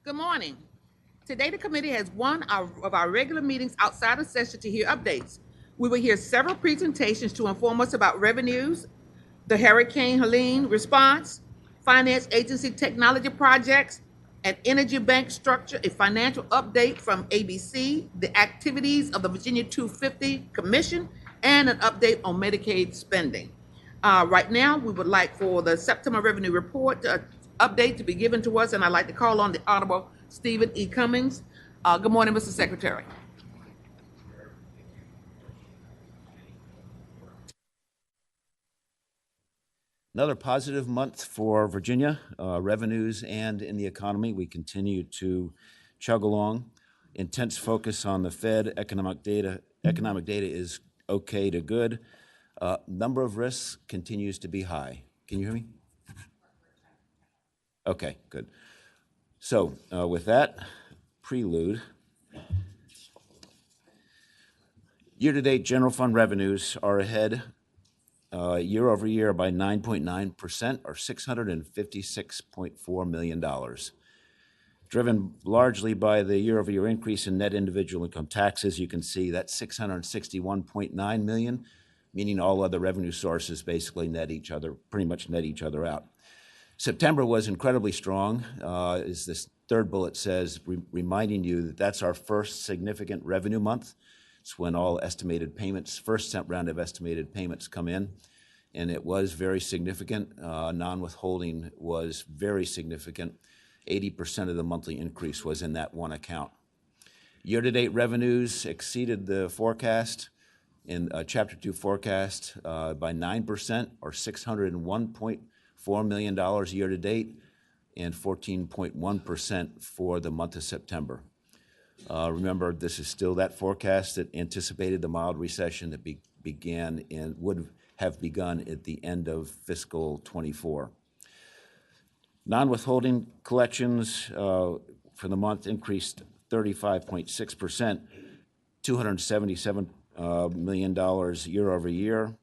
Good morning. Today, the committee has one of our regular meetings outside of session to hear updates. We will hear several presentations to inform us about revenues, the Hurricane Helene response, finance agency technology projects, an energy bank structure, a financial update from ABC, the activities of the Virginia 250 Commission, and an update on Medicaid spending. Right now, we would like for the September revenue report update to be given to us, and I'd like to call on the Honorable Stephen E. Cummings. Good morning, Mr. Secretary. Another positive month for Virginia, revenues and in the economy. We continue to chug along. Intense focus on the Fed. Economic data is okay to good. Number of risks continues to be high. Can you hear me? Okay, good. So with that prelude, year-to-date general fund revenues are ahead year over year by 9.9%, or $656.4 million, driven largely by the year-over-year increase in net individual income taxes. You can see that's $661.9 million, meaning all other revenue sources basically pretty much net each other out. September was incredibly strong, as this third bullet says, reminding you that that's our first significant revenue month. It's when all estimated payments, first round of estimated payments come in, and it was very significant. Non-withholding was very significant. 80% of the monthly increase was in that one account. Year-to-date revenues exceeded the forecast in Chapter 2 forecast by 9%, or $601.4 million year-to-date, and 14.1% for the month of September. Remember, this is still that forecast that anticipated the mild recession that began and would have begun at the end of fiscal 24. Non-withholding collections for the month increased 35.6%, $277 million year over year.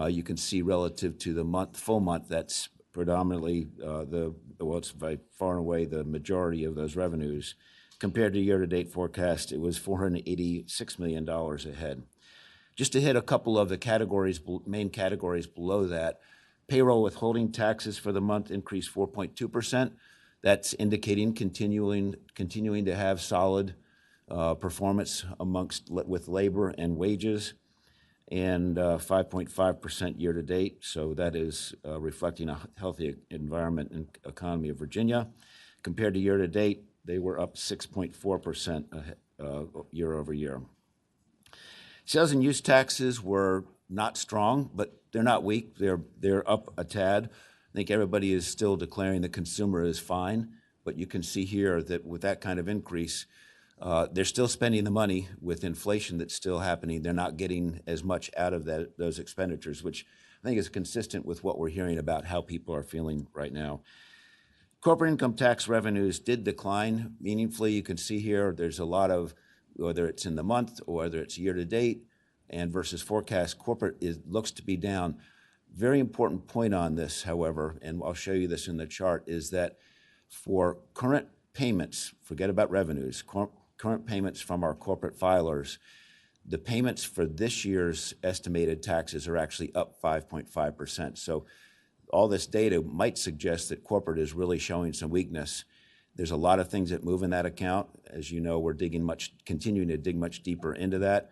You can see relative to the full month, that's predominantly it's by far and away the majority of those revenues. Compared to year-to-date forecast, it was $486 million ahead. Just to hit a couple of the main categories below that, payroll withholding taxes for the month increased 4.2%. That's indicating continuing to have solid performance with labor and wages, and 5.5% year-to-date. So that is reflecting a healthy environment and economy of Virginia. Compared to year-to-date, they were up 6.4% year over year. Sales and use taxes were not strong, but they're not weak. They're up a tad. I think everybody is still declaring the consumer is fine, but you can see here that with that kind of increase, they're still spending the money. With inflation that's still happening, they're not getting as much out of those expenditures, which I think is consistent with what we're hearing about how people are feeling right now. Corporate income tax revenues did decline meaningfully. You can see here there's a lot of, whether it's in the month or whether it's year-to-date and versus forecast, corporate looks to be down. Very important point on this, however, and I'll show you this in the chart, is that for current payments, forget about revenues, current payments from our corporate filers, the payments for this year's estimated taxes are actually up 5.5%. So all this data might suggest that corporate is really showing some weakness. There's a lot of things that move in that account. As you know, we're continuing to dig much deeper into that,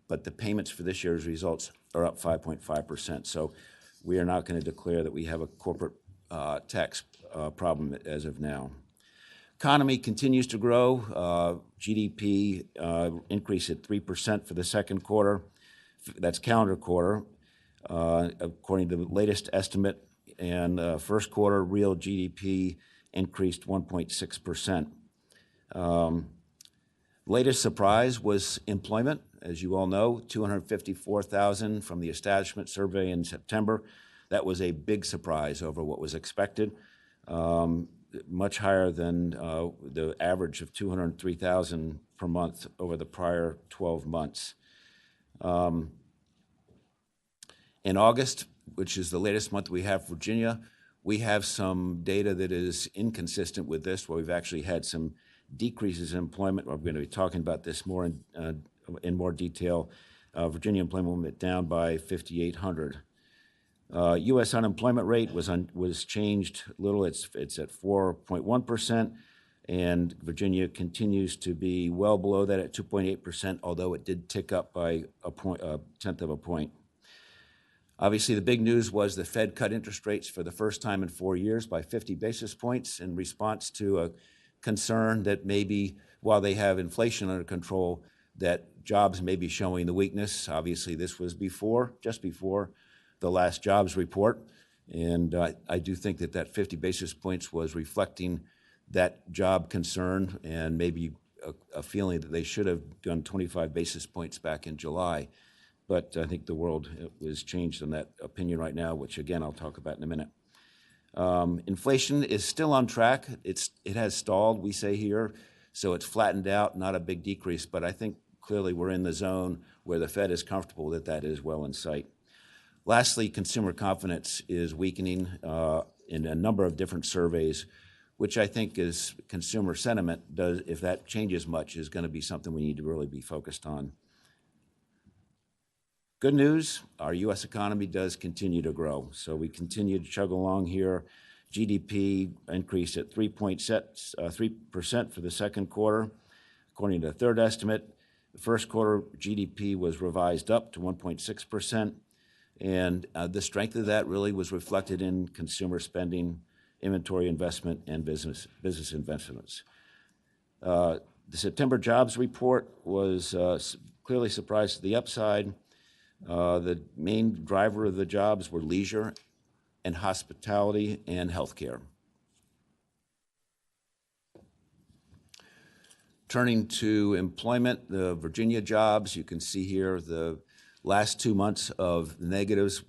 but the payments for this year's results are up 5.5%. So we are not going to declare that we have a corporate tax problem as of now. Economy continues to grow. GDP increased at 3% for the second quarter. That's calendar quarter, according to the latest estimate. And first quarter real GDP increased 1.6%. Latest surprise was employment. As you all know, 254,000 from the establishment survey in September. That was a big surprise over what was expected, much higher than the average of 203,000 per month over the prior 12 months. In August, which is the latest month we have Virginia, We have some data that is inconsistent with this, where we've actually had some decreases in employment. We're going to be talking about this more in more detail. Virginia employment went down by 5,800. U.S. unemployment rate was changed a little. It's at 4.1%, and Virginia continues to be well below that at 2.8%, although it did tick up by a tenth of a point. Obviously, the big news was the Fed cut interest rates for the first time in 4 years by 50 basis points in response to a concern that maybe while they have inflation under control, that jobs may be showing the weakness. Obviously, this was just before the last jobs report, and I do think that 50 basis points was reflecting that job concern and maybe a feeling that they should have done 25 basis points back in July. But I think the world is changed on that opinion right now, which again I'll talk about in a minute. Inflation is still on track. It has stalled, we say here, so it's flattened out, not a big decrease. But I think clearly we're in the zone where the Fed is comfortable that is well in sight. Lastly, consumer confidence is weakening in a number of different surveys, which I think is consumer sentiment. If that changes much, is going to be something we need to really be focused on. Good news, our U.S. economy does continue to grow. So we continue to chug along here. GDP increased at 3% for the second quarter. According to the third estimate, the first quarter GDP was revised up to 1.6%. And the strength of that really was reflected in consumer spending, inventory investment, and business investments. The September jobs report was clearly surprised to the upside. The main driver of the jobs were leisure and hospitality and healthcare. Turning to employment, the Virginia jobs, you can see here the last 2 months of negatives.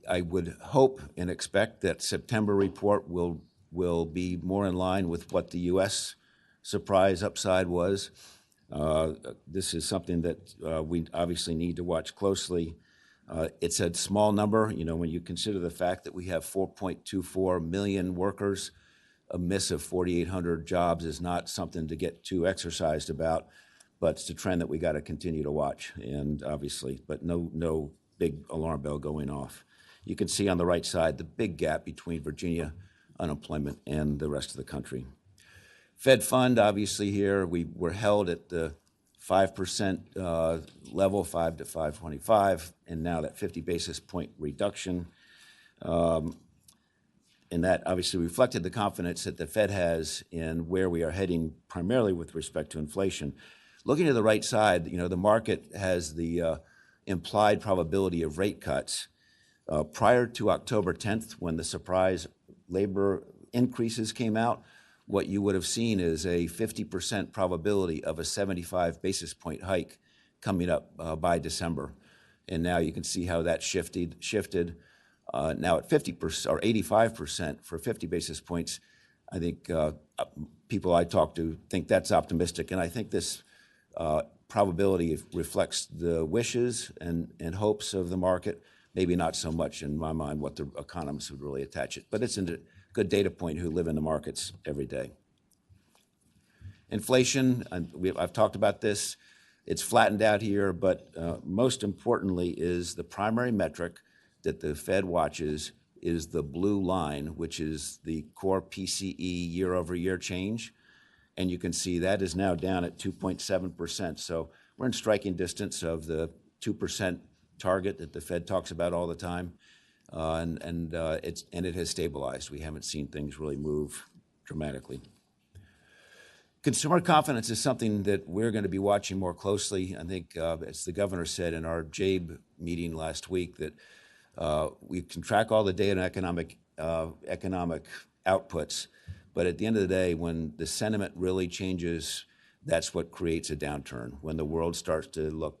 I would hope and expect that September report will be more in line with what the U.S. surprise upside was. This is something that we obviously need to watch closely. It's a small number, when you consider the fact that we have 4.24 million workers. A miss of 4,800 jobs is not something to get too exercised about, but it's a trend that we got to continue to watch, and obviously, but no big alarm bell going off. You can see on the right side the big gap between Virginia unemployment and the rest of the country. Fed fund, obviously here, we were held at the 5% level, 5 to 5.25, and now that 50 basis point reduction. And that obviously reflected the confidence that the Fed has in where we are heading, primarily with respect to inflation. Looking to the right side, the market has the implied probability of rate cuts. Prior to October 10th, when the surprise labor increases came out, what you would have seen is a 50% probability of a 75 basis point hike coming up by December. And now you can see how that shifted. Now at 50% or 85% for 50 basis points, I think people I talk to think that's optimistic. And I think this probability reflects the wishes and hopes of the market, maybe not so much in my mind what the economists would really attach it. But it's a good data point who live in the markets every day. Inflation, I've talked about this. It's flattened out here, but most importantly is the primary metric that the Fed watches is the blue line, which is the core PCE year-over-year change. And you can see that is now down at 2.7%. So we're in striking distance of the 2% target that the Fed talks about all the time. And it has stabilized. We haven't seen things really move dramatically. Consumer confidence is something that we're going to be watching more closely. I think, as the governor said in our JABE meeting last week, that we can track all the data and economic outputs, but at the end of the day, when the sentiment really changes, that's what creates a downturn. When the world starts to look,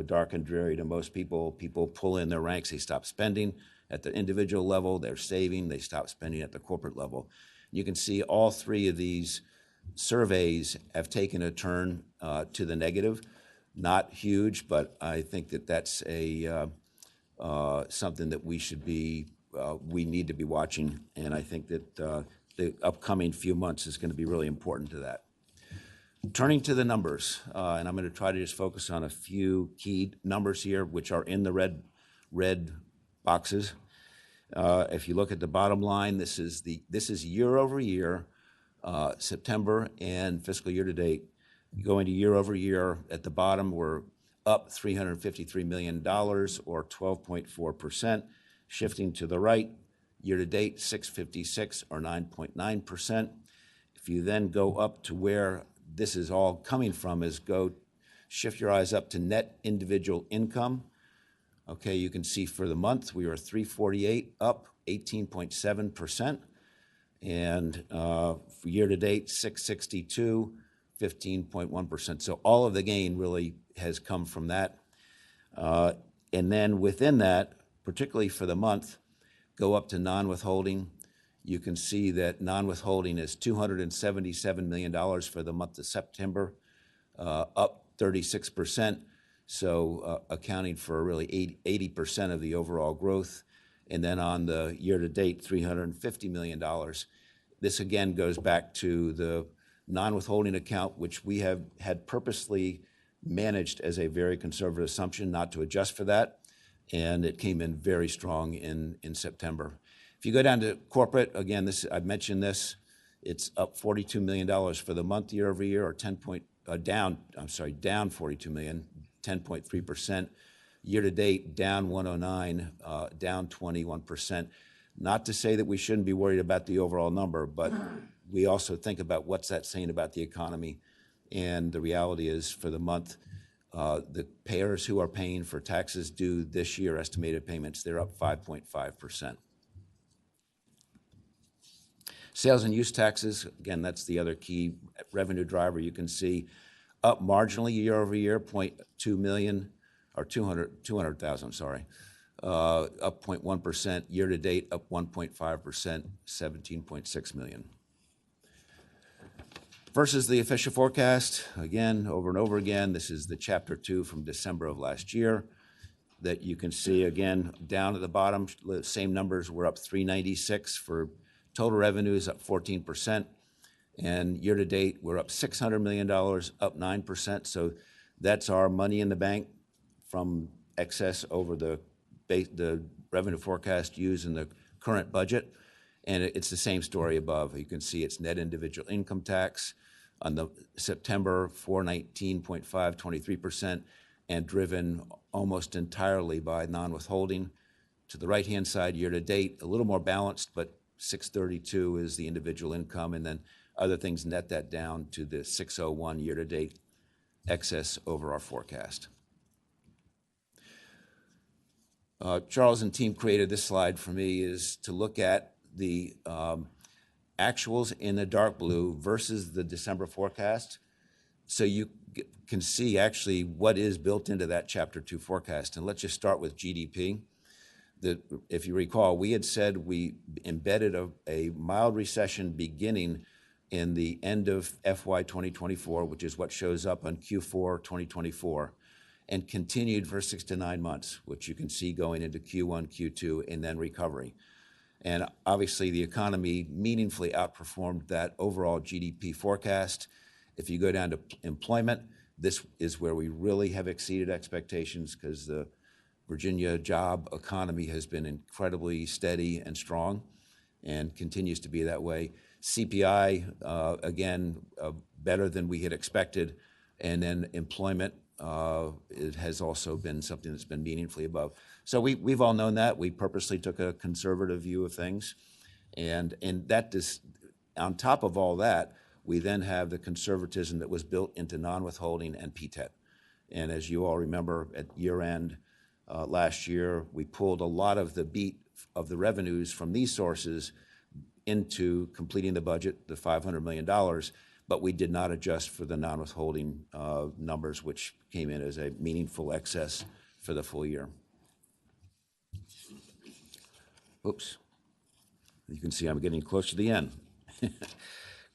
dark and dreary to most people, people pull in their ranks. They stop spending at the individual level. They're saving. They stop spending at the corporate level. You can see all three of these surveys have taken a turn to the negative. Not huge, but I think that that's something that we should be we need to be watching, and I think that the upcoming few months is going to be really important to that. Turning to the numbers, and I'm going to try to just focus on a few key numbers here, which are in the red boxes. If you look at the bottom line, this is year over year, September and fiscal year to date. Going to year over year, at the bottom, we're up $353 million, or 12.4%. Shifting to the right, year to date, 656, or 9.9%. If you then go up to where this is all coming from, shift your eyes up to net individual income. Okay, you can see for the month, we were 348, up 18.7%. And for year to date, 662, 15.1%. So all of the gain really has come from that. And then within that, particularly for the month, go up to non-withholding. You can see that non-withholding is $277 million for the month of September, up 36%. So accounting for really 80% of the overall growth. And then on the year-to-date, $350 million. This again goes back to the non-withholding account, which we have had purposely managed as a very conservative assumption not to adjust for that. And it came in very strong in September. If you go down to corporate, again, I've mentioned this, it's up $42 million for the month year over year, or down 42 million, 10.3%. Year to date, down 109, down 21%. Not to say that we shouldn't be worried about the overall number, but we also think about what's that saying about the economy. And the reality is, for the month, the payers who are paying for taxes due this year, estimated payments, they're up 5.5%. Sales and use taxes, again, that's the other key revenue driver. You can see up marginally year over year, 0.2 million, or 200,000, sorry. Up 0.1%, year to date, up 1.5%, 17.6 million. Versus the official forecast, again, over and over again, this is the Chapter 2 from December of last year that you can see, again, down at the bottom, the same numbers, we're up 396 for total revenues, up 14%. And year to date, we're up $600 million, up 9%. So that's our money in the bank from excess over the revenue forecast used in the current budget. And it's the same story above. You can see it's net individual income tax on the September 419.5, 23%, and driven almost entirely by non-withholding. To the right-hand side, year to date, a little more balanced, but 632 is the individual income, and then other things net that down to the 601 year to date excess over our forecast. Charles and team created this slide for me is to look at the actuals in the dark blue versus the December forecast. So you can see actually what is built into that Chapter 2 forecast. And let's just start with GDP. If you recall, we had said we embedded a mild recession beginning in the end of FY 2024, which is what shows up on Q4 2024, and continued for 6 to 9 months, which you can see going into Q1, Q2, and then recovery. And obviously, the economy meaningfully outperformed that overall GDP forecast. If you go down to employment, this is where we really have exceeded expectations because the Virginia job economy has been incredibly steady and strong and continues to be that way. CPI, again, better than we had expected. And then employment, it has also been something that's been meaningfully above. So we've all known that. We purposely took a conservative view of things. And that is, on top of all that, we then have the conservatism that was built into non-withholding and PTET. And as you all remember, at year end last year, we pulled a lot of the beat of the revenues from these sources into completing the budget, the $500 million, but we did not adjust for the non-withholding numbers, which came in as a meaningful excess for the full year. Oops. You can see I'm getting close to the end.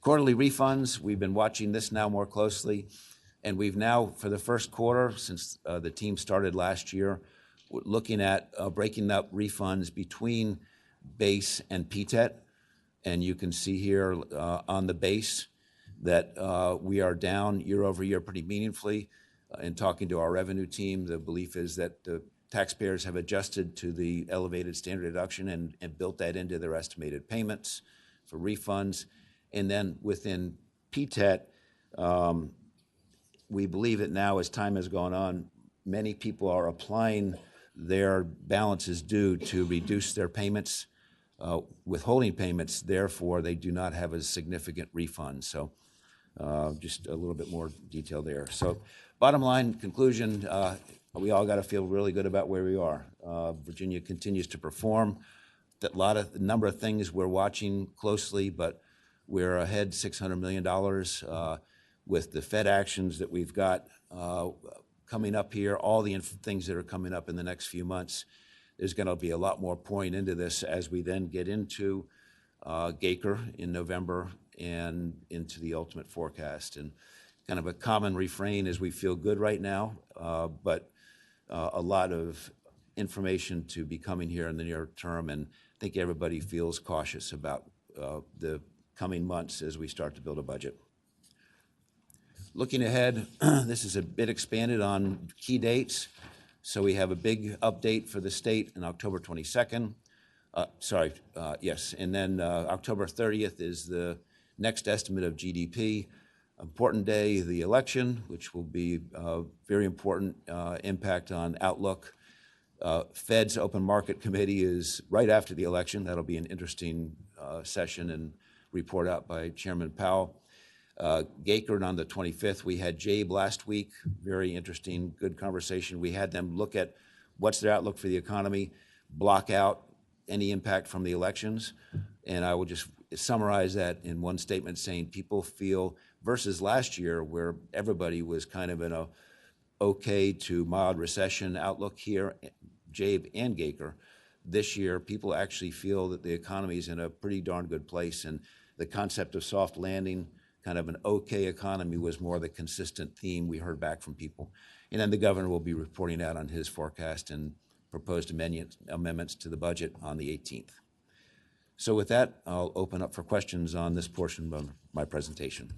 Quarterly refunds, we've been watching this now more closely, and we've now, for the first quarter, since the team started last year, looking at breaking up refunds between base, and PTET. And you can see here on the base that we are down year over year pretty meaningfully. In talking to our revenue team, the belief is that the taxpayers have adjusted to the elevated standard deduction and built that into their estimated payments for refunds. And then within PTET, we believe that now, as time has gone on, many people are applying their balances due to reduce their payments, withholding payments. Therefore, they do not have a significant refund. So just a little bit more detail there. So bottom line conclusion, we all got to feel really good about where we are. Virginia continues to perform. A number of things we're watching closely, but we're ahead $600 million with the Fed actions that we've got coming up here, all the things that are coming up in the next few months. There's going to be a lot more pouring into this as we then get into Gaker in November and into the ultimate forecast. And kind of a common refrain is we feel good right now, but a lot of information to be coming here in the near term, and I think everybody feels cautious about the coming months as we start to build a budget. Looking ahead, this is a bit expanded on key dates. So we have a big update for the state on October 22nd. Yes, and then October 30th is the next estimate of GDP. Important day, the election, which will be a very important impact on outlook. Fed's Open Market Committee is right after the election. That'll be an interesting session and report out by Chairman Powell. Gaker on the 25th. We had JABE last week. Very interesting, good conversation. We had them look at what's their outlook for the economy, block out any impact from the elections. And I will just summarize that in one statement saying people feel, versus last year where everybody was kind of in a okay to mild recession outlook here, JABE and Gaker, this year people actually feel that the economy is in a pretty darn good place, and the concept of soft landing, kind of an okay economy, was more the consistent theme we heard back from people. And then the governor will be reporting out on his forecast and proposed amendments to the budget on the 18th. So with that, I'll open up for questions on this portion of my presentation.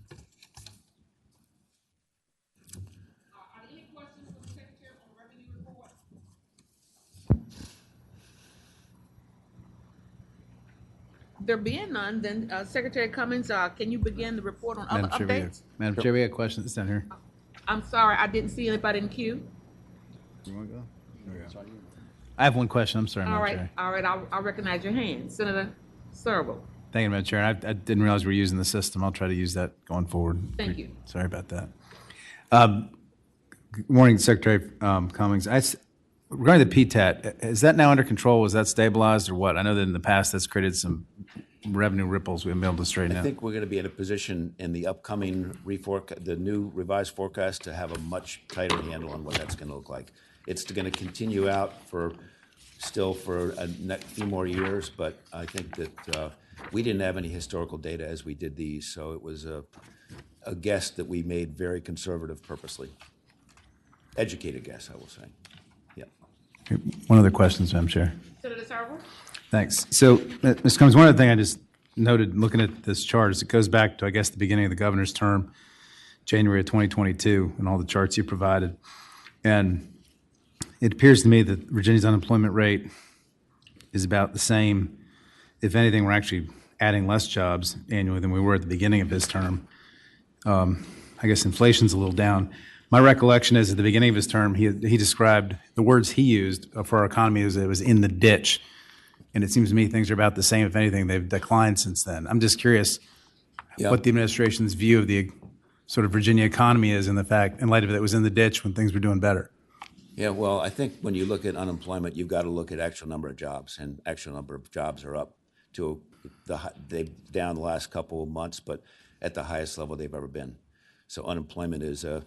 Are there any questions for the Secretary on the revenue report? There being none, then Secretary Cummings, can you begin the report on other updates? Madam Chair, we got questions down here. I'm sorry, I didn't see anybody in queue. You want to go? I have one question. I'm sorry, All Madam Chair. right, I'll recognize your hand. Senator Searle. Thank you, Madam Chair. I didn't realize we were using the system. I'll try to use that going forward. Thank you. Sorry about that. Good morning, Secretary Cummings. Regarding the PTAT, is that now under control? Was that stabilized or what? I know that in the past that's created some revenue ripples we haven't been able to straighten I out. think we're going to be in a position in the upcoming the new revised forecast, to have a much tighter handle on what that's going to look like. It's going to continue out for a few more years, but I think that we didn't have any historical data as we did these, so it was a guess that we made very conservative purposely. Educated guess, I will say. Yeah. One other question, Madam Chair. Senator Searle. Thanks. So, Ms. Cummings, one other thing I just noted looking at this chart is it goes back to, I guess, the beginning of the governor's term, January of 2022, and all the charts you provided. And it appears to me that Virginia's unemployment rate is about the same. If anything, we're actually adding less jobs annually than we were at the beginning of his term. I guess inflation's a little down. My recollection is at the beginning of his term, he described the words he used for our economy as it was in the ditch. And it seems to me things are about the same. If anything, they've declined since then. I'm just curious what the administration's view of the sort of Virginia economy is in light of it was in the ditch when things were doing better. Yeah, well, I think when you look at unemployment, you've got to look at actual number of jobs, and actual number of jobs are up to they've down the last couple of months, but at the highest level they've ever been. So unemployment is a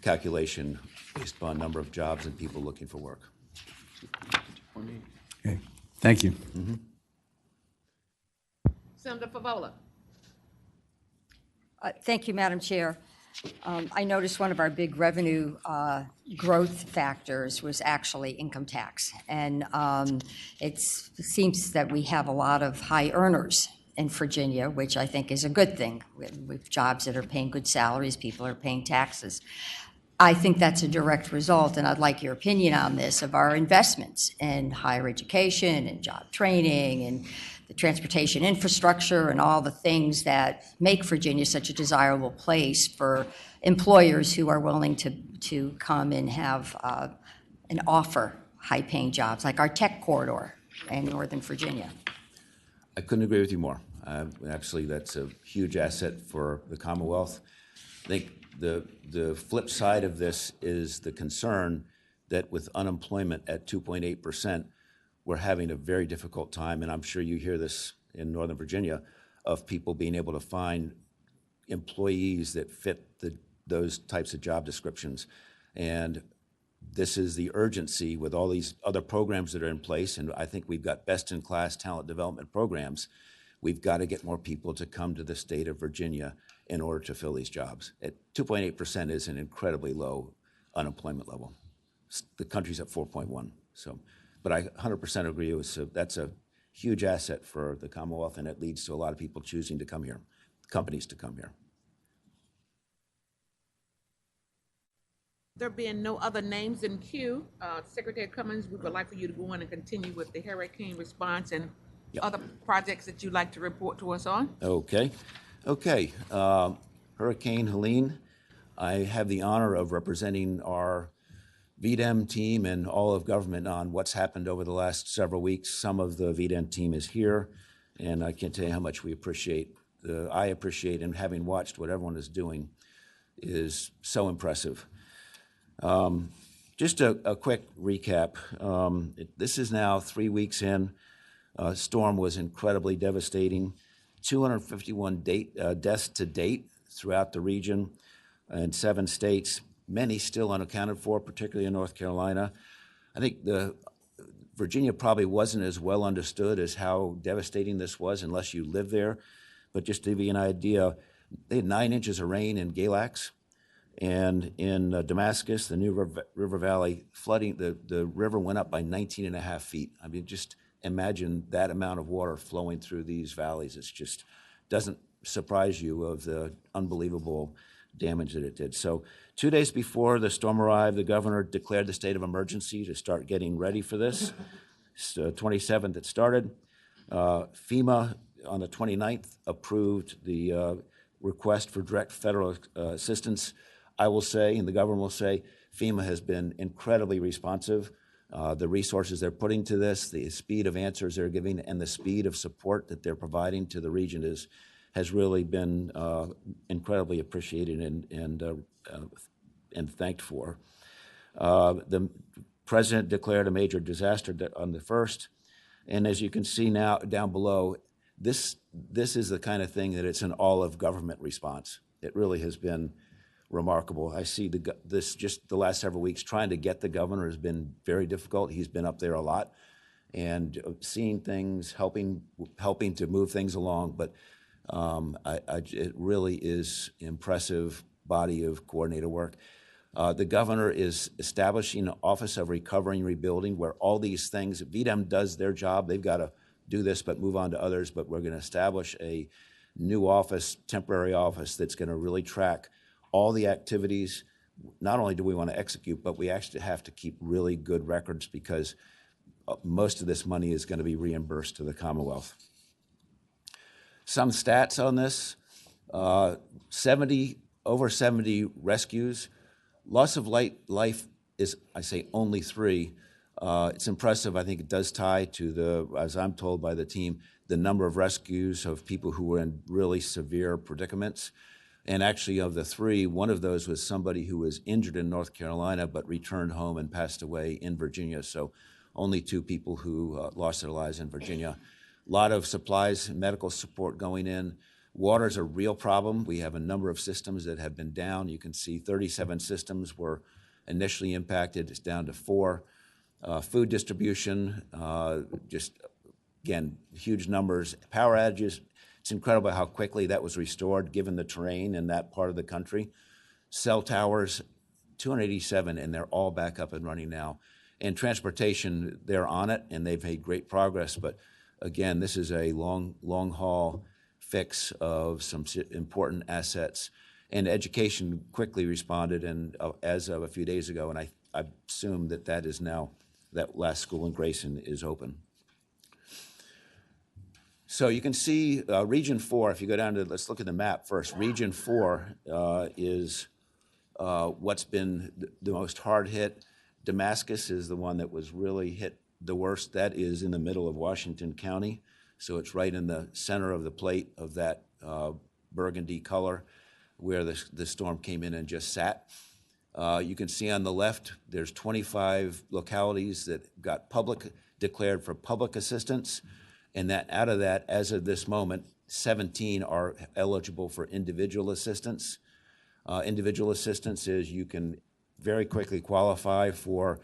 calculation based upon number of jobs and people looking for work. Okay. Thank you. Mm-hmm. Senator Favola. Thank you, Madam Chair. I noticed one of our big revenue growth factors was actually income tax. And it seems that we have a lot of high earners in Virginia, which I think is a good thing. With jobs that are paying good salaries, people are paying taxes. I think that's a direct result, and I'd like your opinion on this, of our investments in higher education and job training and the transportation infrastructure and all the things that make Virginia such a desirable place for employers who are willing to come and have and offer high-paying jobs, like our tech corridor in Northern Virginia. I couldn't agree with you more. Actually, that's a huge asset for the Commonwealth. I think the flip side of this is the concern that with unemployment at 2.8%, we're having a very difficult time, and I'm sure you hear this in Northern Virginia, of people being able to find employees that fit those types of job descriptions. And this is the urgency with all these other programs that are in place, and I think we've got best-in-class talent development programs. We've got to get more people to come to the state of Virginia in order to fill these jobs. At 2.8% is an incredibly low unemployment level. The country's at 4.1. So, but I 100% agree with that's a huge asset for the Commonwealth, and it leads to a lot of people choosing to come here, companies to come here. There being no other names in queue, Secretary Cummings, we would like for you to go on and continue with the hurricane response and other projects that you'd like to report to us on. Okay. Hurricane Helene, I have the honor of representing our VDEM team and all of government on what's happened over the last several weeks. Some of the VDEM team is here, and I can't tell you how much we appreciate. I appreciate, and having watched what everyone is doing is so impressive. Just a quick recap. This is now 3 weeks in. Storm was incredibly devastating. 251 deaths to date throughout the region in 7 states, many still unaccounted for, particularly in North Carolina. I think Virginia probably wasn't as well understood as how devastating this was unless you live there. But just to give you an idea, they had 9 inches of rain in Galax. And in Damascus, the New River Valley, flooding, the river went up by 19.5 feet. I mean, just imagine that amount of water flowing through these valleys. It just doesn't surprise you of the unbelievable damage that it did. So 2 days before the storm arrived, the governor declared the state of emergency to start getting ready for this. It's 27th it started. FEMA on the 29th approved the request for direct federal assistance. I will say, and the governor will say, FEMA has been incredibly responsive. The resources they're putting to this, the speed of answers they're giving, and the speed of support that they're providing to the region has really been incredibly appreciated and thanked for. The president declared a major disaster on the 1st, and as you can see now down below, this is the kind of thing that it's an all-of-government response. It really has been remarkable. I see this just the last several weeks. Trying to get the governor has been very difficult. He's been up there a lot, and seeing things, helping to move things along. But it really is impressive body of coordinated work. The governor is establishing an Office of Recovery and Rebuilding, where all these things, VDEM does their job. They've got to do this, but move on to others. But we're going to establish a new office, temporary office, that's going to really track all the activities. Not only do we want to execute, but we actually have to keep really good records, because most of this money is going to be reimbursed to the Commonwealth. Some stats on this: over 70 rescues. Loss of life is, I say, only 3. It's impressive. I think it does tie to as I'm told by the team, the number of rescues of people who were in really severe predicaments. And actually, of the 3, one of those was somebody who was injured in North Carolina but returned home and passed away in Virginia. So only 2 people who lost their lives in Virginia. A lot of supplies and medical support going in. Water is a real problem. We have a number of systems that have been down. You can see 37 systems were initially impacted. It's down to 4. Food distribution, just, again, huge numbers. Power outages. It's incredible how quickly that was restored given the terrain in that part of the country. Cell towers, 287, and they're all back up and running now. And transportation, they're on it, and they've made great progress. But again, this is a long haul fix of some important assets. And education quickly responded, and as of a few days ago, and I assume that is now, that last school in Grayson is open. So you can see Region 4, if you go down to, let's look at the map first. Region 4 is what's been the most hard hit. Damascus is the one that was really hit the worst. That is in the middle of Washington County. So it's right in the center of the plate of that burgundy color where the storm came in and just sat. You can see on the left, there's 25 localities that got declared for public assistance. And that out of that, as of this moment, 17 are eligible for individual assistance. Individual assistance is you can very quickly qualify for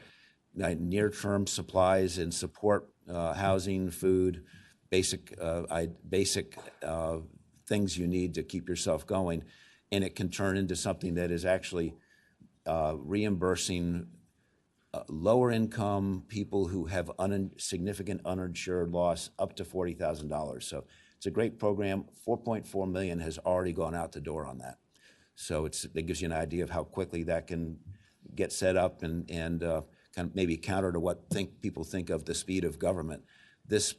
near-term supplies and support, housing, food, basic things you need to keep yourself going. And it can turn into something that is actually reimbursing lower income people who have significant uninsured loss up to $40,000. So it's a great program. $4.4 million has already gone out the door on that. So it gives you an idea of how quickly that can get set up and kind of maybe counter to what people think of the speed of government. This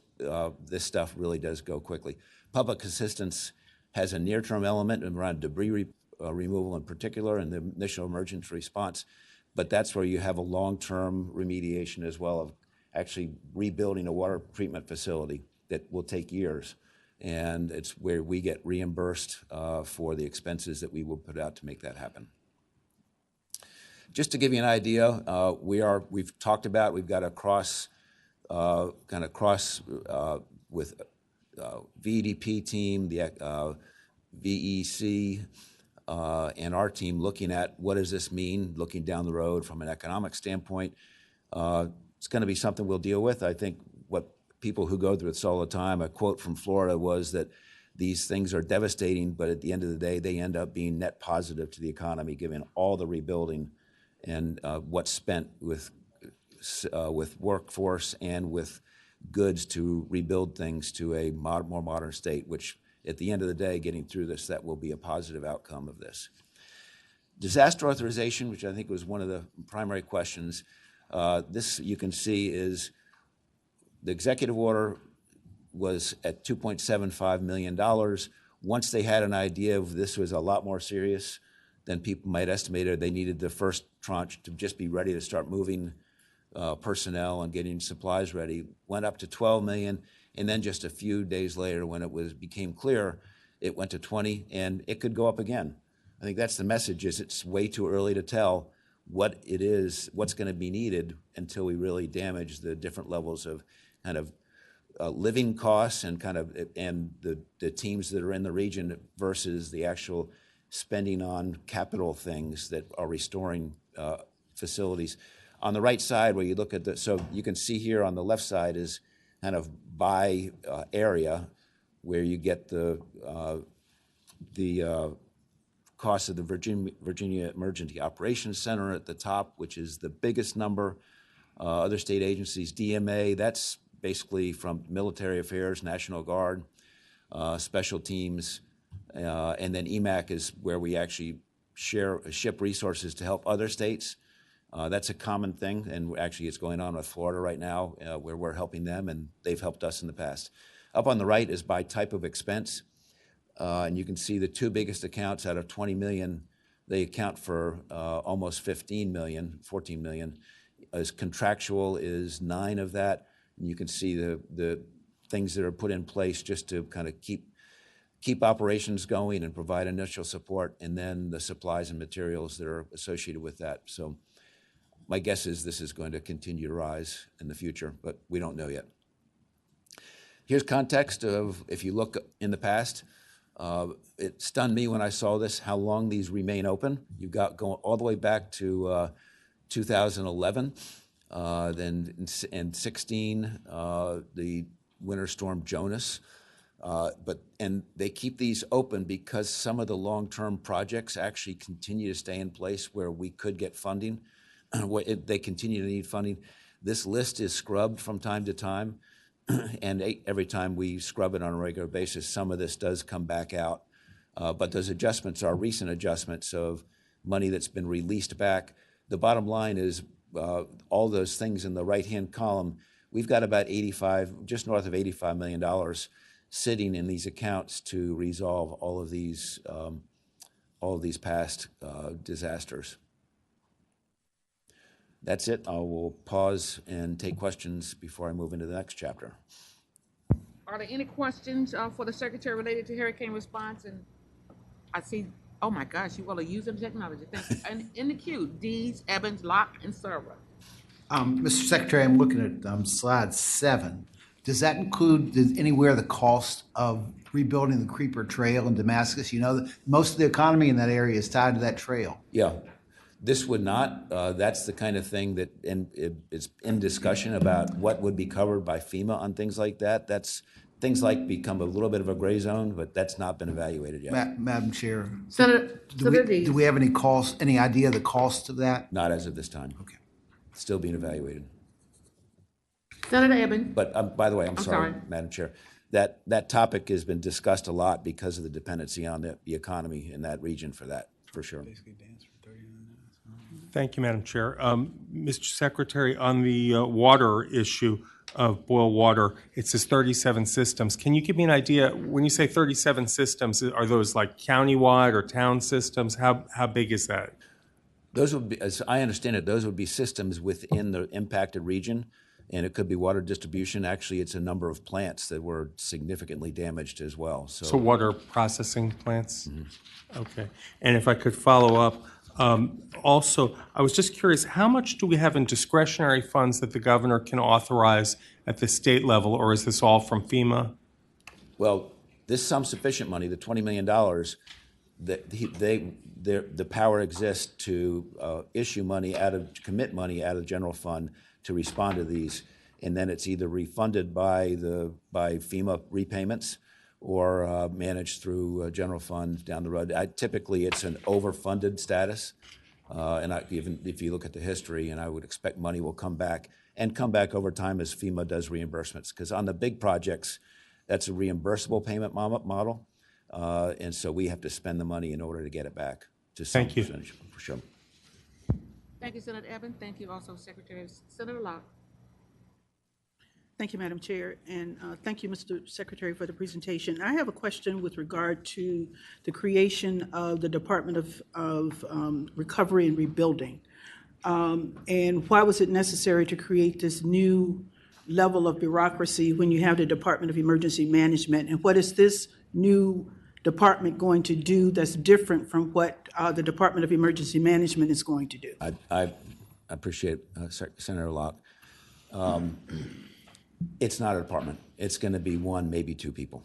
stuff really does go quickly. Public assistance has a near-term element around debris removal in particular and the initial emergency response. But that's where you have a long-term remediation as well of actually rebuilding a water treatment facility that will take years. And it's where we get reimbursed for the expenses that we will put out to make that happen. Just to give you an idea, we've talked about, we've got a cross with VEDP team, the VEC, and our team looking at what does this mean, looking down the road from an economic standpoint. It's going to be something we'll deal with. I think what people who go through this all the time, a quote from Florida was that these things are devastating, but at the end of the day, they end up being net positive to the economy, given all the rebuilding and what's spent with workforce and with goods to rebuild things to a more modern state, which at the end of the day, getting through this, that will be a positive outcome of this. Disaster authorization, which I think was one of the primary questions. This, you can see, is the executive order was at $2.75 million. Once they had an idea of this was a lot more serious than people might estimate it, they needed the first tranche to just be ready to start moving personnel and getting supplies ready, went up to 12 million. And then just a few days later, when it became clear, it went to 20, and it could go up again. I think that's the message, is it's way too early to tell what it is, what's going to be needed until we really damage the different levels of kind of living costs and the teams that are in the region versus the actual spending on capital things that are restoring facilities. On the right side, where you look at so you can see here on the left side is kind of by area, where you get the cost of the Virginia Emergency Operations Center at the top, which is the biggest number. Other state agencies, DMA, that's basically from military affairs, National Guard, special teams, and then EMAC is where we actually ship resources to help other states. That's a common thing, and actually it's going on with Florida right now, where we're helping them, and they've helped us in the past. Up on the right is by type of expense, and you can see the two biggest accounts out of 20 million, they account for almost 14 million. As contractual is 9 of that, and you can see the things that are put in place just to kind of keep operations going and provide initial support, and then the supplies and materials that are associated with that. So my guess is this is going to continue to rise in the future, but we don't know yet. Here's context of, if you look in the past, it stunned me when I saw this, how long these remain open. You've got going all the way back to 2011, then in 16, the winter storm Jonas, And they keep these open because some of the long-term projects actually continue to stay in place where we could get funding. They continue to need funding. This list is scrubbed from time to time, and every time we scrub it on a regular basis, some of this does come back out. But those adjustments are recent adjustments of money that's been released back. The bottom line is all those things in the right-hand column, we've got about just north of $85 million sitting in these accounts to resolve all of these past disasters. That's it. I will pause and take questions before I move into the next chapter. Are there any questions for the Secretary related to hurricane response? And I see, oh my gosh, you all are using technology. Thank you. And in the queue, Dees, Evans, Locke, and Server. Mr. Secretary, I'm looking at slide 7. Does that include anywhere the cost of rebuilding the Creeper Trail in Damascus? You know, most of the economy in that area is tied to that trail. Yeah. This would not. That's the kind of thing that is in discussion about what would be covered by FEMA on things like that. That's things like become a little bit of a gray zone, but that's not been evaluated yet. Madam Chair, Senator Dees. do we have any idea of the cost of that? Not as of this time. Okay. Still being evaluated. Senator Evans. But by the way, I'm sorry, sorry. Madam Chair, that topic has been discussed a lot because of the dependency on the economy in that region for that, for sure. Thank you, Madam Chair. Mr. Secretary, on the water issue of boil water, it says 37 systems. Can you give me an idea, when you say 37 systems, are those like countywide or town systems? How big is that? Those would be, as I understand it, those would be systems within the impacted region, and it could be water distribution. Actually, it's a number of plants that were significantly damaged as well. So water processing plants? Mm-hmm. Okay. And if I could follow up, also, I was just curious, how much do we have in discretionary funds that the governor can authorize at the state level, or is this all from FEMA? Well, this some sufficient money, the $20 million, the power exists to issue money commit money out of the general fund to respond to these, and then it's either refunded by FEMA repayments or managed through general fund down the road. Typically, it's an overfunded status, and even if you look at the history, and I would expect money will come back over time as FEMA does reimbursements. Because on the big projects, that's a reimbursable payment model, and so we have to spend the money in order to get it back to some percentage, for sure. Thank you, Senator Evans. Thank you also, Secretary. Senator Locke. Thank you, Madam Chair, and thank you, Mr. Secretary, for the presentation. I have a question with regard to the creation of the Department of Recovery and Rebuilding. And why was it necessary to create this new level of bureaucracy when you have the Department of Emergency Management? And what is this new department going to do that's different from what the Department of Emergency Management is going to do? I appreciate Senator Locke. It's not a department. It's going to be one, maybe two people.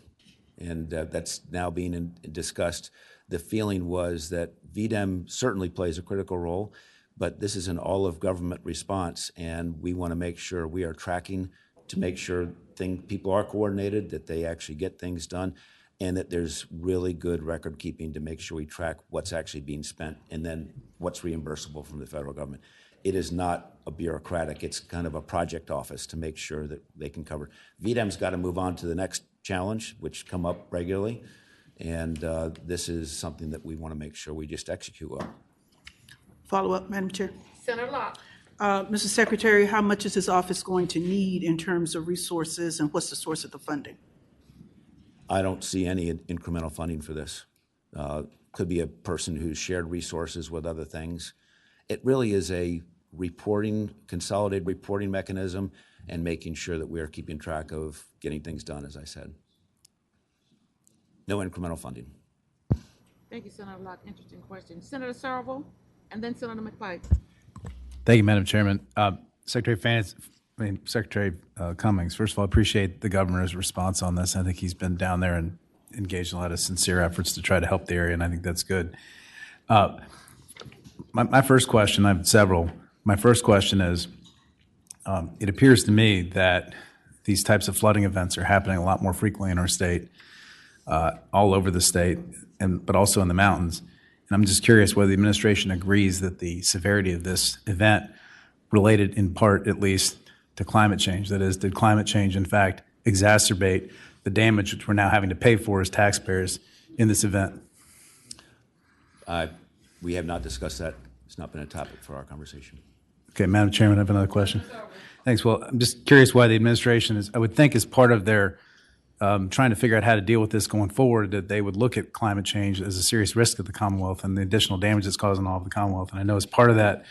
And that's now being discussed. The feeling was that VDEM certainly plays a critical role, but this is an all-of-government response, and we want to make sure we are tracking to make sure people are coordinated, that they actually get things done, and that there's really good record keeping to make sure we track what's actually being spent and then what's reimbursable from the federal government. It is not a bureaucratic, it's kind of a project office to make sure that they can cover. VDEM's got to move on to the next challenge, which come up regularly, and this is something that we want to make sure we just execute well. Follow up, Madam Chair. Senator Locke. Mr. Secretary, how much is this office going to need in terms of resources, and what's the source of the funding? I don't see any incremental funding for this. Could be a person who's shared resources with other things. It really is a consolidated reporting mechanism and making sure that we are keeping track of getting things done, as I said. No incremental funding. Thank you, Senator Locke. Interesting question. Senator Serval, and then Senator McPike. Thank you, Madam Chairman. Secretary Cummings, first of all, I appreciate the governor's response on this. I think he's been down there and engaged in a lot of sincere efforts to try to help the area, and I think that's good. My first question, I have several. My first question is, it appears to me that these types of flooding events are happening a lot more frequently in our state all over the state, but also in the mountains. And I'm just curious whether the administration agrees that the severity of this event related in part, at least, to climate change. That is, did climate change, in fact, exacerbate the damage which we're now having to pay for as taxpayers in this event? We have not discussed that. It's not been a topic for our conversation. Okay, Madam Chairman, I have another question. Thanks. Well, I'm just curious why the administration is, I would think as part of their trying to figure out how to deal with this going forward, that they would look at climate change as a serious risk to the Commonwealth and the additional damage it's causing all of the Commonwealth. And I know as part of that,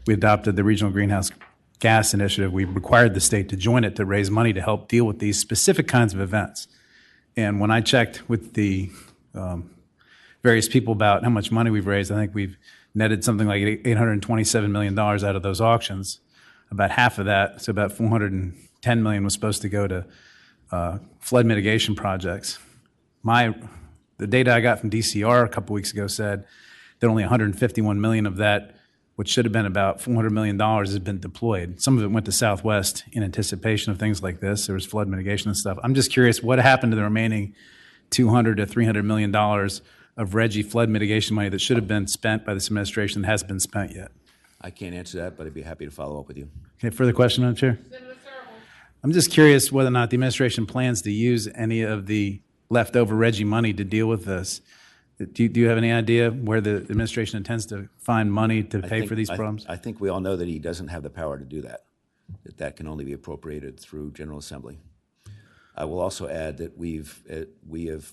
we adopted the Regional Greenhouse Gas Initiative. We required the state to join it to raise money to help deal with these specific kinds of events. And when I checked with the various people about how much money we've raised, I think we've netted something like $827 million out of those auctions. About half of that, so about $410 million, was supposed to go to flood mitigation projects. The data I got from DCR a couple weeks ago said that only $151 million of that, which should have been about $400 million, has been deployed. Some of it went to Southwest in anticipation of things like this. There was flood mitigation and stuff. I'm just curious, what happened to the remaining $200 to $300 million of RGGI flood mitigation money that should have been spent by this administration that hasn't been spent yet? I can't answer that, but I'd be happy to follow up with you. Okay, further question, Madam Chair? I'm just curious whether or not the administration plans to use any of the leftover RGGI money to deal with this. Do you have any idea where the administration intends to find money to pay for these problems? I think we all know that he doesn't have the power to do that, that can only be appropriated through General Assembly. I will also add that we have,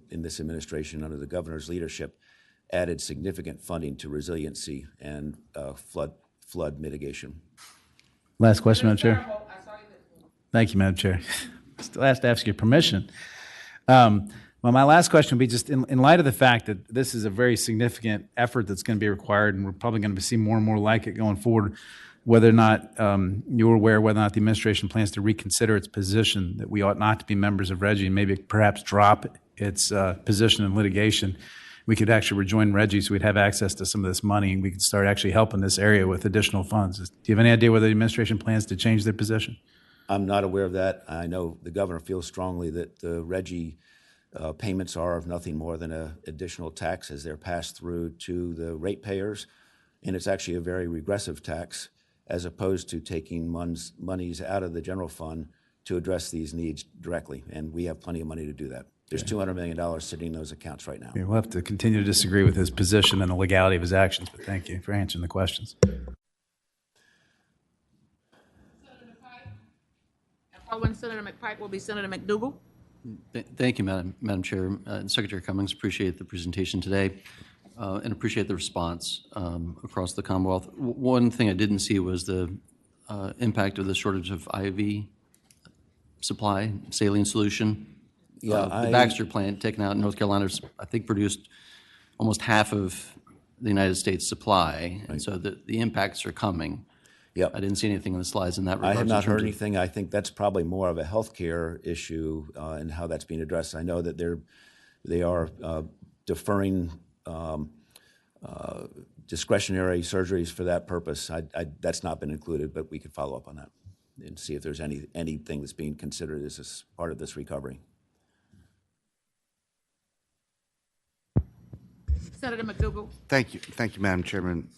in this administration, under the governor's leadership, added significant funding to resiliency and flood mitigation. Last question, Madam Chair. Thank you, Madam Chair. Still has to ask your permission. Well, my last question would be just in light of the fact that this is a very significant effort that's going to be required, and we're probably going to see more and more like it going forward, whether or not you're aware whether or not the administration plans to reconsider its position that we ought not to be members of RGGI and maybe perhaps drop its position in litigation. We could actually rejoin RGGI so we'd have access to some of this money and we could start actually helping this area with additional funds. Do you have any idea whether the administration plans to change their position? I'm not aware of that. I know the governor feels strongly that the RGGI payments are of nothing more than an additional tax as they're passed through to the ratepayers, and it's actually a very regressive tax as opposed to taking monies out of the general fund to address these needs directly, and we have plenty of money to do that. There's $200 million sitting in those accounts right now. Yeah, we'll have to continue to disagree with his position and the legality of his actions, but thank you for answering the questions. Following Senator McPike will be Senator McDougal. Thank you, Madam Chair. Secretary Cummings, appreciate the presentation today and appreciate the response across the Commonwealth. One thing I didn't see was the impact of the shortage of IV supply, saline solution. Yeah, the Baxter plant taken out in North Carolina, I think, produced almost half of the United States supply, and so the impacts are coming. Yep. I didn't see anything in the slides in that regard. I have not heard anything. I think that's probably more of a healthcare issue and how that's being addressed. I know that they are deferring discretionary surgeries for that purpose. That's not been included, but we could follow up on that and see if there's anything that's being considered as part of this recovery. Senator McDougal. Thank you, Madam Chairman.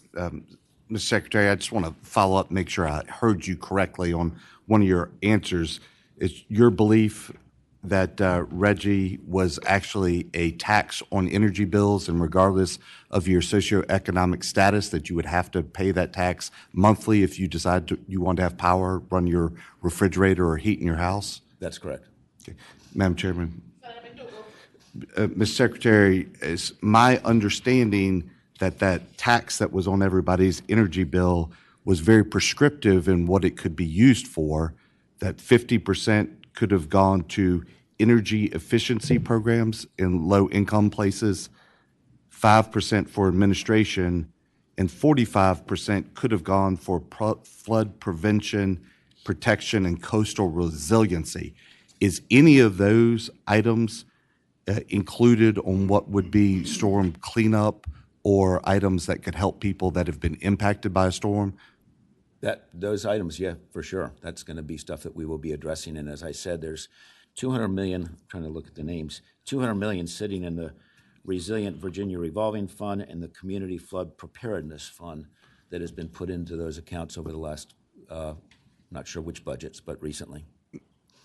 Mr. Secretary, I just want to follow up, make sure I heard you correctly on one of your answers. Is your belief that RGGI was actually a tax on energy bills, and regardless of your socioeconomic status, that you would have to pay that tax monthly if you decide you want to have power, run your refrigerator, or heat in your house? That's correct. Okay. Madam Chairman. Mr. Secretary, is my understanding that tax that was on everybody's energy bill was very prescriptive in what it could be used for, that 50% could have gone to energy efficiency programs in low-income places, 5% for administration, and 45% could have gone for flood prevention, protection, and coastal resiliency. Is any of those items included on what would be storm cleanup or items that could help people that have been impacted by a storm? Those items, yeah, for sure. That's going to be stuff that we will be addressing. And as I said, there's $200 million, I'm trying to look at the names, $200 million sitting in the Resilient Virginia Revolving Fund and the Community Flood Preparedness Fund that has been put into those accounts over the last, not sure which budgets, but recently.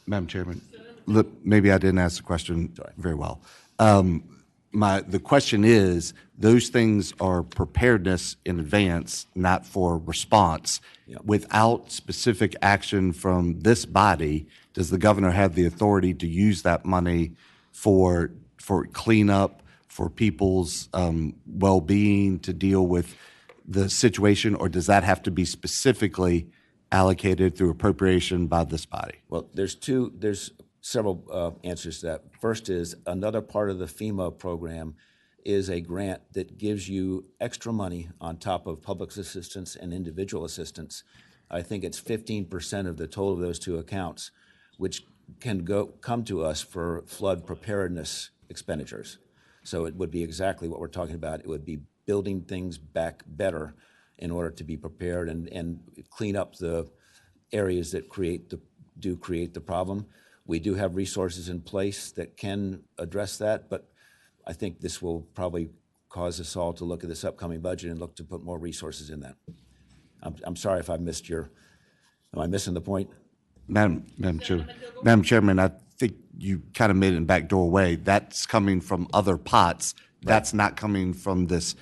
Madam Chairman, look, maybe I didn't ask the question very well. The question is, those things are preparedness in advance, not for response. Without specific action from this body, does the governor have the authority to use that money for cleanup, for people's well-being, to deal with the situation, or does that have to be specifically allocated through appropriation by this body? Well, there's several answers to that. First is, another part of the FEMA program is a grant that gives you extra money on top of public assistance and individual assistance. I think it's 15% of the total of those two accounts, which can come to us for flood preparedness expenditures. So it would be exactly what we're talking about. It would be building things back better in order to be prepared and clean up the areas that create the problem. We do have resources in place that can address that, but I think this will probably cause us all to look at this upcoming budget and look to put more resources in that. I'm sorry if I missed am I missing the point? Madam Chairman, I think you kind of made it in backdoor way. That's coming from other pots. Right. That's not coming from this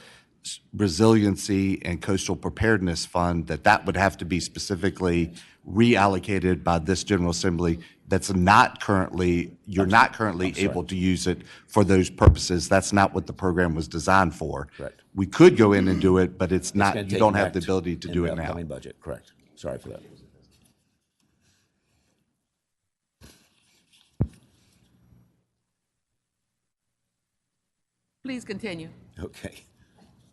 resiliency and coastal preparedness fund, that would have to be specifically reallocated by this General Assembly. That's not currently, you're not currently able to use it for those purposes. That's not what the program was designed for. Correct. We could go in and do it, but it's not, you don't have the ability to do it now. Upcoming budget, correct. Sorry for that. Please continue. Okay.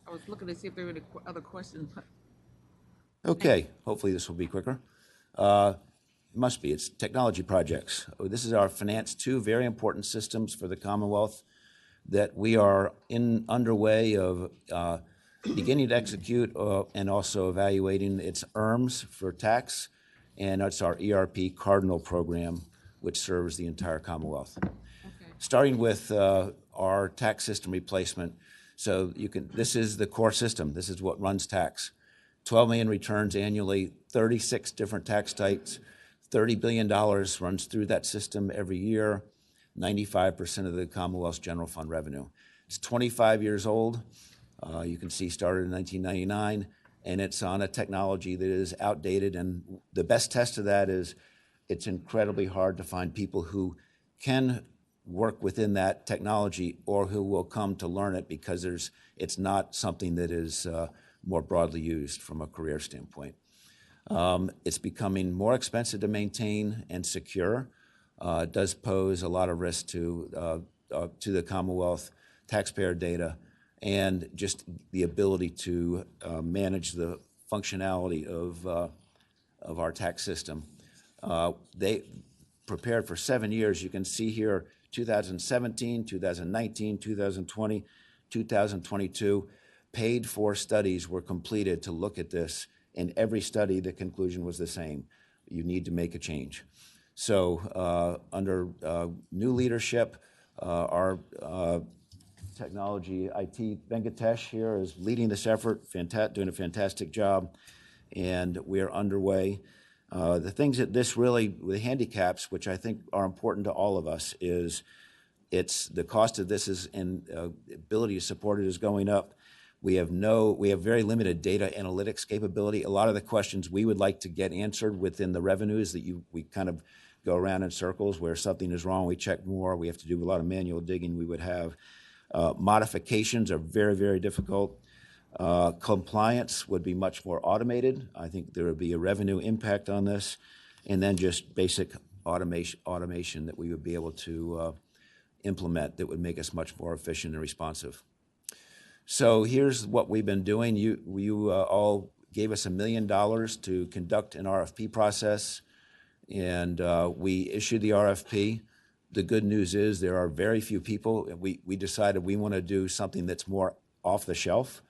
I was looking to see if there were any other questions. Okay, hopefully this will be quicker. Must be. It's technology projects. This is our Finance 2, very important systems for the Commonwealth that we are underway of beginning to execute and also evaluating. It's ERMS for tax, and it's our ERP Cardinal program, which serves the entire Commonwealth. Okay. Starting with our tax system replacement. So this is the core system. This is what runs tax. 12 million returns annually, 36 different tax types, $30 billion runs through that system every year, 95% of the Commonwealth's general fund revenue. It's 25 years old. You can see started in 1999, and it's on a technology that is outdated. And the best test of that is it's incredibly hard to find people who can work within that technology or who will come to learn it, because it's not something that is more broadly used from a career standpoint. It's becoming more expensive to maintain and secure. It does pose a lot of risk to the Commonwealth, taxpayer data, and just the ability to manage the functionality of our tax system. They prepared for 7 years. You can see here 2017, 2019, 2020, 2022. Paid for studies were completed to look at this. In every study, the conclusion was the same. You need to make a change. So under new leadership, our technology IT Venkatesh here is leading this effort, doing a fantastic job, and we are underway. The things that this really, the handicaps, which I think are important to all of us, is the cost of this is, and ability to support it is going up. We have very limited data analytics capability. A lot of the questions we would like to get answered within the revenues that we kind of go around in circles where something is wrong. We check more. We have to do a lot of manual digging. We would have modifications are very, very difficult. Compliance would be much more automated. I think there would be a revenue impact on this, and then just basic automation that we would be able to implement that would make us much more efficient and responsive. So here's what we've been doing. You all gave us $1 million to conduct an RFP process, and we issued the RFP. The good news is there are very few people. We decided we want to do something that's more off the shelf,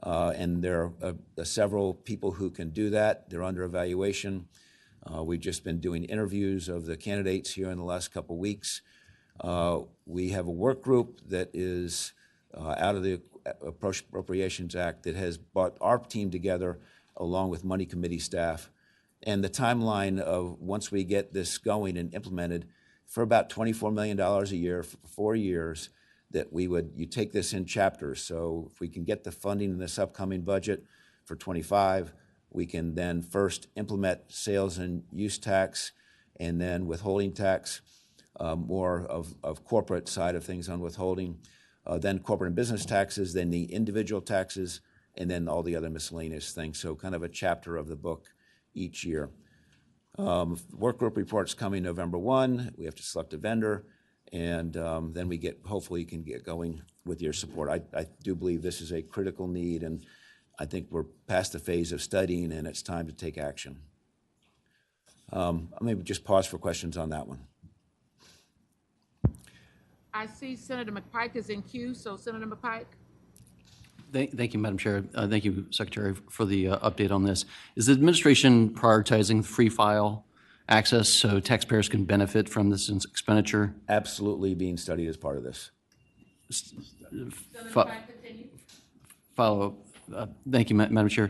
and there are several people who can do that. They're under evaluation. We've just been doing interviews of the candidates here in the last couple of weeks. We have a work group that is out of the Appropriations Act that has brought our team together along with Money Committee staff. And the timeline of once we get this going and implemented for about $24 million a year for 4 years, that you take this in chapters. So if we can get the funding in this upcoming budget for 25, we can then first implement sales and use tax and then withholding tax, more of corporate side of things on withholding, then corporate and business taxes, then the individual taxes, and then all the other miscellaneous things. So kind of a chapter of the book each year. Work group reports coming November 1. We have to select a vendor, and then hopefully you can get going with your support. I do believe this is a critical need, and I think we're past the phase of studying, and it's time to take action. I'll maybe just pause for questions on that one. I see Senator McPike is in queue, so Senator McPike. Thank you, Madam Chair. Thank you, Secretary, for the update on this. Is the administration prioritizing free file access so taxpayers can benefit from this expenditure? Absolutely being studied as part of this. Follow up. Thank you, Madam Chair.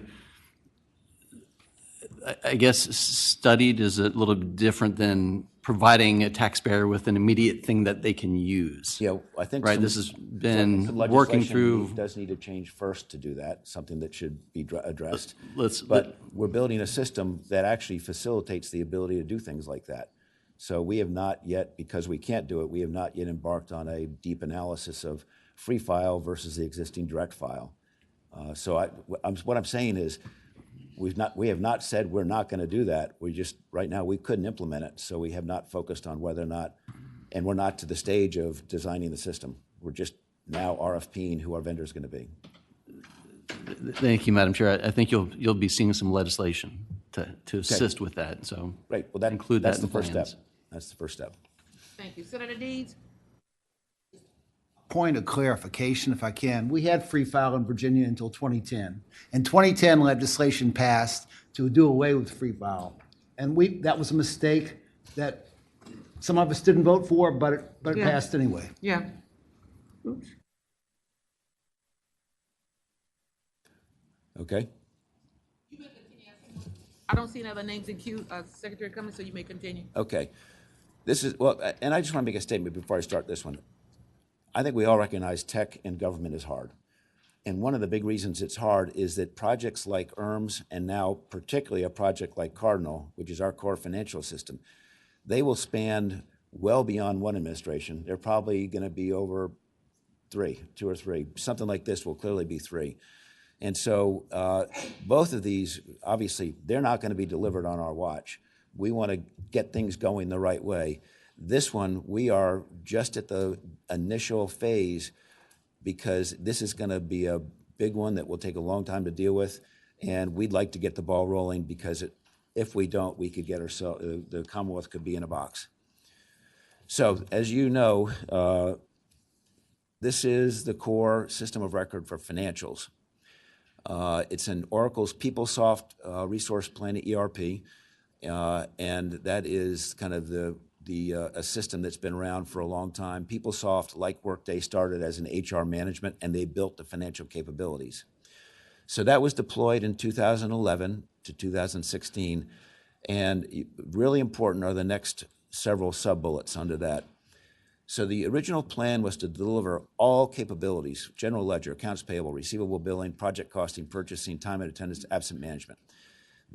I guess studied is a little different than providing a taxpayer with an immediate thing that they can use. Yeah, I think right. This has been some working through. Does need to change first to do that. Something that should be addressed. We're building a system that actually facilitates the ability to do things like that. So we have not yet, because we can't do it, we have not yet embarked on a deep analysis of free file versus the existing direct file. What I'm saying is, we have not said we're not going to do that. We just, right now, we couldn't implement it, so we have not focused on whether or not, and we're not to the stage of designing the system. We're just now RFPing who our vendor is going to be. Thank you, Madam Chair. I think you'll be seeing some legislation to assist with that. So right. Well, that's the first step. That's the first step. Thank you, Senator Deeds. Point of clarification, if I can. We had free file in Virginia until 2010. In 2010, legislation passed to do away with free file. And that was a mistake that some of us didn't vote for, but it passed anyway. Yeah. Oops. Okay. I don't see any other names in queue, Secretary Cummings, so you may continue. Okay. And I just want to make a statement before I start this one. I think we all recognize tech and government is hard. And one of the big reasons it's hard is that projects like ERMS, and now particularly a project like Cardinal, which is our core financial system, they will span well beyond one administration. They're probably going to be over two or three. Something like this will clearly be 3. And so both of these, obviously, they're not going to be delivered on our watch. We want to get things going the right way. This one, we are just at the initial phase because this is going to be a big one that will take a long time to deal with, and we'd like to get the ball rolling because if we don't, we could get ourselves, the Commonwealth could be in a box. So, as you know, this is the core system of record for financials. It's in Oracle's PeopleSoft resource planning ERP, and that is kind of a system that's been around for a long time. PeopleSoft, like Workday, started as an HR management, and they built the financial capabilities. So that was deployed in 2011 to 2016, and really important are the next several sub-bullets under that. So the original plan was to deliver all capabilities: general ledger, accounts payable, receivable billing, project costing, purchasing, time and attendance, absent management.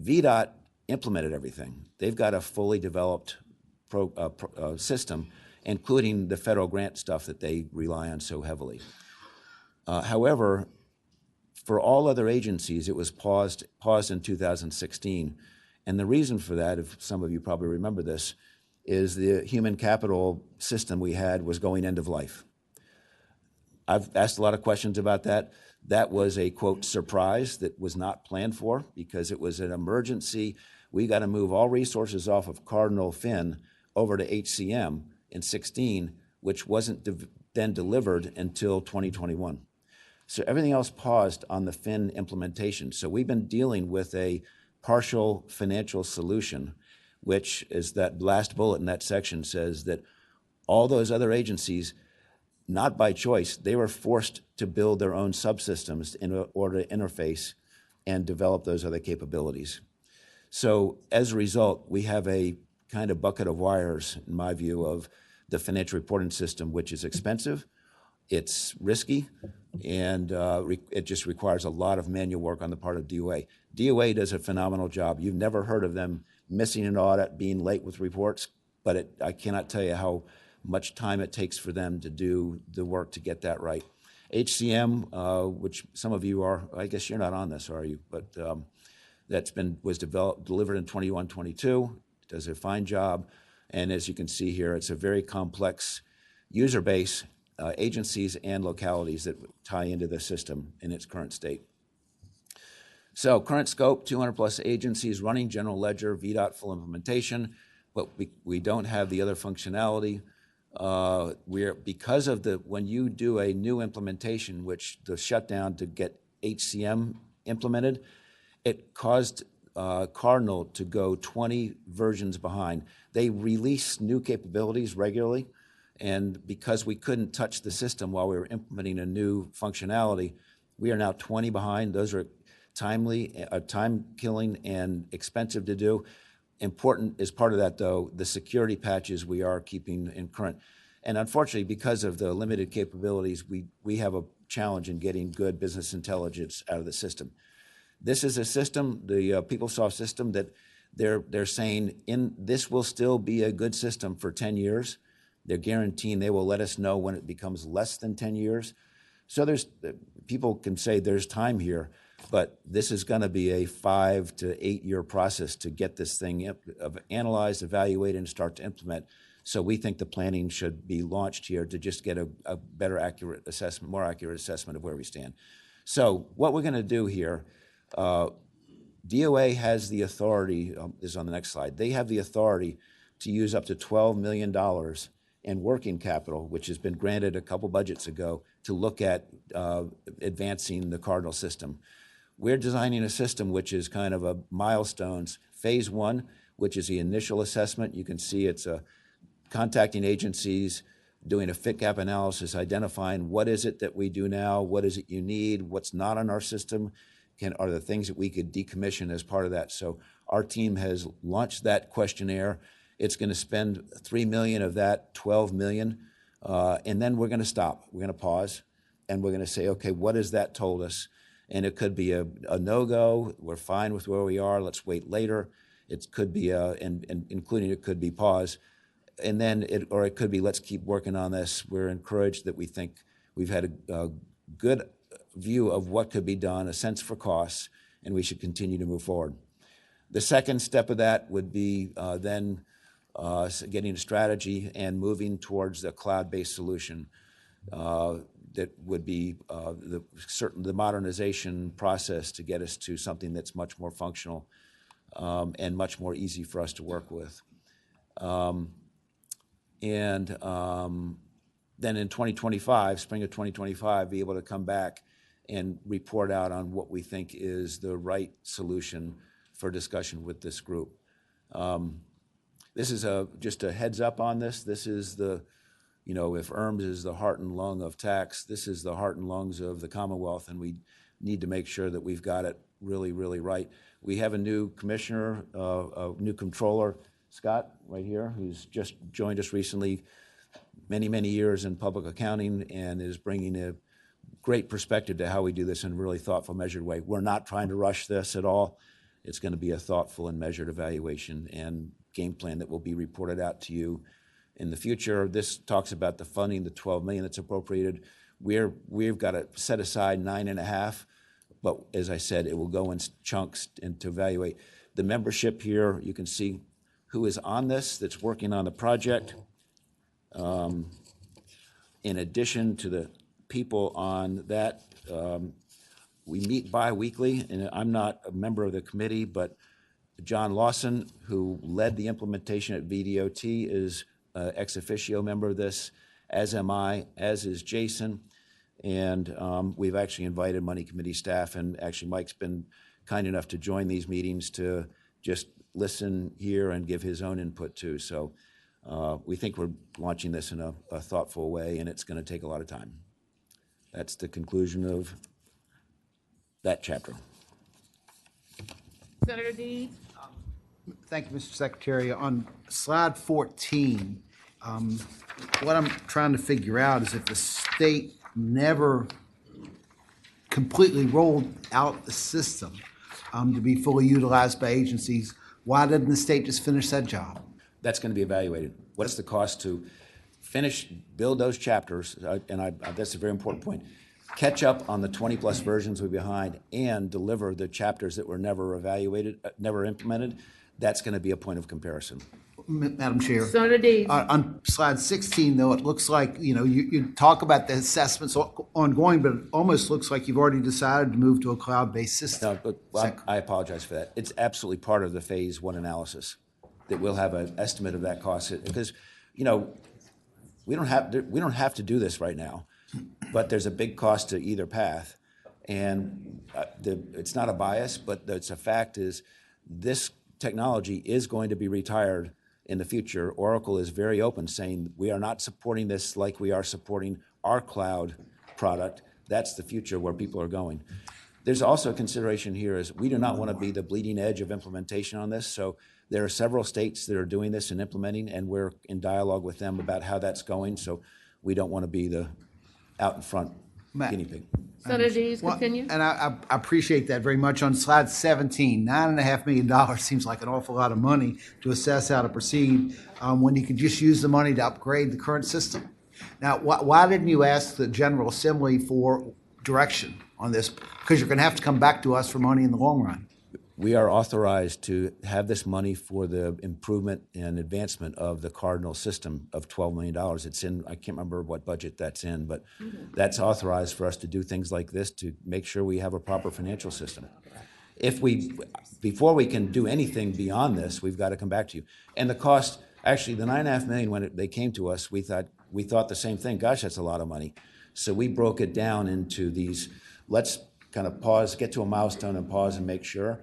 VDOT implemented everything. They've got a fully developed system, including the federal grant stuff that they rely on so heavily. However, for all other agencies, it was paused in 2016. And the reason for that, if some of you probably remember this, is the human capital system we had was going end of life. I've asked a lot of questions about that. That was a, quote, surprise that was not planned for because it was an emergency. We got to move all resources off of Cardinal Fin over to HCM in 16, which wasn't then delivered until 2021. So everything else paused on the Fin implementation. So we've been dealing with a partial financial solution, which is that last bullet in that section says that All those other agencies, not by choice, they were forced to build their own subsystems in order to interface and develop those other capabilities. So as a result, we have a kind of bucket of wires, in my view, of the financial reporting system, which is expensive, it's risky, and it just requires a lot of manual work on the part of DOA. DOA does a phenomenal job. You've never heard of them missing an audit, being late with reports, but I cannot tell you how much time it takes for them to do the work to get that right. HCM, which some of you are, I guess you're not on this, are you? But was delivered in 21-22, does a fine job. And as you can see here, it's a very complex user base, agencies and localities that tie into the system in its current state. So current scope, 200 plus agencies running general ledger, VDOT full implementation, but we don't have the other functionality. Because of when you do a new implementation, which the shutdown to get HCM implemented, it caused Cardinal to go 20 versions behind. They release new capabilities regularly, and because we couldn't touch the system while we were implementing a new functionality, we are now 20 behind. Those are time-killing and expensive to do. Important as part of that, though, the security patches we are keeping in current. And unfortunately, because of the limited capabilities, we have a challenge in getting good business intelligence out of the system. This is a system, the PeopleSoft system, that they're saying this will still be a good system for 10 years. They're guaranteeing they will let us know when it becomes less than 10 years. So people can say there's time here, but this is going to be a 5 to 8 year process to get this thing analyzed, evaluated, and start to implement. So we think the planning should be launched here to just get a better, accurate assessment, more accurate assessment of where we stand. So what we're going to do here, DOA has the authority, this is on the next slide, they have the authority to use up to $12 million in working capital, which has been granted a couple budgets ago, to look at advancing the Cardinal system. We're designing a system which is kind of a milestones. Phase 1, which is the initial assessment. You can see it's contacting agencies, doing a fit gap analysis, identifying what is it that we do now, what is it you need, what's not on our system, are the things that we could decommission as part of that. So our team has launched that questionnaire. It's going to spend $3 million of that, $12 million, and then we're going to stop. We're going to pause, and we're going to say, okay, what has that told us? And it could be a no-go. We're fine with where we are. Let's wait later. It could be including it could be pause, and then it could be let's keep working on this. We're encouraged that we think we've had a good view of what could be done, a sense for costs, and we should continue to move forward. The second step of that would be then getting a strategy and moving towards the cloud-based solution that would be the modernization process to get us to something that's much more functional and much more easy for us to work with. Then in 2025, spring of 2025, be able to come back and report out on what we think is the right solution for discussion with this group. This is just a heads up on this. This is if ERMS is the heart and lung of tax, this is the heart and lungs of the Commonwealth, and we need to make sure that we've got it really, really right. We have a new commissioner, a new controller, Scott, right here, who's just joined us recently, many, many years in public accounting, and is bringing a great perspective to how we do this in a really thoughtful, measured way. We're not trying to rush this at all. It's going to be a thoughtful and measured evaluation and game plan that will be reported out to you in the future. This talks about the funding, the $12 million that's appropriated. We've got to set aside 9.5, but as I said, it will go in chunks and to evaluate. The membership here, you can see who is on this, that's working on the project. In addition to the people on that, we meet bi-weekly, and I'm not a member of the committee, but John Lawson, who led the implementation at VDOT, is an ex officio member of this, as am I, as is Jason. And we've actually invited Money Committee staff, and actually Mike's been kind enough to join these meetings to just listen here and give his own input too. So We think we're launching this in a thoughtful way, and it's going to take a lot of time. That's the conclusion of that chapter. Senator Deeds? Thank you, Mr. Secretary. On slide 14, what I'm trying to figure out is if the state never completely rolled out the system to be fully utilized by agencies, why didn't the state just finish that job? That's going to be evaluated. What's the cost to build those chapters? That's a very important point. Catch up on the 20-plus versions we're behind and deliver the chapters that were never evaluated, never implemented. That's going to be a point of comparison. Madam Chair. Senator Deeds? On slide 16, though, it looks like, you talk about the assessments ongoing, but it almost looks like you've already decided to move to a cloud-based system. No, but I apologize for that. It's absolutely part of the phase one analysis that we'll have an estimate of that cost, because, we don't have to do this right now, but there's a big cost to either path, and it's not a bias, but it's a fact is this technology is going to be retired in the future. Oracle is very open, saying we are not supporting this like we are supporting our cloud product. That's the future where people are going. There's also a consideration here is we do not want to be the bleeding edge of implementation on this. So there are several states that are doing this and implementing, and we're in dialogue with them about how that's going. So we don't want to be the out in front guinea pig. Senator Deeds, continue. And I appreciate that very much. On slide 17, $9.5 million seems like an awful lot of money to assess how to proceed when you could just use the money to upgrade the current system. Now, why didn't you ask the General Assembly for direction on this? Because you're going to have to come back to us for money in the long run. We are authorized to have this money for the improvement and advancement of the Cardinal system of $12 million. It's in, I can't remember what budget that's in, but that's authorized for us to do things like this to make sure we have a proper financial system. Before we can do anything beyond this, we've got to come back to you. And the cost, actually, the $9.5 million, when they came to us, we thought the same thing. Gosh, that's a lot of money. So we broke it down into these, let's kind of pause, get to a milestone and pause and make sure.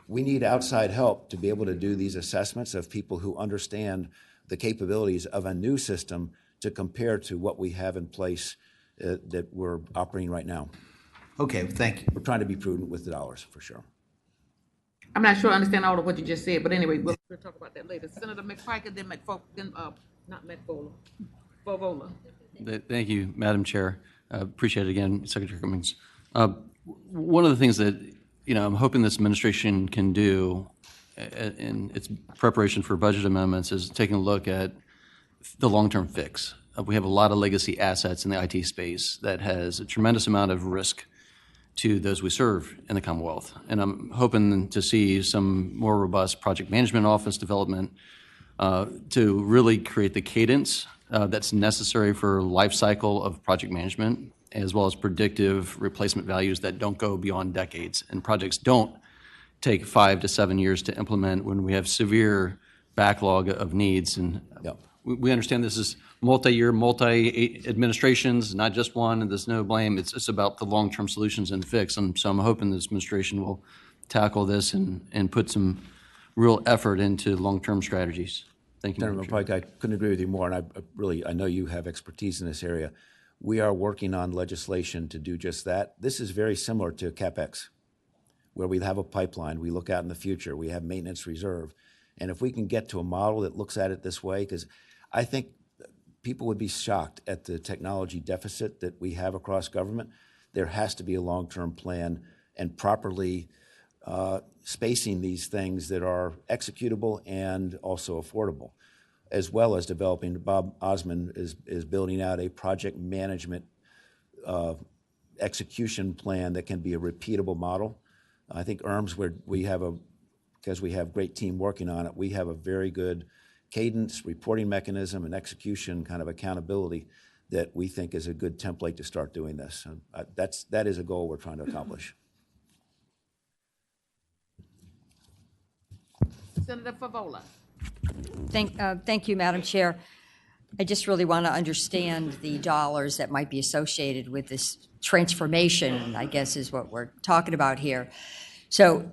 We need outside help to be able to do these assessments of people who understand the capabilities of a new system to compare to what we have in place that we're operating right now. Okay, thank you. We're trying to be prudent with the dollars, for sure. I'm not sure I understand all of what you just said, but anyway, we'll talk about that later. Senator McPike, then not McFola. Vovola. Thank you, Madam Chair. Appreciate it again, Secretary Cummings. One of the things that I'm hoping this administration can do in its preparation for budget amendments is taking a look at the long-term fix. We have a lot of legacy assets in the IT space that has a tremendous amount of risk to those we serve in the Commonwealth. And I'm hoping to see some more robust project management office development to really create the cadence that's necessary for life cycle of project management, as well as predictive replacement values that don't go beyond decades. And projects don't take 5 to 7 years to implement when we have severe backlog of needs. And we understand this is multi-year, multi-administrations, not just one, and there's no blame. It's about the long-term solutions and fix. And so I'm hoping this administration will tackle this and put some real effort into long-term strategies. Thank you. Senator McPike, I couldn't agree with you more, and I know you have expertise in this area. We are working on legislation to do just that. This is very similar to CapEx, where we have a pipeline, we look out in the future, we have maintenance reserve. And if we can get to a model that looks at it this way, because I think people would be shocked at the technology deficit that we have across government. There has to be a long-term plan and properly spacing these things that are executable and also affordable, as well as developing. Bob Osmond is building out a project management execution plan that can be a repeatable model. I think ERMS, because we have great team working on it, we have a very good cadence, reporting mechanism, and execution kind of accountability that we think is a good template to start doing this. And that is a goal we're trying to accomplish. Senator Favola. Thank you, Madam Chair. I just really want to understand the dollars that might be associated with this transformation, I guess is what we're talking about here. So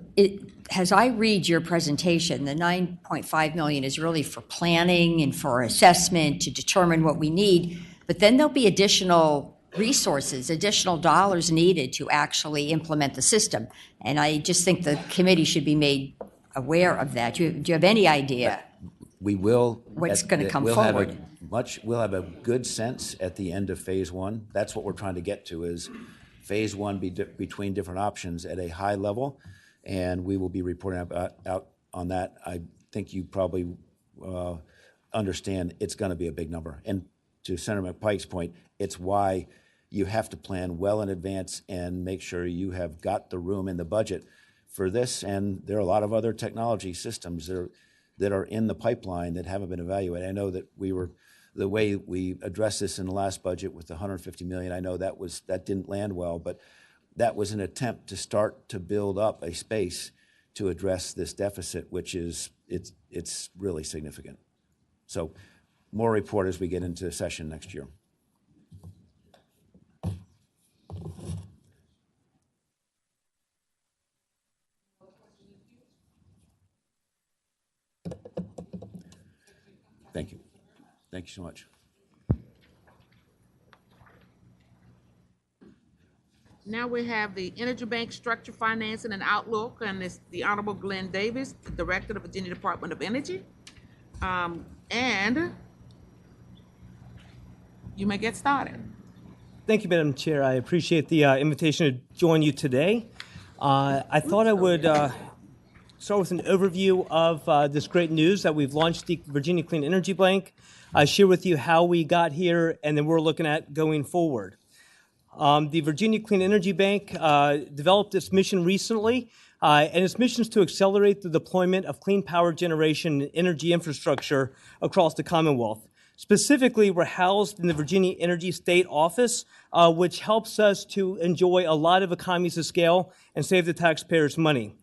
as I read your presentation, the 9.5 million is really for planning and for assessment to determine what we need, but then there'll be additional resources, additional dollars needed to actually implement the system. And I just think the committee should be made aware of that. Do you have any idea? We will. What's gonna come we'll have forward? We'll have a good sense at the end of phase one. That's what we're trying to get to, is phase one between different options at a high level, and we will be reporting out on that. I think you probably understand it's going to be a big number. And to Senator McPike's point, it's why you have to plan well in advance and make sure you have got the room in the budget for this. And there are a lot of other technology systems that are in the pipeline that haven't been evaluated. I know that the way we addressed this in the last budget with the 150 million, I know that didn't land well, but that was an attempt to start to build up a space to address this deficit, which is, it's really significant. So more report as we get into session next year. Thank you. Thank you so much. Now we have the Energy Bank Structure, Financing, and Outlook, and it's the Honorable Glenn Davis, the Director of the Virginia Department of Energy. And you may get started. Thank you, Madam Chair. I appreciate the invitation to join you today. I thought I would start with an overview of this great news that we've launched the Virginia Clean Energy Bank, share with you how we got here, and then we're looking at going forward. The Virginia Clean Energy Bank developed its mission recently, and its mission is to accelerate the deployment of clean power generation and energy infrastructure across the Commonwealth. Specifically, we're housed in the Virginia Energy State Office, which helps us to enjoy a lot of economies of scale and save the taxpayers money.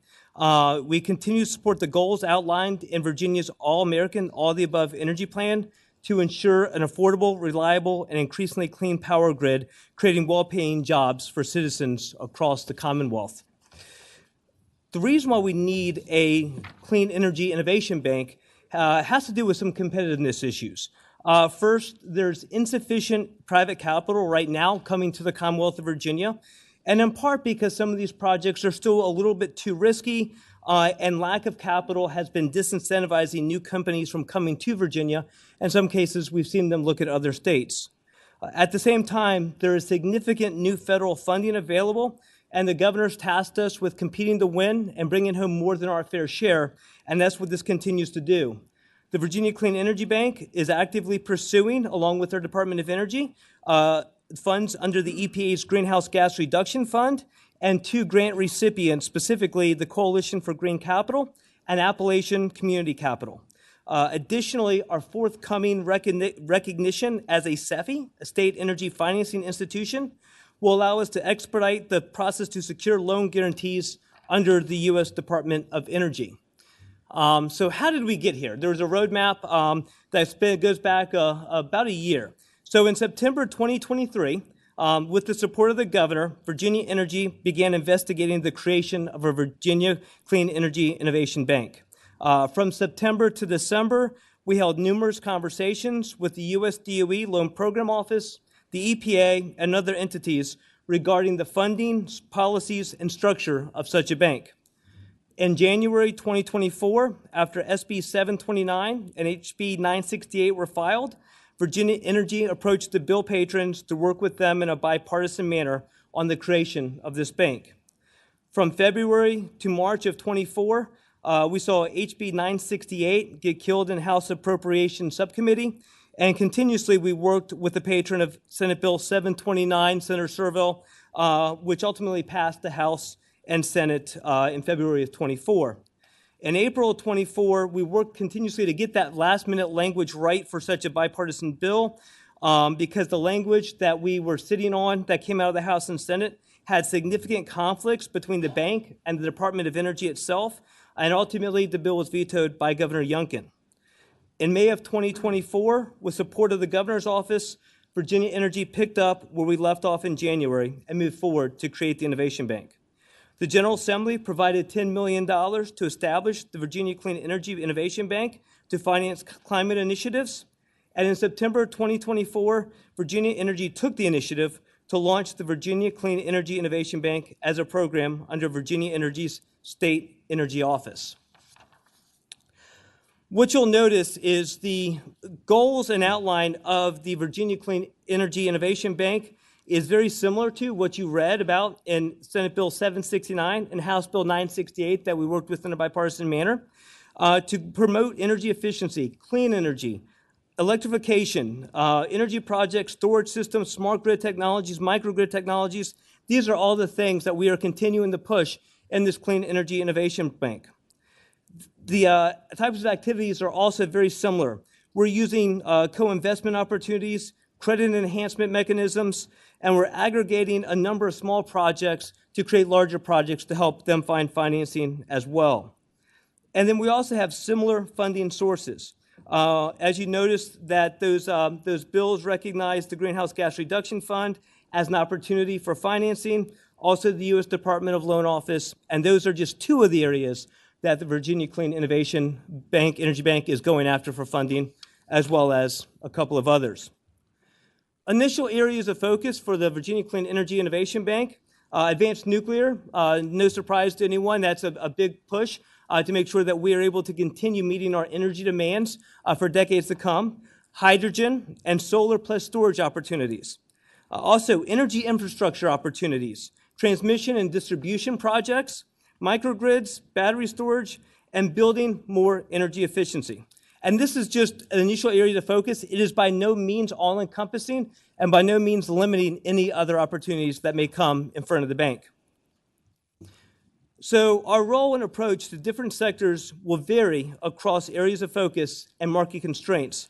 We continue to support the goals outlined in Virginia's All-American, All-the-Above Energy Plan to ensure an affordable, reliable, and increasingly clean power grid, creating well-paying jobs for citizens across the Commonwealth. The reason why we need a Clean Energy Innovation Bank has to do with some competitiveness issues. First, there's insufficient private capital right now coming to the Commonwealth of Virginia, and in part because some of these projects are still a little bit too risky, and lack of capital has been disincentivizing new companies from coming to Virginia. In some cases, we've seen them look at other states. At the same time, there is significant new federal funding available, and the governor's tasked us with competing to win and bringing home more than our fair share, and that's what this continues to do. The Virginia Clean Energy Bank is actively pursuing, along with our Department of Energy, funds under the EPA's Greenhouse Gas Reduction Fund, and 2 grant recipients, specifically the Coalition for Green Capital and Appalachian Community Capital. Additionally, our forthcoming recognition as a SEFI, a state energy financing institution, will allow us to expedite the process to secure loan guarantees under the U.S. Department of Energy. So how did we get here? There was a roadmap that goes back about a year. So in September 2023, with the support of the governor, Virginia Energy began investigating the creation of a Virginia Clean Energy Innovation Bank. From September to December, we held numerous conversations with the U.S. DOE Loan Program Office, the EPA, and other entities regarding the funding, policies, and structure of such a bank. In January 2024, after SB 729 and HB 968 were filed, Virginia Energy approached the bill patrons to work with them in a bipartisan manner on the creation of this bank. From February to March of 24, we saw HB 968 get killed in House Appropriations Subcommittee, and continuously we worked with the patron of Senate Bill 729, Senator Serville, which ultimately passed the House and Senate in February of 24. In April of 24, we worked continuously to get that last-minute language right for such a bipartisan bill, because the language that we were sitting on that came out of the House and Senate had significant conflicts between the bank and the Department of Energy itself, and ultimately the bill was vetoed by Governor Youngkin. In May of 2024, with support of the governor's office, Virginia Energy picked up where we left off in January and moved forward to create the Innovation Bank. The General Assembly provided $10 million to establish the Virginia Clean Energy Innovation Bank to finance climate initiatives. And in September 2024, Virginia Energy took the initiative to launch the Virginia Clean Energy Innovation Bank as a program under Virginia Energy's State Energy Office. What you'll notice is the goals and outline of the Virginia Clean Energy Innovation Bank is very similar to what you read about in Senate Bill 769 and House Bill 968 that we worked with in a bipartisan manner to promote energy efficiency, clean energy, electrification, energy projects, storage systems, smart grid technologies, microgrid technologies. These are all the things that we are continuing to push in this Clean Energy Innovation Bank. The types of activities are also very similar. We're using co-investment opportunities, credit enhancement mechanisms, and we're aggregating a number of small projects to create larger projects to help them find financing as well. And then we also have similar funding sources. As you noticed that those bills recognize the Greenhouse Gas Reduction Fund as an opportunity for financing, also the U.S. Department of Loan Office, and those are just two of the areas that the Virginia Clean Innovation Bank, Energy Bank, is going after for funding, as well as a couple of others. Initial areas of focus for the Virginia Clean Energy Innovation Bank, advanced nuclear, no surprise to anyone, that's a big push to make sure that we are able to continue meeting our energy demands for decades to come. Hydrogen and solar plus storage opportunities. Also, energy infrastructure opportunities, transmission and distribution projects, microgrids, battery storage, and building more energy efficiency. And this is just an initial area of focus. It is by no means all-encompassing and by no means limiting any other opportunities that may come in front of the bank. So our role and approach to different sectors will vary across areas of focus and market constraints.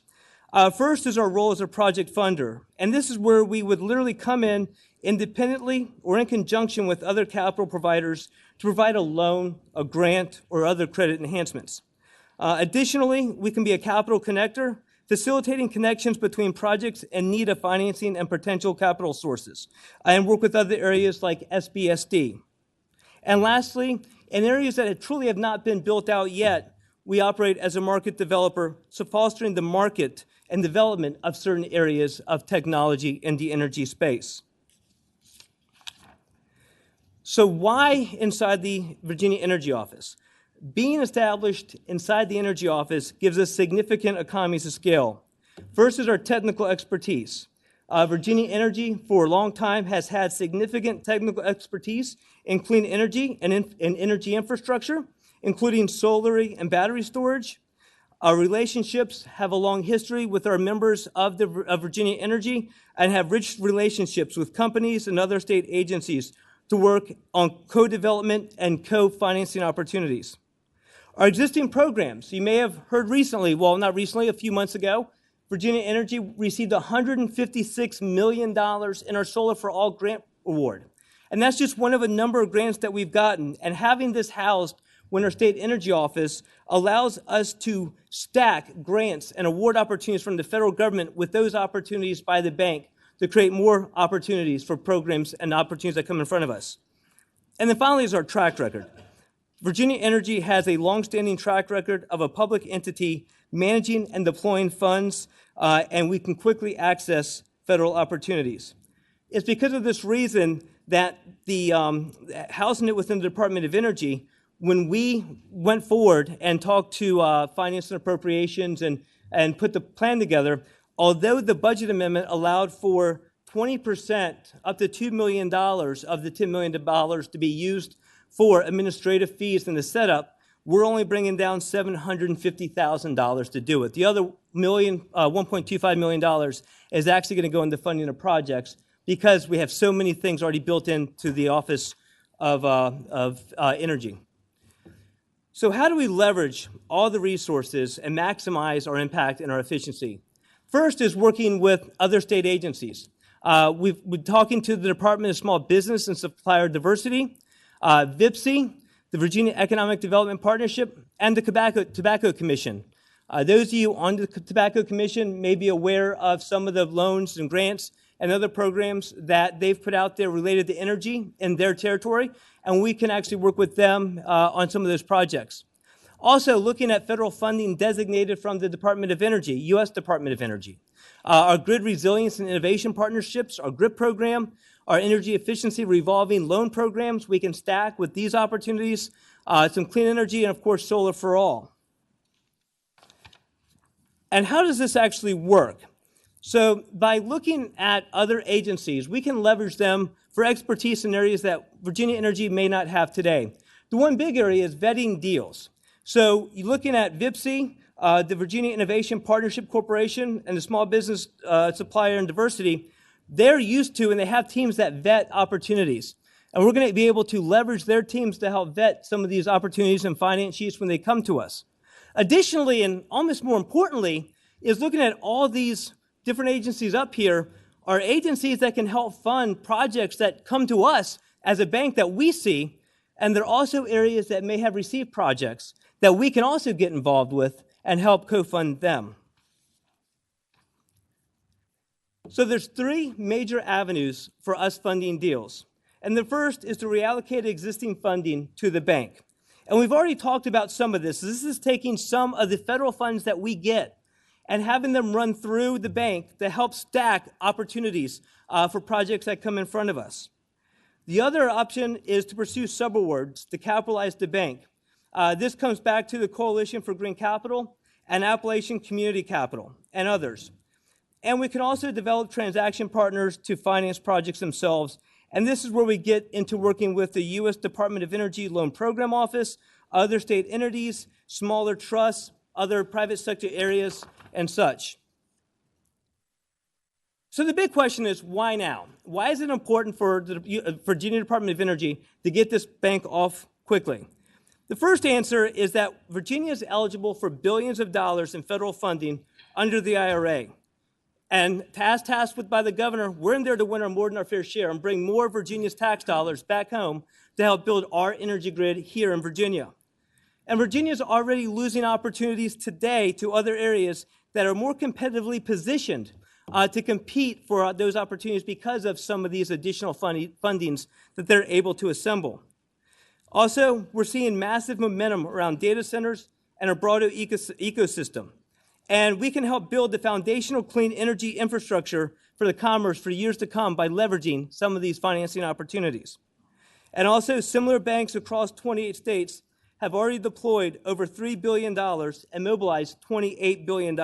First is our role as a project funder, and this is where we would literally come in independently or in conjunction with other capital providers to provide a loan, a grant, or other credit enhancements. Additionally, we can be a capital connector, facilitating connections between projects in need of financing and potential capital sources, and work with other areas like SBSD. And lastly, in areas that truly have not been built out yet, we operate as a market developer, so fostering the market and development of certain areas of technology in the energy space. So why inside the Virginia Energy Office? Being established inside the Energy Office gives us significant economies of scale. First is our technical expertise. Virginia Energy, for a long time, has had significant technical expertise in clean energy and in energy infrastructure, including solar and battery storage. Our relationships have a long history with our members of Virginia Energy and have rich relationships with companies and other state agencies to work on co-development and co-financing opportunities. Our existing programs, you may have heard recently, well, not recently, a few months ago, Virginia Energy received $156 million in our Solar for All grant award. And that's just one of a number of grants that we've gotten. And having this housed when our state energy office allows us to stack grants and award opportunities from the federal government with those opportunities by the bank to create more opportunities for programs and opportunities that come in front of us. And then finally is our track record. Virginia Energy has a longstanding track record of a public entity managing and deploying funds, and we can quickly access federal opportunities. It's because of this reason that the housing it within the Department of Energy, when we went forward and talked to Finance and Appropriations and put the plan together, although the budget amendment allowed for 20%, up to $2 million of the $10 million to be used for administrative fees in the setup, we're only bringing down $750,000 to do it. The other $1.25 million is actually going to go into funding of projects because we have so many things already built into the Office of Energy. So how do we leverage all the resources and maximize our impact and our efficiency? First is working with other state agencies. We've been talking to the Department of Small Business and Supplier Diversity, VIPSI, the Virginia Economic Development Partnership, and the Tobacco Commission. Those of you on the Tobacco Commission may be aware of some of the loans and grants and other programs that they've put out there related to energy in their territory, and we can actually work with them on some of those projects. Also, looking at federal funding designated from the Department of Energy, U.S. Department of Energy. Our Grid Resilience and Innovation Partnerships, our GRIP program, our Energy Efficiency Revolving Loan programs, we can stack with these opportunities, some clean energy, and of course, solar for all. And how does this actually work? So by looking at other agencies, we can leverage them for expertise in areas that Virginia Energy may not have today. The one big area is vetting deals. So you're looking at VIPC, the Virginia Innovation Partnership Corporation, and the Small Business Supplier and Diversity, they're used to and they have teams that vet opportunities. And we're going to be able to leverage their teams to help vet some of these opportunities and finance sheets when they come to us. Additionally, and almost more importantly, is looking at all these different agencies up here are agencies that can help fund projects that come to us as a bank that we see, and they're also areas that may have received projects that we can also get involved with and help co-fund them. So there's three major avenues for us funding deals. And the first is to reallocate existing funding to the bank. And we've already talked about some of this. This is taking some of the federal funds that we get and having them run through the bank to help stack opportunities for projects that come in front of us. The other option is to pursue subawards to capitalize the bank. This comes back to the Coalition for Green Capital and Appalachian Community Capital and others. And we can also develop transaction partners to finance projects themselves. And this is where we get into working with the U.S. Department of Energy Loan Program Office, other state entities, smaller trusts, other private sector areas, and such. So the big question is, why now? Why is it important for the Virginia Department of Energy to get this bank off quickly? The first answer is that Virginia is eligible for billions of dollars in federal funding under the IRA. And tasked with by the governor, we're in there to win more than our fair share and bring more of Virginia's tax dollars back home to help build our energy grid here in Virginia. And Virginia is already losing opportunities today to other areas that are more competitively positioned to compete for those opportunities because of some of these additional fundings that they're able to assemble. Also, we're seeing massive momentum around data centers and a broader ecosystem. And we can help build the foundational clean energy infrastructure for the commerce for years to come by leveraging some of these financing opportunities. And also, similar banks across 28 states have already deployed over $3 billion and mobilized $28 billion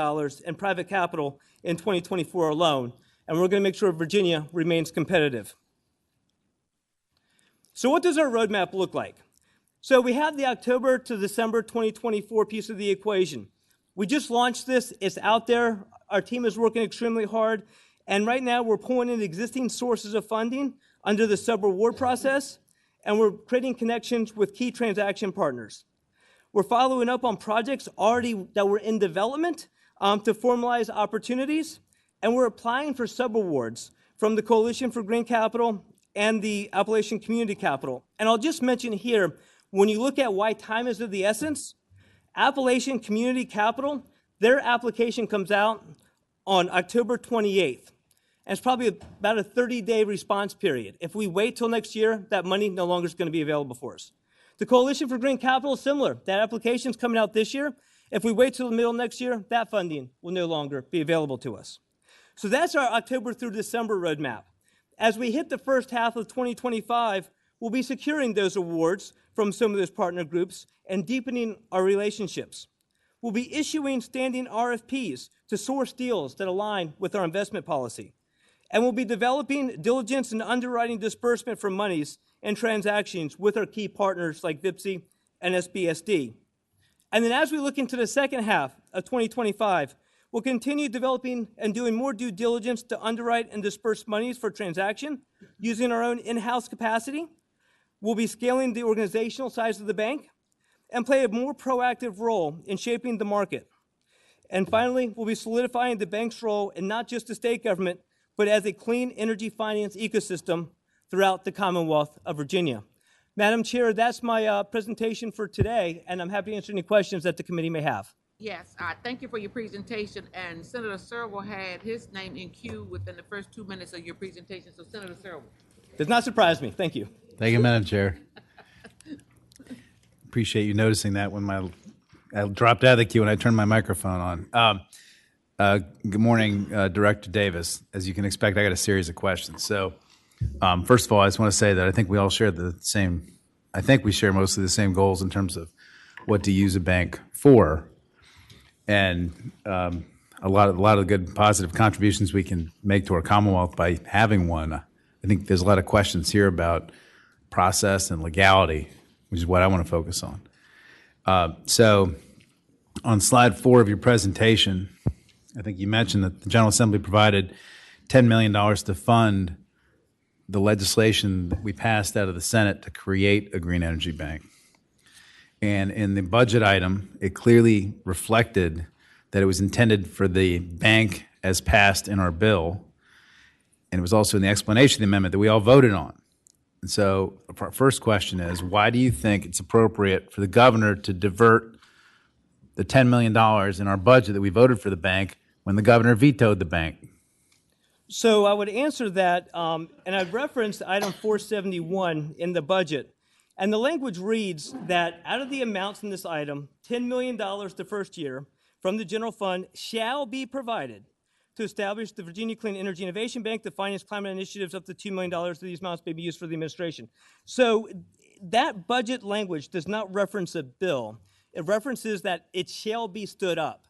in private capital in 2024 alone. And we're going to make sure Virginia remains competitive. So what does our roadmap look like? So we have the October to December 2024 piece of the equation. We just launched this. It's out there. Our team is working extremely hard. And right now, we're pulling in existing sources of funding under the sub-award process, and we're creating connections with key transaction partners. We're following up on projects already that were in development to formalize opportunities, and we're applying for sub-awards from the Coalition for Green Capital and the Appalachian Community Capital. And I'll just mention here, when you look at why time is of the essence, Appalachian Community Capital, their application comes out on October 28th. And it's probably about a 30-day response period. If we wait till next year, that money no longer is going to be available for us. The Coalition for Green Capital is similar. That application is coming out this year. If we wait till the middle of next year, that funding will no longer be available to us. So that's our October through December roadmap. As we hit the first half of 2025, we'll be securing those awards from some of those partner groups and deepening our relationships. We'll be issuing standing RFPs to source deals that align with our investment policy. And we'll be developing diligence and underwriting disbursement for monies and transactions with our key partners like VIPC and SBSD. And then as we look into the second half of 2025, we'll continue developing and doing more due diligence to underwrite and disperse monies for transaction using our own in-house capacity. We'll be scaling the organizational size of the bank and play a more proactive role in shaping the market. And finally, we'll be solidifying the bank's role in not just the state government, but as a clean energy finance ecosystem throughout the Commonwealth of Virginia. Madam Chair, that's my presentation for today, and I'm happy to answer any questions that the committee may have. Yes, thank you for your presentation. And Senator Searle had his name in queue within the first 2 minutes of your presentation. So Senator Searle. Does not surprise me. Thank you. Thank you, Madam Chair. Appreciate you noticing that when I dropped out of the queue and I turned my microphone on. Good morning, Director Davis. As you can expect, I got a series of questions. So, first of all, I just want to say that I think we all share we share mostly the same goals in terms of what to use a bank for, and a lot of good positive contributions we can make to our Commonwealth by having one. I think there's a lot of questions here about process and legality, which is what I want to focus on. So, on slide 4 of your presentation, I think you mentioned that the General Assembly provided $10 million to fund the legislation that we passed out of the Senate to create a green energy bank. And in the budget item, it clearly reflected that it was intended for the bank as passed in our bill. And it was also in the explanation of the amendment that we all voted on. And so our first question is, why do you think it's appropriate for the governor to divert the $10 million in our budget that we voted for the bank when the governor vetoed the bank? So I would answer that, and I've referenced item 471 in the budget. And the language reads that out of the amounts in this item, $10 million the first year from the general fund shall be provided to establish the Virginia Clean Energy Innovation Bank to finance climate initiatives up to $2 million. These amounts may be used for the administration. So that budget language does not reference a bill. It references that it shall be stood up.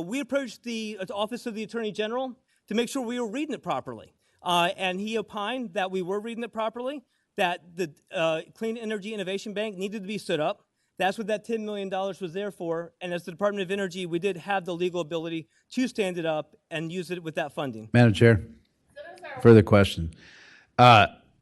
We approached the Office of the Attorney General to make sure we were reading it properly. And he opined that we were reading it properly, that the Clean Energy Innovation Bank needed to be stood up. That's what that $10 million was there for. And as the Department of Energy, we did have the legal ability to stand it up and use it with that funding. Madam Chair, further question.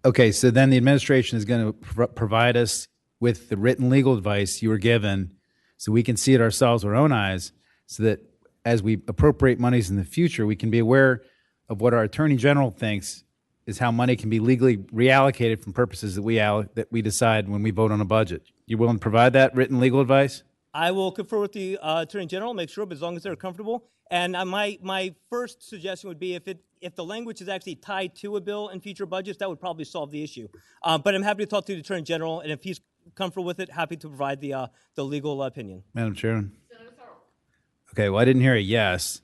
Okay, so then the administration is going to provide us with the written legal advice you were given so we can see it ourselves with our own eyes, so that as we appropriate monies in the future, we can be aware of what our Attorney General thinks is how money can be legally reallocated from purposes that we decide when we vote on a budget. You willing to provide that written legal advice? I will confer with the Attorney General, make sure, but as long as they're comfortable. And my first suggestion would be if the language is actually tied to a bill in future budgets, that would probably solve the issue. But I'm happy to talk to the Attorney General, and if he's comfortable with it, happy to provide the legal opinion. Madam Chairman? Okay, well, I didn't hear a yes,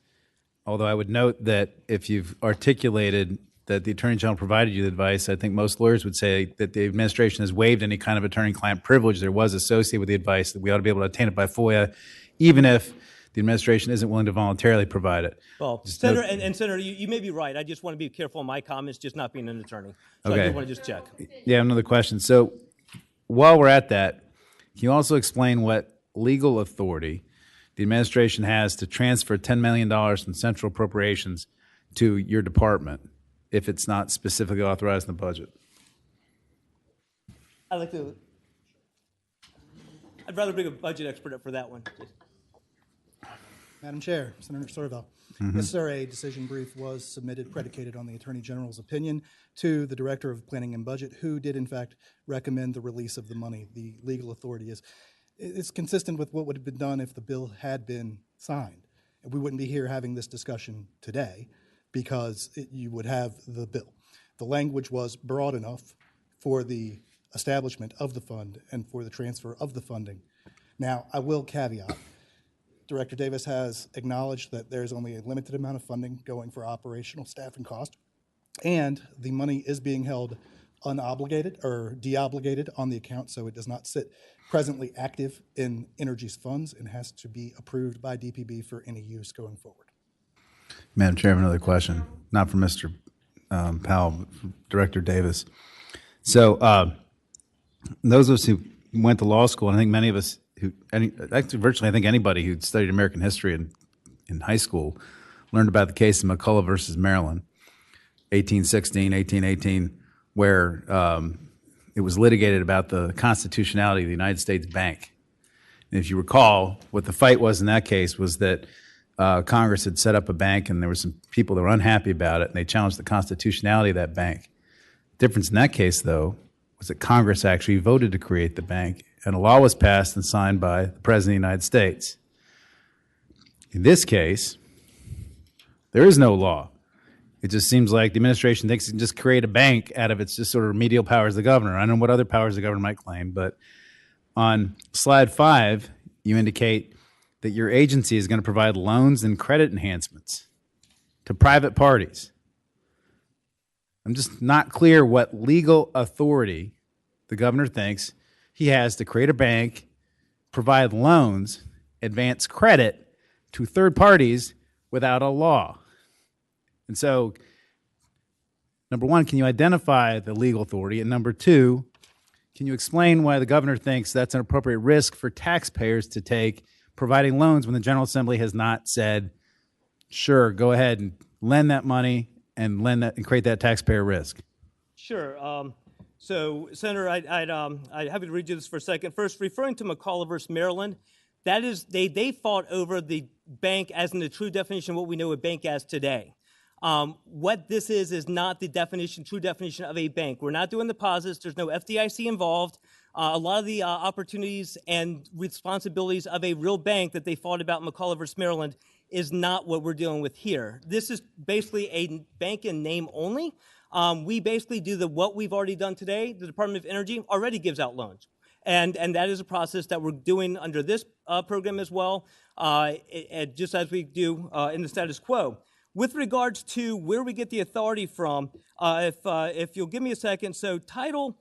although I would note that if you've articulated that the Attorney General provided you the advice, I think most lawyers would say that the administration has waived any kind of attorney-client privilege there was associated with the advice, that we ought to be able to obtain it by FOIA, even if the administration isn't willing to voluntarily provide it. Well, Senator, and Senator, you may be right. I just want to be careful in my comments, just not being an attorney. So Okay. I do want to just check. Yeah, another question. So while we're at that, can you also explain what legal authority the administration has to transfer $10 million from central appropriations to your department if it's not specifically authorized in the budget? I'd rather bring a budget expert up for that one. Madam Chair, Senator Sorvell. Yes, sir, a decision brief was submitted predicated on the Attorney General's opinion to the Director of Planning and Budget, who did in fact recommend the release of the money. The legal authority it's consistent with what would have been done if the bill had been signed. We wouldn't be here having this discussion today because you would have the bill. The language was broad enough for the establishment of the fund and for the transfer of the funding. Now, I will caveat, Director Davis has acknowledged that there's only a limited amount of funding going for operational staff and cost, and the money is being held unobligated or deobligated on the account, so it does not sit presently active in Energy's funds and has to be approved by DPB for any use going forward. Madam Chair, I have another question, not from Mr. Powell, but from Director Davis. So those of us who went to law school, and I think many of us actually virtually I think anybody who studied American history in high school learned about the case of McCullough versus Maryland, 1816, 1818, where it was litigated about the constitutionality of the United States Bank. And if you recall, what the fight was in that case was that Congress had set up a bank, and there were some people that were unhappy about it, and they challenged the constitutionality of that bank. The difference in that case, though, was that Congress actually voted to create the bank, and a law was passed and signed by the President of the United States. In this case, there is no law. It just seems like the administration thinks it can just create a bank out of its just sort of remedial powers of the governor. I don't know what other powers the governor might claim, but on slide 5, you indicate that your agency is going to provide loans and credit enhancements to private parties. I'm just not clear what legal authority the governor thinks he has to create a bank, provide loans, advance credit to third parties without a law. And so, number one, can you identify the legal authority? And number two, can you explain why the governor thinks that's an appropriate risk for taxpayers to take providing loans when the General Assembly has not said, sure, go ahead and lend that money and lend that and create that taxpayer risk? Sure. So, Senator, I'd happy to read you this for a second. First, referring to McCullough versus Maryland, that is, they fought over the bank as in the true definition of what we know a bank as today. What this is not the true definition of a bank. We're not doing deposits. There's no FDIC involved. A lot of the opportunities and responsibilities of a real bank that they fought about in McCullough versus Maryland is not what we're dealing with here. This is basically a bank in name only. We basically do what we've already done today. The Department of Energy already gives out loans. And that is a process that we're doing under this program as well, just as we do in the status quo. With regards to where we get the authority from, if you'll give me a second, so Virginia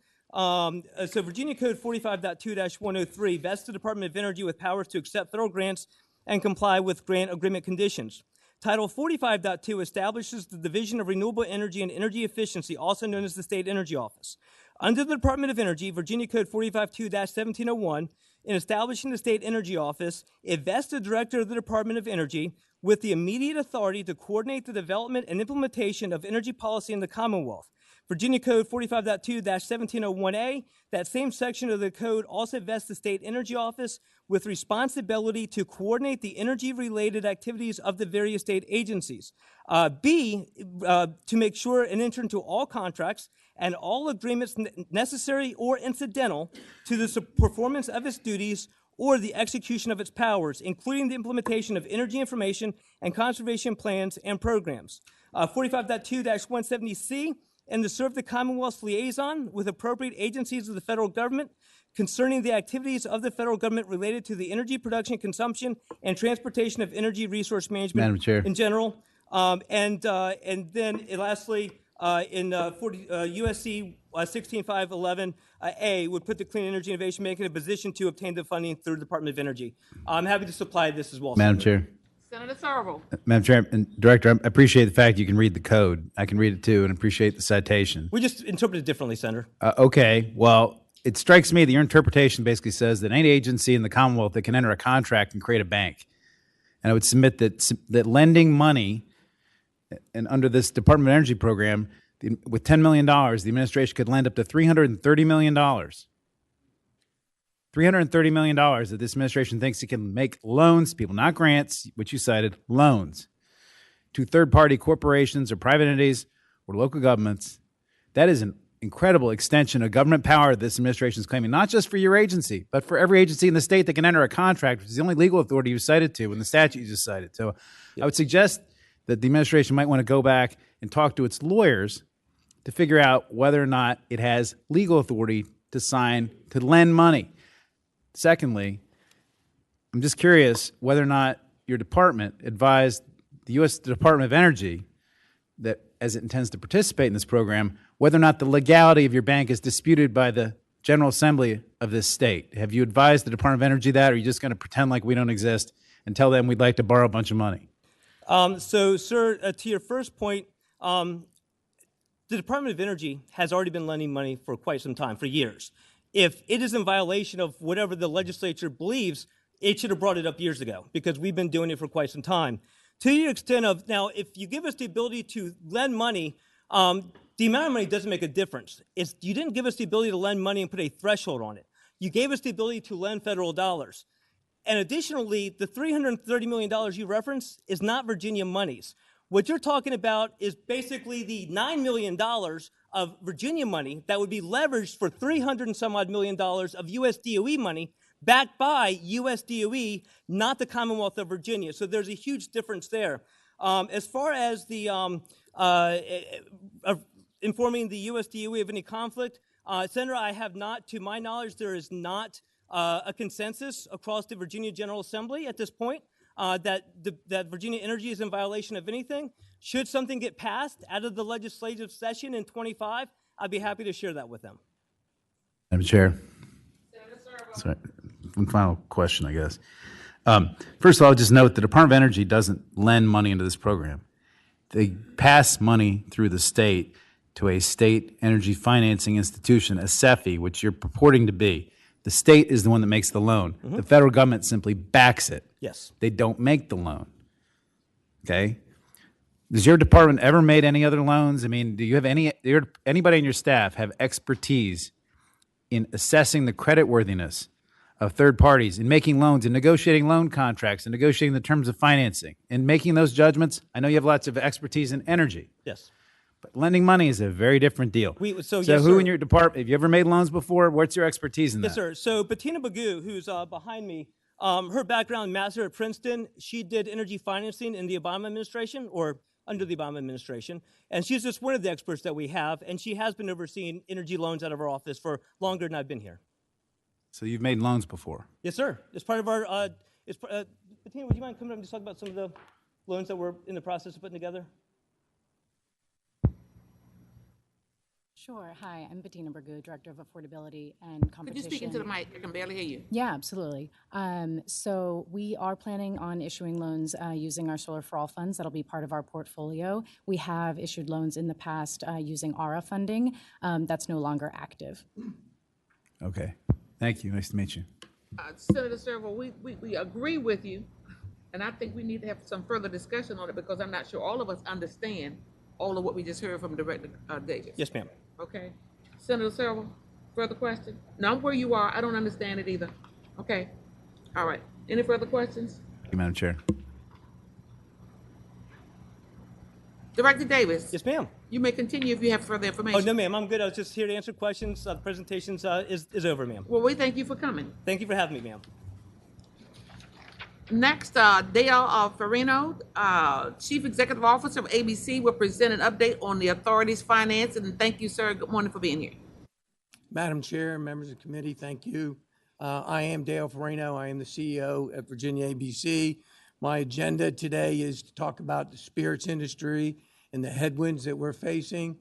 Code 45.2-103 vests the Department of Energy with powers to accept federal grants and comply with grant agreement conditions. Title 45.2 establishes the Division of Renewable Energy and Energy Efficiency, also known as the State Energy Office. Under the Department of Energy, Virginia Code 45.2-1701, in establishing the State Energy Office, it vests the Director of the Department of Energy with the immediate authority to coordinate the development and implementation of energy policy in the Commonwealth. Virginia Code 45.2-1701A, that same section of the code also vests the State Energy Office with responsibility to coordinate the energy-related activities of the various state agencies. B, to make sure and enter into all contracts and all agreements necessary or incidental to the performance of its duties or the execution of its powers, including the implementation of energy information and conservation plans and programs. 45.2-170C, and to serve the Commonwealth's liaison with appropriate agencies of the federal government concerning the activities of the federal government related to the energy production, consumption, and transportation of energy resource management Madam Chair. in general. And then lastly, in USC 16511A would put the Clean Energy Innovation Bank in a position to obtain the funding through the Department of Energy. I'm happy to supply this as well. Madam Senator. Chair. Senator Searle. Madam Chair and Director, I appreciate the fact you can read the code. I can read it too and appreciate the citation. We just interpret it differently, Senator. Okay, well, it strikes me that your interpretation basically says that any agency in the Commonwealth that can enter a contract and create a bank. And I would submit that lending money, and under this Department of Energy program, with $10 million, the administration could lend up to $330 million. $330 million that this administration thinks it can make loans to people, not grants, which you cited, loans, to third-party corporations or private entities or local governments. That is an incredible extension of government power this administration is claiming, not just for your agency, but for every agency in the state that can enter a contract, which is the only legal authority you cited to in the statute you just cited. So I would suggest that the administration might want to go back and talk to its lawyers to figure out whether or not it has legal authority to lend money. Secondly, I'm just curious whether or not your department advised the U.S. Department of Energy that, as it intends to participate in this program, whether or not the legality of your bank is disputed by the General Assembly of this state. Have you advised the Department of Energy that, or are you just going to pretend like we don't exist and tell them we'd like to borrow a bunch of money? So, sir, to your first point, the Department of Energy has already been lending money for quite some time, for years. If it is in violation of whatever the legislature believes, it should have brought it up years ago, because we've been doing it for quite some time. To the extent of, now, if you give us the ability to lend money, the amount of money doesn't make a difference. You didn't give us the ability to lend money and put a threshold on it. You gave us the ability to lend federal dollars. And additionally, the $330 million you referenced is not Virginia monies. What you're talking about is basically the $9 million of Virginia money that would be leveraged for $300 and some odd million of US DOE money backed by US DOE, not the Commonwealth of Virginia. So there's a huge difference there. As far as the informing the US DOE of any conflict, Senator, I have not, to my knowledge, there is not a consensus across the Virginia General Assembly at this point that Virginia Energy is in violation of anything. Should something get passed out of the legislative session in 25, I'd be happy to share that with them. Madam Chair. Sorry. One final question, I guess. First of all, just note the Department of Energy doesn't lend money into this program. They pass money through the state to a state energy financing institution, a SEFI, which you're purporting to be. The state is the one that makes the loan. Mm-hmm. The federal government simply backs it. Yes. They don't make the loan. Okay? Does your department ever made any other loans? I mean, do you have anybody in your staff have expertise in assessing the creditworthiness of third parties, in making loans, in negotiating loan contracts, in negotiating the terms of financing, in making those judgments? I know you have lots of expertise in energy. Yes. But lending money is a very different deal. So yes, who sir. In your department, have you ever made loans before? What's your expertise in that? Yes, sir. So Bettina Bagoo, who's behind me, her background, master at Princeton, she did energy financing in the Obama administration, or under the Obama administration, and she's just one of the experts that we have, and she has been overseeing energy loans out of our office for longer than I've been here. So you've made loans before? Yes, sir. It's part of our, Bettina, would you mind coming up and just talk about some of the loans that we're in the process of putting together? Sure. Hi, I'm Bettina Bergu, Director of Affordability and Competition. Could you speak into the mic? I can barely hear you. Yeah, absolutely. So we are planning on issuing loans using our Solar for All funds. That'll be part of our portfolio. We have issued loans in the past using ARA funding. That's no longer active. Okay. Thank you. Nice to meet you. Senator Servo, we agree with you, and I think we need to have some further discussion on it because I'm not sure all of us understand all of what we just heard from Director Davis. Yes, ma'am. Okay. Senator Servo, further question? Now, where you are, I don't understand it either. Okay. All right. Any further questions? Thank you, Madam Chair. Director Davis. Yes, ma'am. You may continue if you have further information. Oh, no, ma'am. I'm good. I was just here to answer questions. The presentation is over, ma'am. Well, we thank you for coming. Thank you for having me, ma'am. Next, Dale Farino, Chief Executive Officer of ABC, will present an update on the authority's finance. And thank you, sir. Good morning for being here. Madam Chair, members of the committee, thank you. I am Dale Farino. I am the CEO at Virginia ABC. My agenda today is to talk about the spirits industry and the headwinds that we're facing.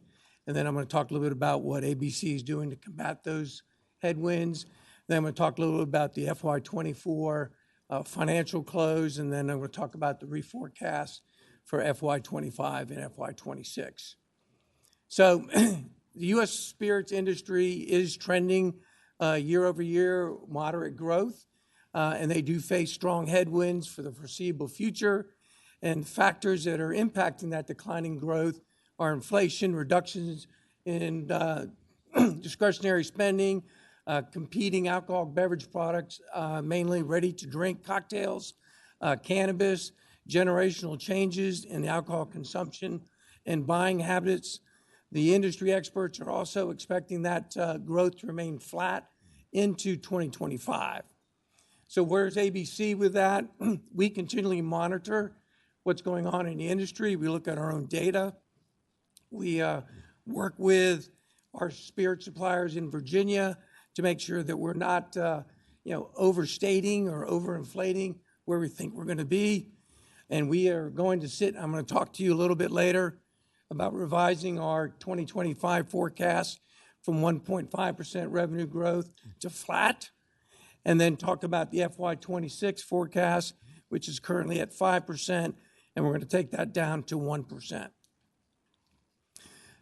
And then I'm going to talk a little bit about what ABC is doing to combat those headwinds. Then I'm going to talk a little bit about the FY24 financial close, and then I'm going to talk about the reforecast for FY25 and FY26. So the U.S. spirits industry is trending year over year, moderate growth, and they do face strong headwinds for the foreseeable future. And factors that are impacting that declining growth are inflation, reductions in discretionary spending, competing alcoholic beverage products, mainly ready-to-drink cocktails, cannabis, generational changes in alcohol consumption and buying habits. The industry experts are also expecting that growth to remain flat into 2025. So where's ABC with that? We continually monitor what's going on in the industry. We look at our own data. We work with our spirit suppliers in Virginia to make sure that we're not, overstating or overinflating where we think we're going to be. And we are going to I'm going to talk to you a little bit later about revising our 2025 forecast from 1.5% revenue growth to flat, and then talk about the FY26 forecast, which is currently at 5%, and we're going to take that down to 1%.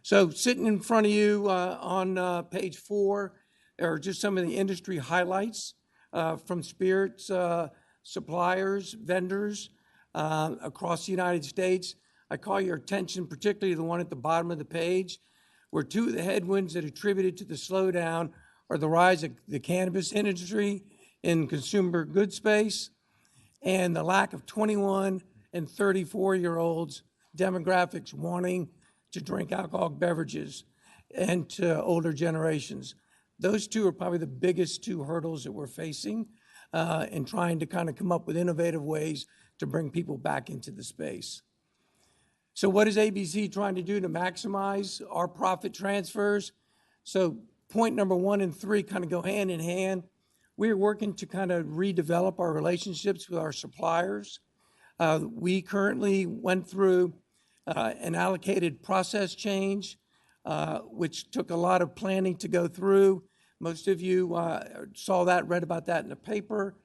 So sitting in front of you on page 4, are just some of the industry highlights from spirits suppliers, vendors across the United States. I call your attention particularly to the one at the bottom of the page, where two of the headwinds that attributed to the slowdown are the rise of the cannabis industry in consumer goods space and the lack of 21 and 34-year-olds demographics wanting to drink alcoholic beverages and to older generations. Those two are probably the biggest two hurdles that we're facing in trying to kind of come up with innovative ways to bring people back into the space. So what is ABC trying to do to maximize our profit transfers? So point number 1 and 3 kind of go hand in hand. We're working to kind of redevelop our relationships with our suppliers. We currently went through an allocated process change, which took a lot of planning to go through. Most of you saw that, read about that in the paper.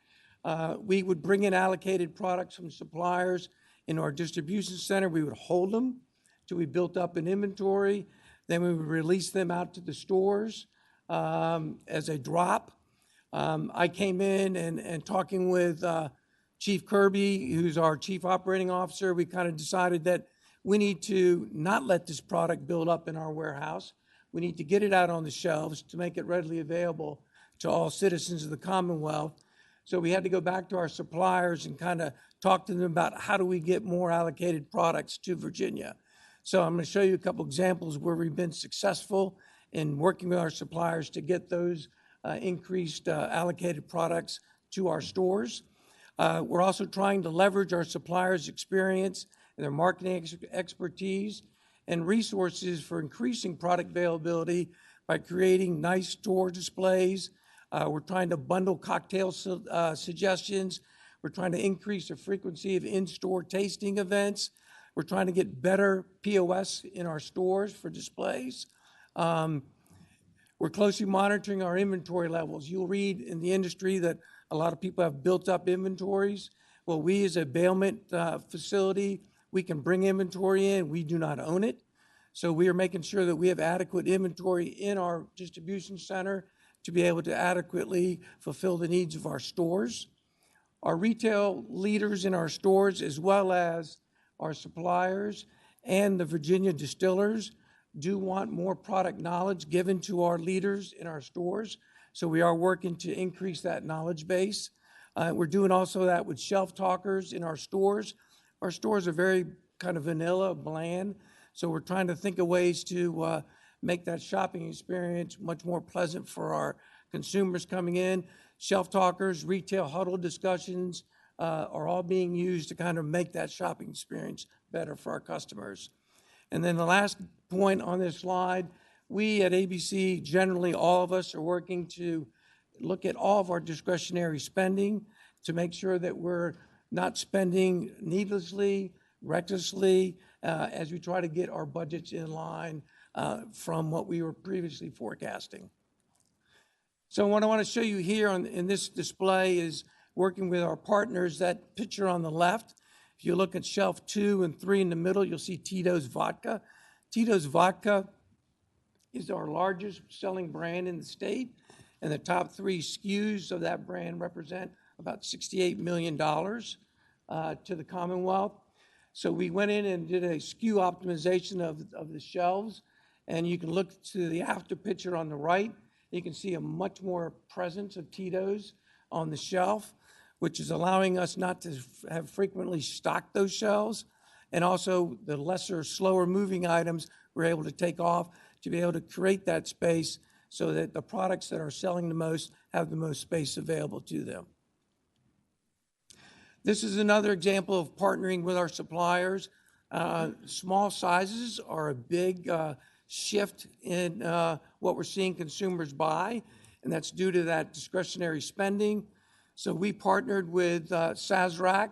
We would bring in allocated products from suppliers in our distribution center. We would hold them till we built up an inventory. Then we would release them out to the stores as a drop. I came in and talking with Chief Kirby, who's our Chief Operating Officer, we kind of decided that we need to not let this product build up in our warehouse. We need to get it out on the shelves to make it readily available to all citizens of the Commonwealth. So we had to go back to our suppliers and kind of talk to them about how do we get more allocated products to Virginia. So I'm going to show you a couple examples where we've been successful in working with our suppliers to get those increased allocated products to our stores. We're also trying to leverage our suppliers' experience and their marketing expertise and resources for increasing product availability by creating nice store displays. We're trying to bundle cocktail suggestions. We're trying to increase the frequency of in-store tasting events. We're trying to get better POS in our stores for displays. We're closely monitoring our inventory levels. You'll read in the industry that a lot of people have built up inventories. Well, we as a bailment facility, we can bring inventory in. We do not own it. So we are making sure that we have adequate inventory in our distribution center to be able to adequately fulfill the needs of our stores. Our retail leaders in our stores, as well as our suppliers and the Virginia distillers, do want more product knowledge given to our leaders in our stores. So we are working to increase that knowledge base. We're doing also that with shelf talkers in our stores. Our stores are very kind of vanilla, bland. So we're trying to think of ways to make that shopping experience much more pleasant for our consumers coming in. Shelf talkers, retail huddle discussions are all being used to kind of make that shopping experience better for our customers. And then the last point on this slide, we at ABC, generally all of us are working to look at all of our discretionary spending to make sure that we're not spending needlessly, recklessly, as we try to get our budgets in line from what we were previously forecasting. So what I want to show you here in this display is working with our partners. That picture on the left, if you look at shelf 2 and 3 in the middle, you'll see Tito's Vodka. Tito's Vodka is our largest selling brand in the state, and the top 3 SKUs of that brand represent about $68 million to the Commonwealth. So we went in and did a SKU optimization of the shelves, and you can look to the after picture on the right. You can see a much more presence of Tito's on the shelf, which is allowing us not to have frequently stocked those shelves. And also the lesser, slower moving items we're able to take off to be able to create that space so that the products that are selling the most have the most space available to them. This is another example of partnering with our suppliers. Small sizes are a big shift in what we're seeing consumers buy, and that's due to that discretionary spending. So we partnered with Sazerac,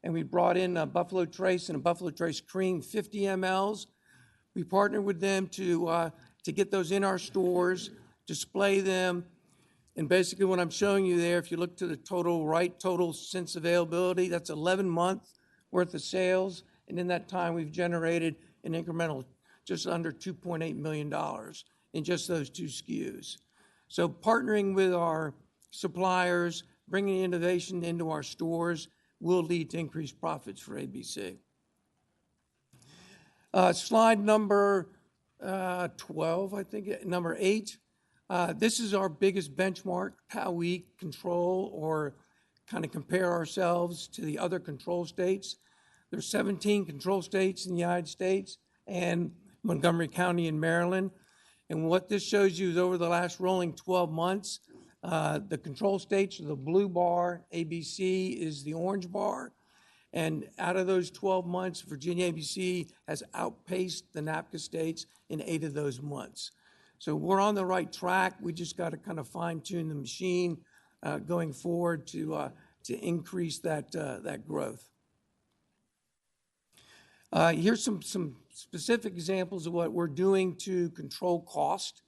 and we brought in a Buffalo Trace and a Buffalo Trace Cream 50 mLs. We partnered with them to get those in our stores, display them, and basically what I'm showing you there, if you look to the total since availability, that's 11 months worth of sales, and in that time we've generated an incremental just under $2.8 million in just those 2 SKUs. So partnering with our suppliers, bringing innovation into our stores will lead to increased profits for ABC. Slide number 12, I think, number 8. This is our biggest benchmark, how we control or kind of compare ourselves to the other control states. There's 17 control states in the United States and Montgomery County in Maryland. And what this shows you is over the last rolling 12 months, the control states are the blue bar, ABC is the orange bar. And out of those 12 months, Virginia ABC has outpaced the NAPCA states in 8 of those months. So we're on the right track. We just got to kind of fine tune the machine going forward to increase that growth. Here's some specific examples of what we're doing to control cost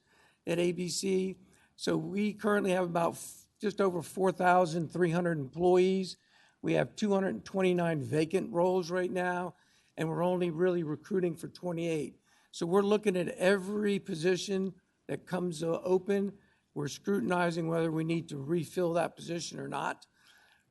at ABC. So we currently have about just over 4,300 employees. We have 229 vacant roles right now, and we're only really recruiting for 28. So we're looking at every position that comes open. We're scrutinizing whether we need to refill that position or not.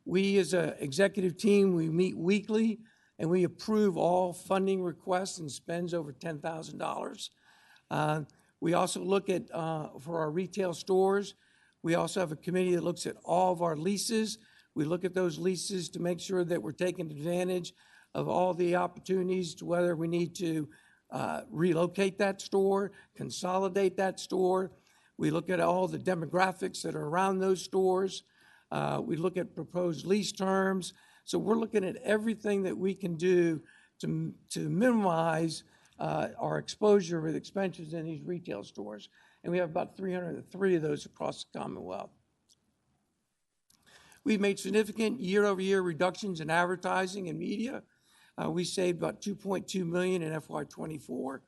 We as an executive team, we meet weekly, and we approve all funding requests and spends over $10,000. We also look at, for our retail stores, we also have a committee that looks at all of our leases. We look at those leases to make sure that we're taking advantage of all the opportunities to whether we need to relocate that store, consolidate that store. We look at all the demographics that are around those stores. We look at proposed lease terms. So we're looking at everything that we can do to minimize our exposure with expenses in these retail stores. And we have about 303 of those across the Commonwealth. We've made significant year-over-year reductions in advertising and media. We saved about $2.2 million in FY24.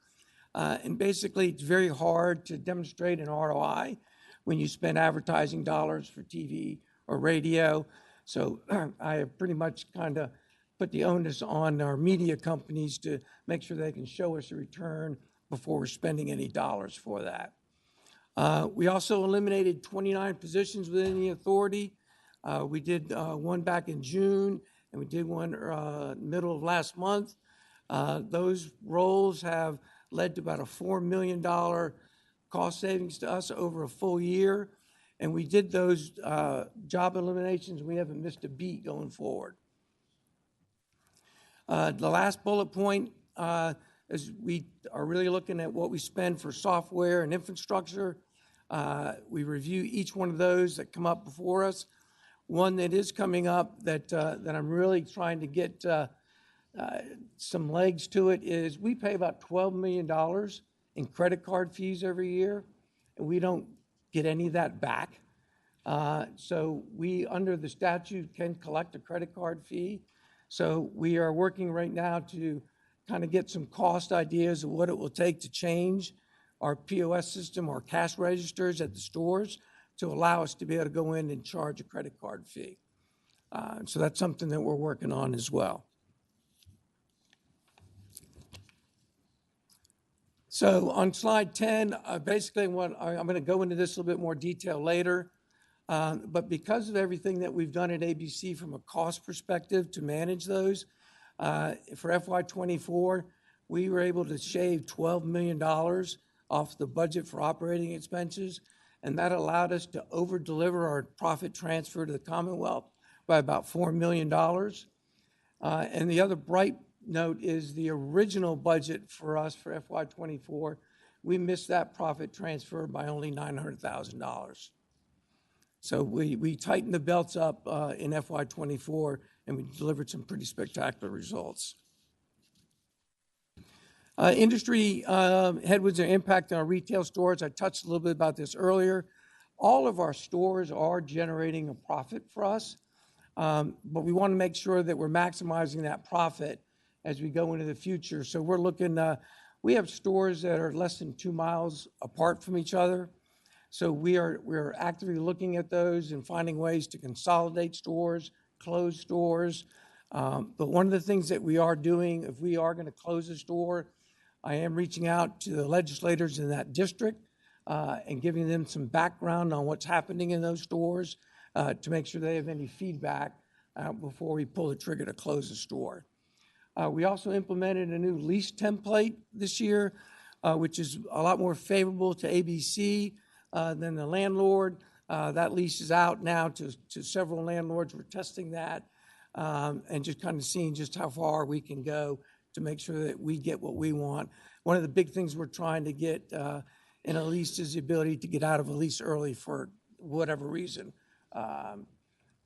And basically, it's very hard to demonstrate an ROI when you spend advertising dollars for TV or radio. So I have pretty much kind of put the onus on our media companies to make sure they can show us a return before we're spending any dollars for that. We also eliminated 29 positions within the authority. We did one back in June, and we did one middle of last month. Those roles have led to about a $4 million cost savings to us over a full year. And we did those job eliminations. We haven't missed a beat going forward. The last bullet point is we are really looking at what we spend for software and infrastructure. We review each one of those that come up before us. One that is coming up that I'm really trying to get some legs to it is we pay about $12 million in credit card fees every year, and we don't get any of that back. So we, under the statute, can collect a credit card fee. So we are working right now to kind of get some cost ideas of what it will take to change our POS system, our cash registers at the stores, to allow us to be able to go in and charge a credit card fee. So that's something that we're working on as well. So on slide 10, basically I'm going to go into this a little bit more detail later. But because of everything that we've done at ABC from a cost perspective to manage those, for FY24, we were able to shave $12 million off the budget for operating expenses, and that allowed us to over-deliver our profit transfer to the Commonwealth by about $4 million. And the other bright note is the original budget for us for FY24, we missed that profit transfer by only $900,000. So we tightened the belts up in FY24, and we delivered some pretty spectacular results. Industry headwinds are impacting our retail stores. I touched a little bit about this earlier. All of our stores are generating a profit for us, but we want to make sure that we're maximizing that profit as we go into the future. So we're looking, we have stores that are less than 2 miles apart from each other. So we're actively looking at those and finding ways to consolidate stores, close stores. But one of the things that we are doing, if we are going to close a store, I am reaching out to the legislators in that district and giving them some background on what's happening in those stores to make sure they have any feedback before we pull the trigger to close the store. We also implemented a new lease template this year, which is a lot more favorable to ABC than the landlord. That lease is out now to several landlords. We're testing that. and just kind of seeing just how far we can go to make sure that we get what we want. One of the big things we're trying to get in a lease is the ability to get out of a lease early for whatever reason.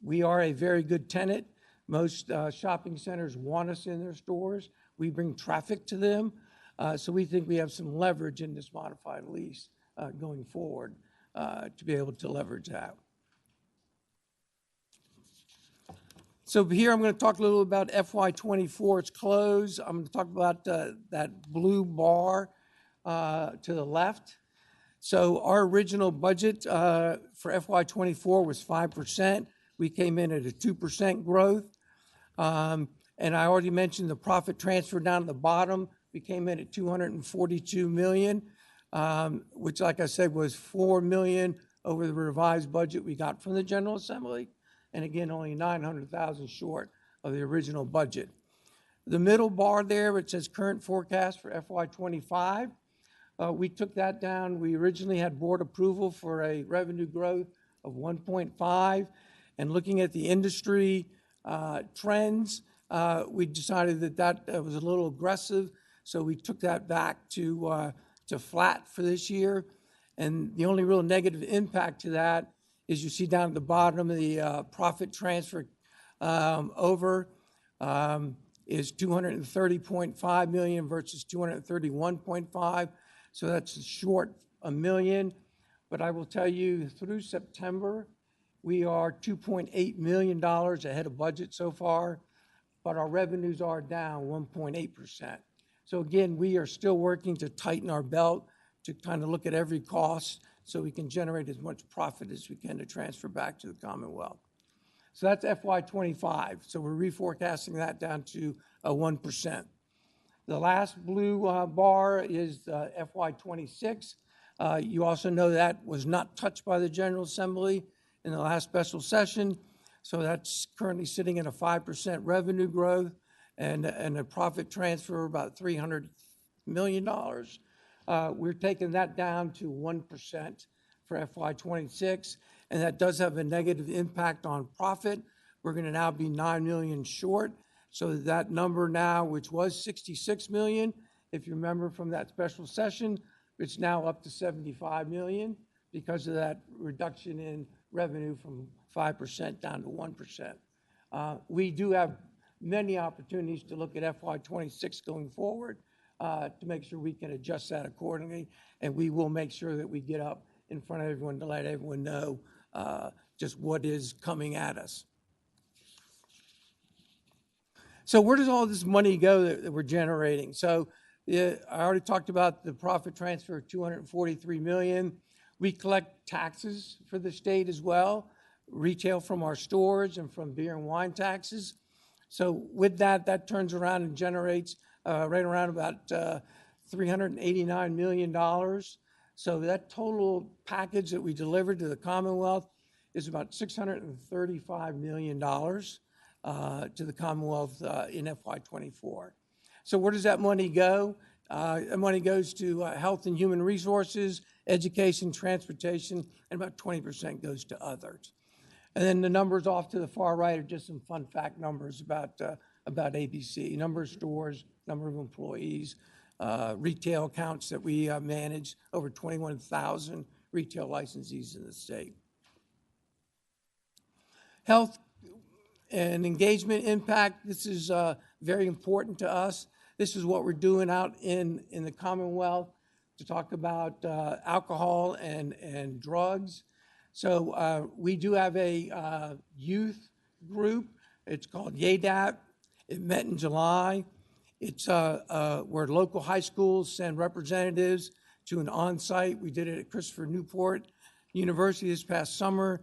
We are a very good tenant. Most shopping centers want us in their stores. We bring traffic to them. So we think we have some leverage in this modified lease going forward to be able to leverage that. So here I'm going to talk a little about FY24, its close. I'm going to talk about that blue bar to the left. So our original budget for FY24 was 5%. We came in at a 2% growth. And I already mentioned the profit transfer down at the bottom. We came in at $242 million, which, like I said, was $4 million over the revised budget we got from the General Assembly. And again, only $900,000 short of the original budget. The middle bar there, which says current forecast for FY25, we took that down. We originally had board approval for a revenue growth of 1.5. And looking at the industry trends, we decided that that was a little aggressive. So we took that back to flat for this year. And the only real negative impact to that is you see down at the bottom of the profit transfer over is $230.5 million versus $231.5. So that's short $1 million. But I will tell you, through September, we are $2.8 million ahead of budget so far, but our revenues are down 1.8%. So again, we are still working to tighten our belt to kind of look at every cost so we can generate as much profit as we can to transfer back to the Commonwealth. So that's FY25. So we're reforecasting that down to 1%. The last blue bar is FY26. You also know that was not touched by the General Assembly in the last special session. So that's currently sitting at a 5% revenue growth and a profit transfer of about $300 million. We're taking that down to 1% for FY26, and that does have a negative impact on profit. We're going to now be $9 million short. So that number now, which was $66 million, if you remember from that special session, it's now up to $75 million because of that reduction in revenue from 5% down to 1%. We do have many opportunities to look at FY26 going forward to make sure we can adjust that accordingly, and we will make sure that we get up in front of everyone to let everyone know just what is coming at us. So where does all this money go that we're generating? So I already talked about the profit transfer of $243 million. We collect taxes for the state as well, retail from our stores and from beer and wine taxes. So with that, that turns around and generates right around about $389 million. So that total package that we delivered to the Commonwealth is about $635 million to the Commonwealth in FY24. So where does that money go? That money goes to health and human resources, education, transportation, and about 20% goes to others. And then the numbers off to the far right are just some fun fact numbers about ABC: number of stores, number of employees, retail accounts that we manage, over 21,000 retail licensees in the state. Health and engagement impact, this is very important to us. This is what we're doing out in the Commonwealth to talk about alcohol and drugs. So we do have a youth group. It's called YADAP. It met in July. It's where local high schools send representatives to an on-site. We did it at Christopher Newport University this past summer.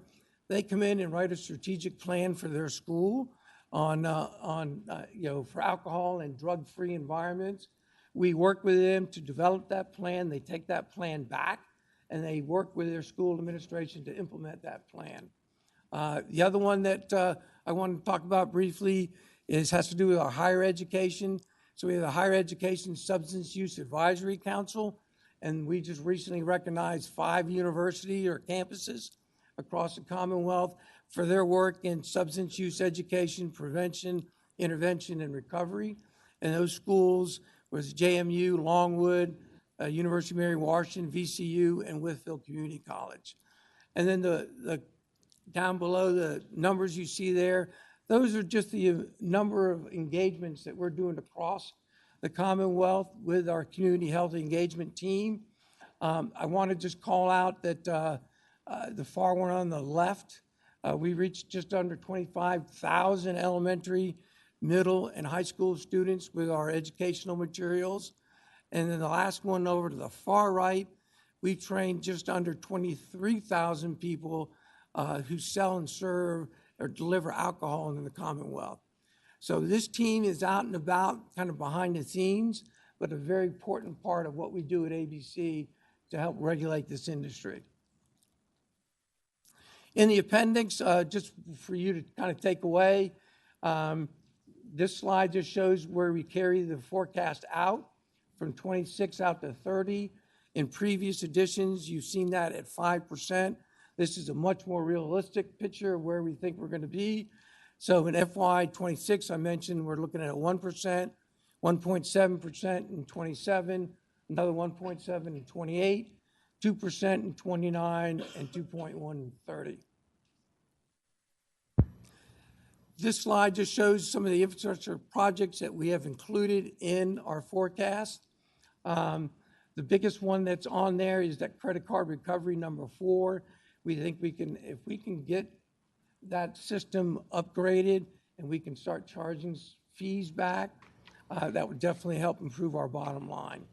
They come in and write a strategic plan for their school on for alcohol and drug-free environments. We work with them to develop that plan. They take that plan back, and they work with their school administration to implement that plan. The other one that I want to talk about briefly has to do with our higher education. So we have the Higher Education Substance Use Advisory Council, and we just recently recognized 5 universities or campuses across the Commonwealth for their work in substance use education, prevention, intervention, and recovery. And those schools was JMU, Longwood, University of Mary Washington, VCU, and Wytheville Community College. And then the down below, the numbers you see there, those are just the number of engagements that we're doing across the Commonwealth with our community health engagement team. I want to just call out that the far one on the left, we reached just under 25,000 elementary, middle, and high school students with our educational materials. And then the last one over to the far right, we trained just under 23,000 people who sell and serve or deliver alcohol in the Commonwealth. So this team is out and about, kind of behind the scenes, but a very important part of what we do at ABC to help regulate this industry. In the appendix, just for you to kind of take away, this slide just shows where we carry the forecast out from 26 out to 30. In previous editions, you've seen that at 5%. This is a much more realistic picture of where we think we're going to be. So in FY26, I mentioned we're looking at 1%, 1.7% in 27, another 1.7 in 28, 2% in 29, and 2.1 in 30. This slide just shows some of the infrastructure projects that we have included in our forecast. The biggest one that's on there is that credit card recovery number 4. We think we can, if we can get that system upgraded and we can start charging fees back, that would definitely help improve our bottom line.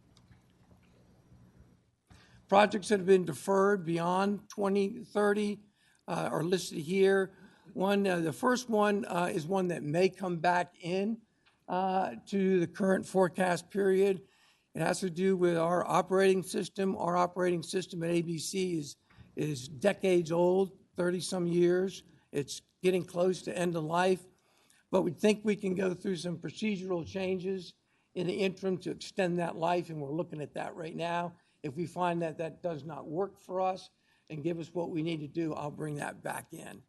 Projects that have been deferred beyond 2030 are listed here. The first one is one that may come back in to the current forecast period. It has to do with our operating system. Our operating system at ABC is decades old, 30-some years. It's getting close to end of life, but we think we can go through some procedural changes in the interim to extend that life, and we're looking at that right now. If we find that that does not work for us and give us what we need to do, I'll bring that back in.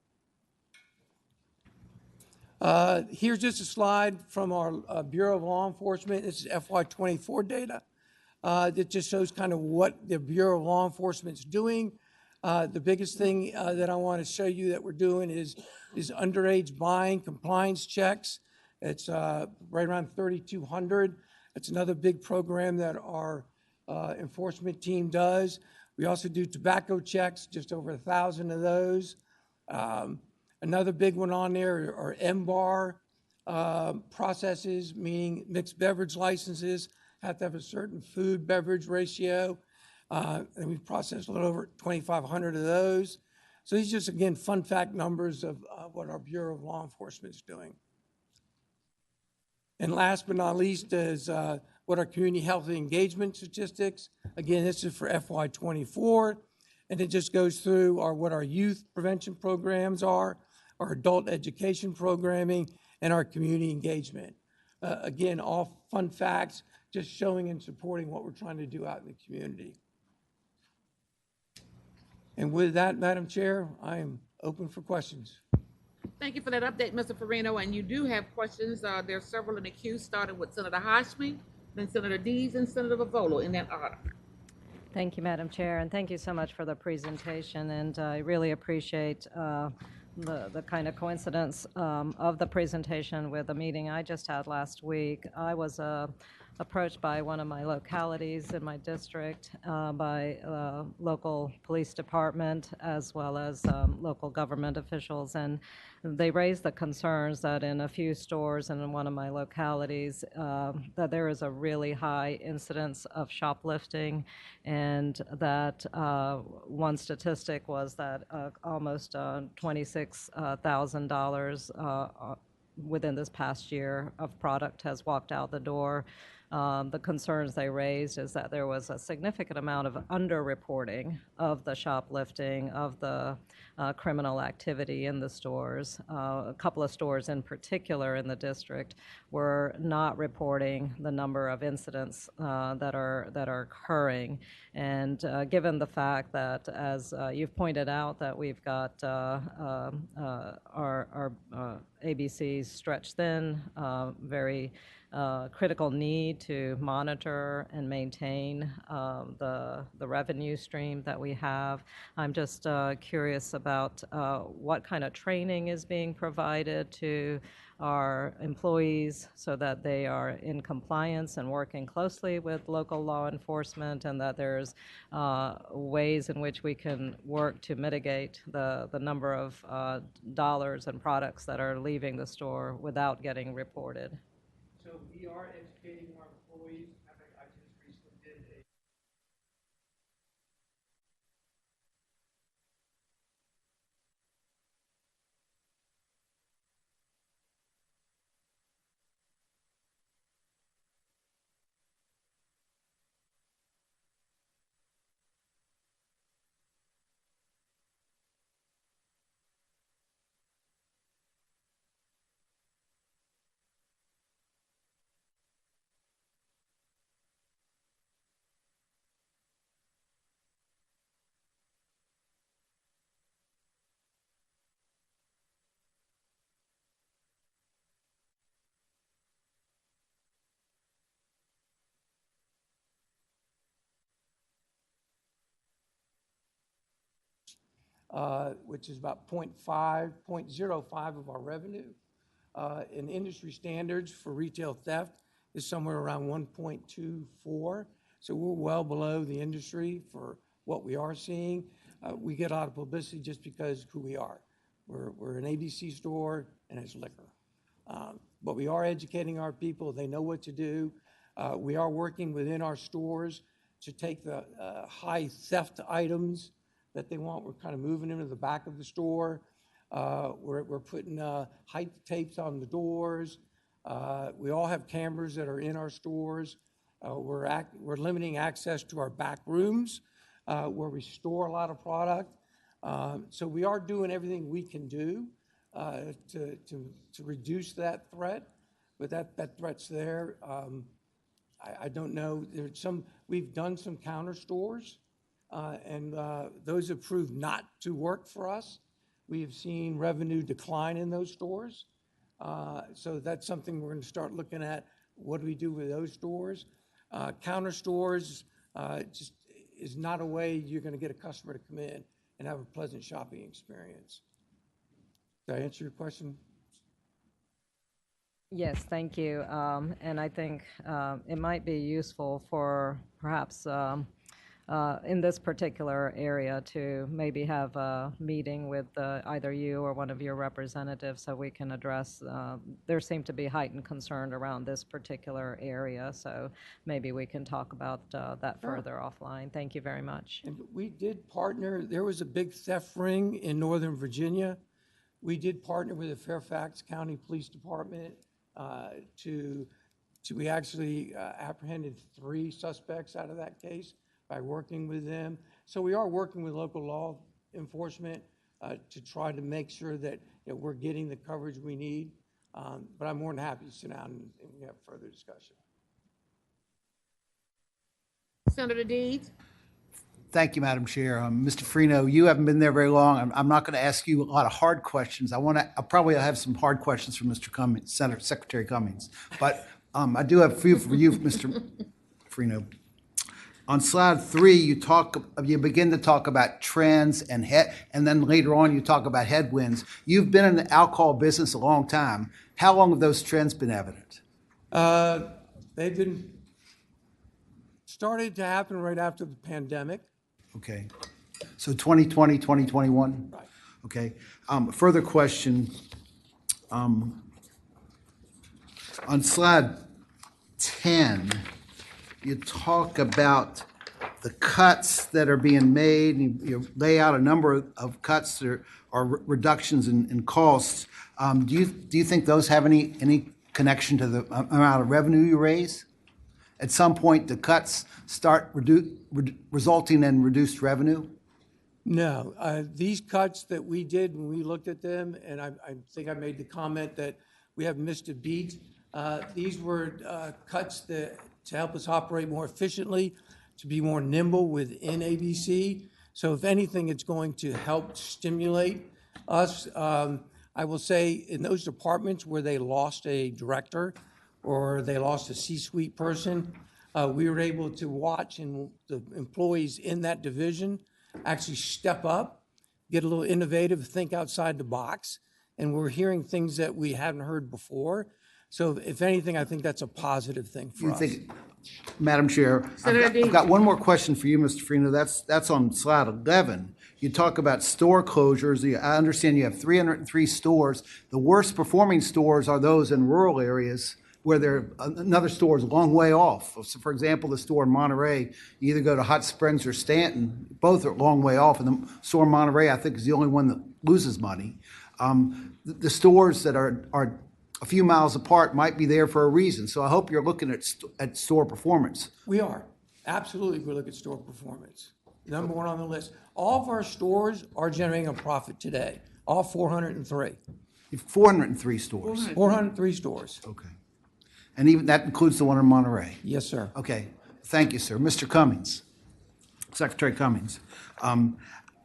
Here's just a slide from our Bureau of Law Enforcement. This is FY24 data that just shows kind of what the Bureau of Law Enforcement is doing. The biggest thing that I want to show you that we're doing is underage buying compliance checks. It's right around 3,200. It's another big program that our enforcement team does. We also do tobacco checks, just over 1,000 of those. Another big one on there are MBAR processes, meaning mixed beverage licenses have to have a certain food beverage ratio. And we've processed a little over 2,500 of those. So these are just, again, fun fact numbers of what our Bureau of Law Enforcement is doing. And last but not least is what our community health engagement statistics. Again, this is for FY24. And it just goes through what our youth prevention programs are, our adult education programming, and our community engagement. Again, all fun facts, just showing and supporting what we're trying to do out in the community. And with that, Madam Chair, I am open for questions. Thank you for that update, Mr. Farino. And you do have questions. There are several in the queue, starting with Senator Hashmi, then Senator Dees, and Senator Vivolo, in that order. Thank you, Madam Chair, and thank you so much for the presentation. And I really appreciate the kind of coincidence of the presentation with the meeting I just had last week. I was approached by one of my localities in my district by local police department as well as local government officials, and they raised the concerns that in a few stores and in one of my localities that there is a really high incidence of shoplifting, and that one statistic was that almost $26,000 within this past year of product has walked out the door. The concerns they raised is that there was a significant amount of underreporting of the shoplifting, of the criminal activity in the stores. A couple of stores in particular in the district were not reporting the number of incidents that are occurring. And given the fact that, as you've pointed out, that we've got our ABCs stretched thin, very critical need to monitor and maintain the revenue stream that we have. I'm just curious about what kind of training is being provided to our employees so that they are in compliance and working closely with local law enforcement, and that there's ways in which we can work to mitigate the number of dollars and products that are leaving the store without getting reported. So we are educating our employees. I just recently did a which is about 0.05 of our revenue. And industry standards for retail theft is somewhere around 1.24. So we're well below the industry for what we are seeing. We get a lot of publicity just because of who we are. We're an ABC store and it's liquor. But we are educating our people. They know what to do. We are working within our stores to take the high theft items that they want. We're kind of moving them to the back of the store. We're putting height tapes on the doors. We all have cameras that are in our stores. We're limiting access to our back rooms where we store a lot of product. So we are doing everything we can do to reduce that threat, but that threat's there. I don't know. We've done some counter stores, and those have proved not to work for us. We have seen revenue decline in those stores. So that's something we're going to start looking at. What do we do with those stores? Counter stores just is not a way you're going to get a customer to come in and have a pleasant shopping experience. Did I answer your question? Yes, thank you. And I think it might be useful for perhaps in this particular area to maybe have a meeting with either you or one of your representatives so we can address, there seem to be heightened concern around this particular area. So maybe we can talk about that further offline. Thank you very much. And we did partner. There was a big theft ring in Northern Virginia. We did partner with the Fairfax County Police Department we actually apprehended 3 suspects out of that case by working with them. So we are working with local law enforcement to try to make sure that we're getting the coverage we need. But I'm more than happy to sit down and have further discussion. Senator Deeds? Thank you, Madam Chair. Mr. Freno, you haven't been there very long. I'm not going to ask you a lot of hard questions. I'll probably have some hard questions for Mr. Cummings, Secretary Cummings. But I do have a few for you, Mr. Freno. On slide 3, you begin to talk about trends and then later on you talk about headwinds. You've been in the alcohol business a long time. How long have those trends been evident? They've been started to happen right after the pandemic. Okay. So 2020, 2021? Right. Okay. Further question. On slide 10, you talk about the cuts that are being made, and you lay out a number of cuts that reductions in costs, do you think those have any connection to the amount of revenue you raise? At some point, the cuts start resulting in reduced revenue? No, these cuts that we did when we looked at them, and I think I made the comment that we have missed a beat. These were cuts to help us operate more efficiently, to be more nimble within ABC. So if anything, it's going to help stimulate us. I will say in those departments where they lost a director or they lost a C-suite person, we were able to watch and the employees in that division actually step up, get a little innovative, think outside the box, and we're hearing things that we haven't heard before. So if anything, I think that's a positive thing for us. Madam Chair, I've got one more question for you, Mr. Farina. That's on slide 11. You talk about store closures. I understand you have 303 stores. The worst performing stores are those in rural areas where another store is a long way off. So for example, the store in Monterey, you either go to Hot Springs or Stanton. Both are a long way off, and the store in Monterey, I think, is the only one that loses money. The stores that are a few miles apart might be there for a reason. So I hope you're looking at store performance. We are. Absolutely, we look at store performance. Number one on the list. All of our stores are generating a profit today, all 403. 403 stores. 403 stores. Okay. And even that includes the one in Monterey? Yes, sir. Okay. Thank you, sir. Mr. Cummings, Secretary Cummings.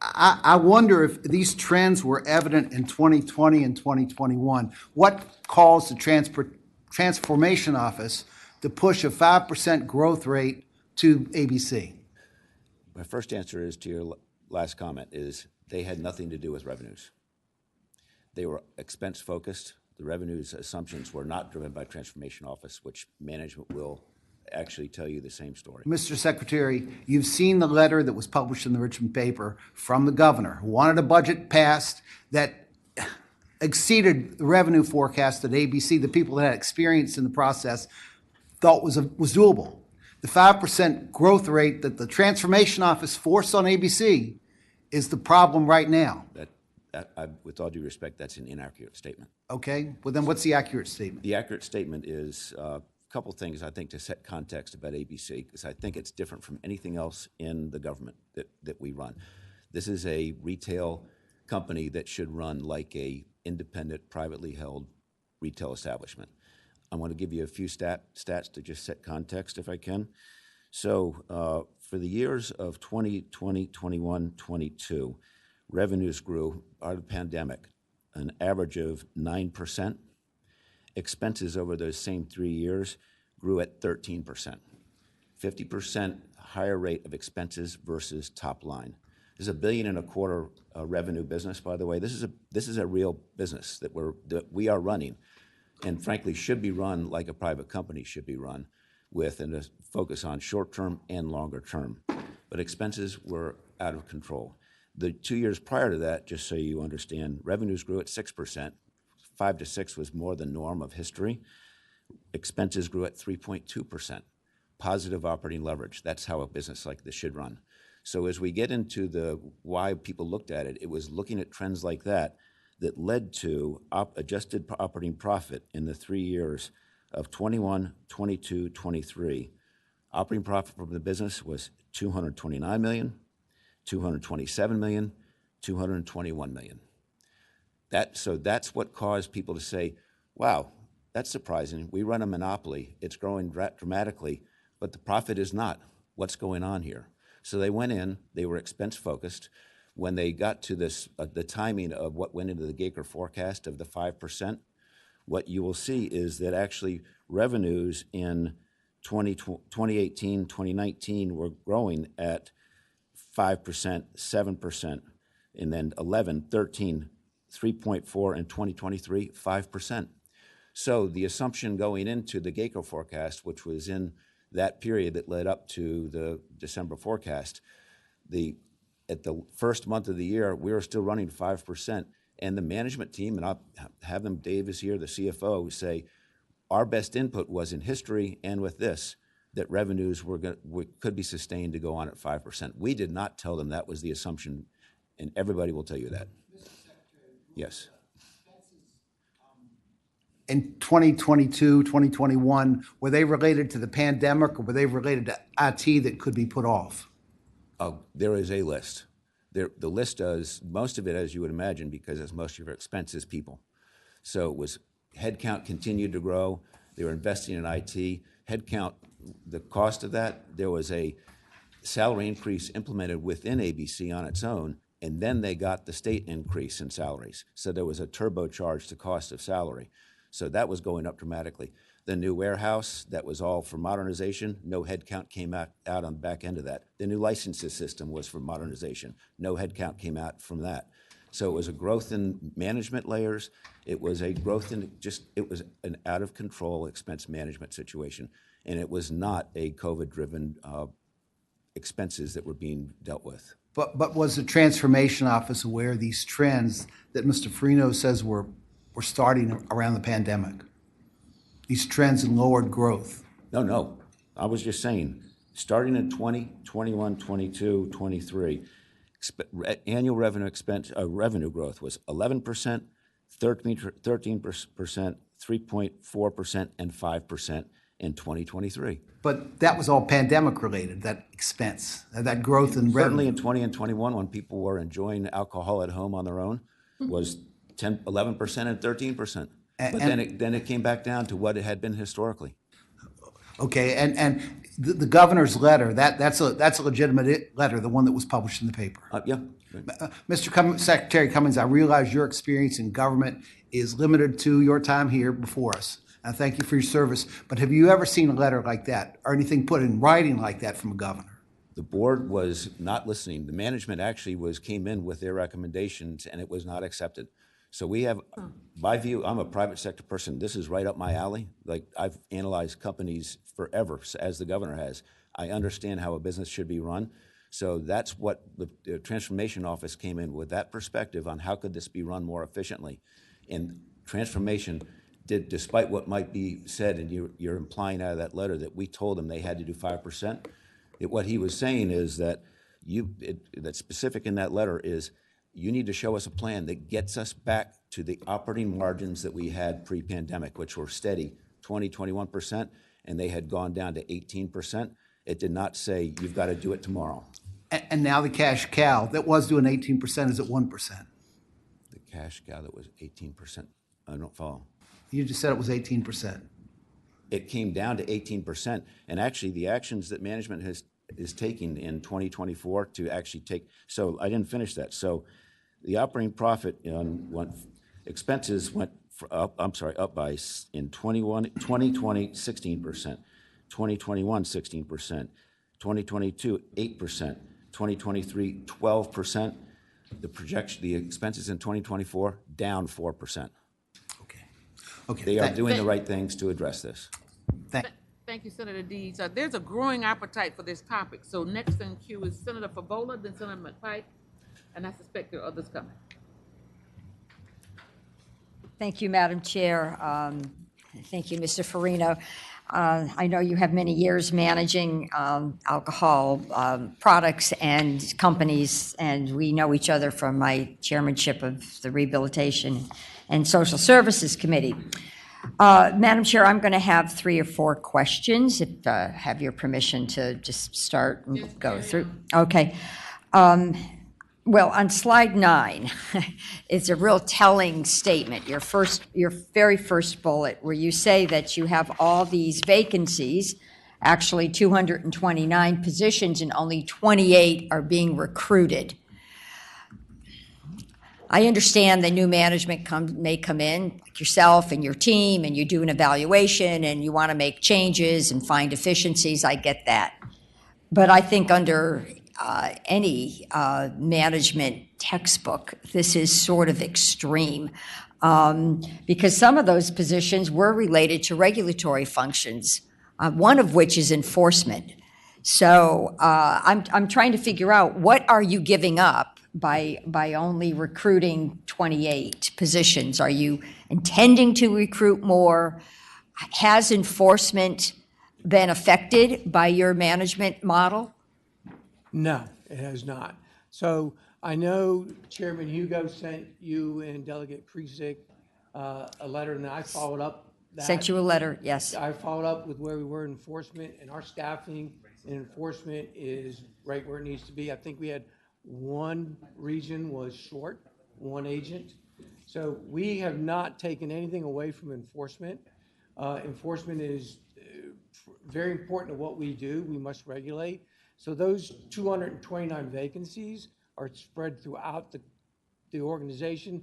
I wonder if these trends were evident in 2020 and 2021. What caused the Transformation Office to push a 5% growth rate to ABC? My first answer is to your last comment is they had nothing to do with revenues. They were expense focused. The revenues assumptions were not driven by Transformation Office, which management will actually tell you the same story. Mr. Secretary, you've seen the letter that was published in the Richmond paper from the governor who wanted a budget passed that exceeded the revenue forecast that ABC, the people that had experience in the process, thought was doable. The 5% growth rate that the Transformation Office forced on ABC is the problem right now. With all due respect, that's an inaccurate statement. Okay, well then what's the accurate statement? The accurate statement is a couple things, I think, to set context about ABC, because I think it's different from anything else in the government that we run. This is a retail company that should run like a independent, privately held retail establishment. I want to give you a few stats to just set context, if I can. So for the years of 2020, 21, 22, revenues grew out of the pandemic an average of 9%. Expenses over those same 3 years grew at 13%. 50% higher rate of expenses versus top line. This is $1.25 billion revenue business, by the way. This is a real business that we are running, and frankly should be run like a private company should be run, with a focus on short-term and longer term. But expenses were out of control. The 2 years prior to that, just so you understand, revenues grew at 6%. 5 to 6 was more the norm of history. Expenses grew at 3.2%. Positive operating leverage. That's how a business like this should run. So as we get into the why people looked at it, it was looking at trends like that that led to adjusted operating profit in the 3 years of 21, 22, 23. Operating profit from the business was $229 million, $227 million, $221 million. So that's what caused people to say, wow, that's surprising. We run a monopoly. It's growing dramatically, but the profit is not. What's going on here? So they went in. They were expense focused. When they got to this, the timing of what went into the Gaker forecast of the 5%, what you will see is that actually revenues in 2018, 2019 were growing at 5%, 7%, and then 11, 13, 3.4 in 2023, 5%. So the assumption going into the Gaker forecast, which was in that period that led up to the December forecast, at the first month of the year, we were still running 5%. And the management team, and I'll have them, Dave is here, the CFO, say, our best input was in history and with this, that revenues could be sustained to go on at 5%. We did not tell them that was the assumption, and everybody will tell you that. Yes. In 2022, 2021, were they related to the pandemic or were they related to IT that could be put off? There is a list. The list does most of it, as you would imagine, because as most of your expense is people. So it was headcount continued to grow. They were investing in IT. Headcount, the cost of that, there was a salary increase implemented within ABC on its own, and then they got the state increase in salaries. So there was a turbocharge to cost of salary. So that was going up dramatically. The new warehouse, that was all for modernization. No headcount came out on the back end of that. The new licenses system was for modernization. No headcount came out from that. So it was a growth in management layers. It was a growth in it was an out of control expense management situation. And it was not a COVID-driven expenses that were being dealt with. But was the transformation office aware of these trends that Mr. Farino says were starting around the pandemic? These trends in lowered growth? No. I was just saying, starting in 20, 21, 22, 23, annual revenue growth was 11%, 13%, 3.4%, and 5% in 2023. But that was all pandemic related, that expense, that growth in revenue. Certainly in 20 and 21, when people were enjoying alcohol at home on their own, was 11% and 13%. But then it came back down to what it had been historically. Okay, and the governor's letter, that's a legitimate letter, the one that was published in the paper. Yeah. Mr. Secretary Cummings, I realize your experience in government is limited to your time here before us. And thank you for your service. But have you ever seen a letter like that or anything put in writing like that from a governor? The board was not listening. The management actually came in with their recommendations, and it was not accepted. So we have, my view, I'm a private sector person. This is right up my alley. Like, I've analyzed companies forever, as the governor has. I understand how a business should be run. So that's what the Transformation Office came in with, that perspective on how could this be run more efficiently. And Transformation did, despite what might be said, and you're implying out of that letter that we told them they had to do 5%. What he was saying is that that's specific in that letter is, you need to show us a plan that gets us back to the operating margins that we had pre-pandemic, which were steady, 21%, and they had gone down to 18%. It did not say, you've got to do it tomorrow. And now the cash cow that was doing 18% is at 1%. The cash cow that was 18%, I don't follow. You just said it was 18%. It came down to 18%, and actually the actions that management is taking in 2024 to actually take, so I didn't finish that. So the operating profit expenses went up by, in 2020, 16%, 2021, 16%, 2022, 8%, 2023, 12%. The expenses in 2024, down 4%. Okay. They are doing the right things to address this. Thank you, Senator Deeds. There's a growing appetite for this topic. So next in queue is Senator Favola, then Senator McPike, and I suspect there are others coming. Thank you, Madam Chair. Thank you, Mr. Farino. I know you have many years managing alcohol products and companies, and we know each other from my chairmanship of the Rehabilitation and Social Services Committee. Madam Chair, I'm going to have 3 or 4 questions, if I have your permission to just start and go through. Okay. Well, on slide 9, it's a real telling statement, your very first bullet, where you say that you have all these vacancies, actually 229 positions, and only 28 are being recruited. I understand the new management may come in, like yourself and your team, and you do an evaluation and you want to make changes and find efficiencies. I get that. But I think under any management textbook, this is sort of extreme because some of those positions were related to regulatory functions, one of which is enforcement. So I'm trying to figure out, what are you giving up by only recruiting 28 positions? Are you intending to recruit more? Has enforcement been affected by your management model? No, it has not. So I know Chairman Hugo sent you and Delegate Kresick a letter, and I followed up that. Sent you a letter, yes. I followed up with where we were in enforcement, and our staffing in enforcement is right where it needs to be. I think we had one region was short, one agent. So we have not taken anything away from enforcement. Enforcement is very important to what we do. We must regulate. So those 229 vacancies are spread throughout the organization,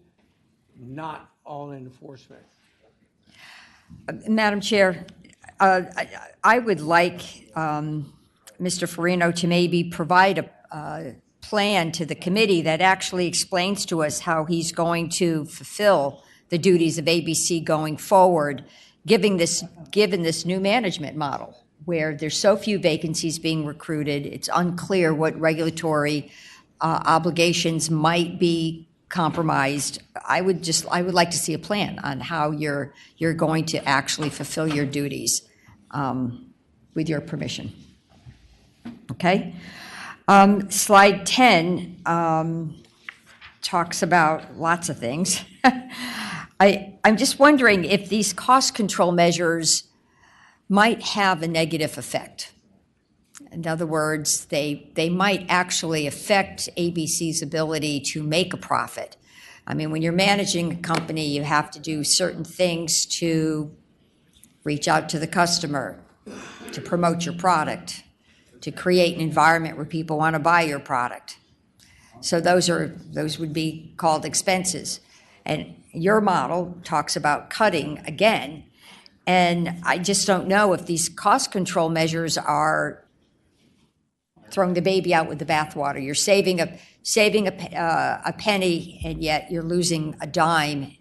not all in enforcement. Madam Chair, I would like Mr. Farino to maybe provide a plan to the committee that actually explains to us how he's going to fulfill the duties of ABC going forward, given this new management model, where there's so few vacancies being recruited. It's unclear what regulatory obligations might be compromised. I would like to see a plan on how you're going to actually fulfill your duties, with your permission. Okay? Slide 10 talks about lots of things. I'm just wondering if these cost control measures might have a negative effect. In other words, they might actually affect ABC's ability to make a profit. I mean, when you're managing a company, you have to do certain things to reach out to the customer, to promote your product, to create an environment where people want to buy your product. So those would be called expenses. And your model talks about cutting again. And I just don't know if these cost control measures are throwing the baby out with the bathwater. You're saving a penny, and yet you're losing a dime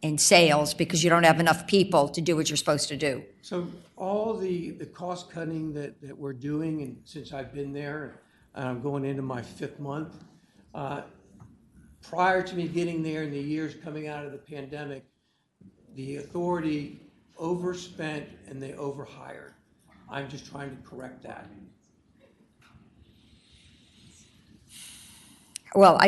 in sales because you don't have enough people to do what you're supposed to do. So all the cost cutting that we're doing, and since I've been there, and I'm going into my 5th month, prior to me getting there in the years coming out of the pandemic, the authority overspent and they overhired. I'm just trying to correct that. Well,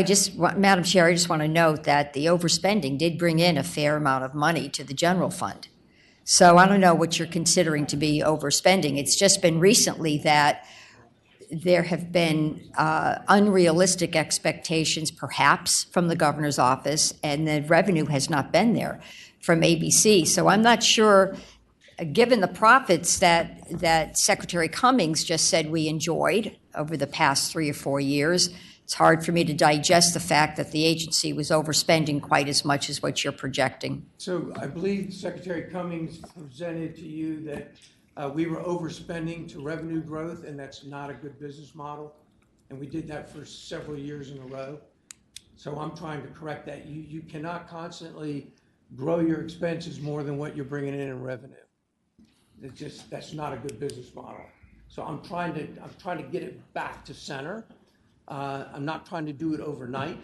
Madam Chair, I just want to note that the overspending did bring in a fair amount of money to the general fund. So I don't know what you're considering to be overspending. It's just been recently that there have been unrealistic expectations, perhaps, from the governor's office, and the revenue has not been there from ABC. So I'm not sure, given the profits that Secretary Cummings just said we enjoyed over the past 3 or 4 years, it's hard for me to digest the fact that the agency was overspending quite as much as what you're projecting. So I believe Secretary Cummings presented to you that we were overspending to revenue growth, and that's not a good business model. And we did that for several years in a row. So I'm trying to correct that. You cannot constantly grow your expenses more than what you're bringing in revenue. That's not a good business model. So I'm trying to get it back to center. I'm not trying to do it overnight.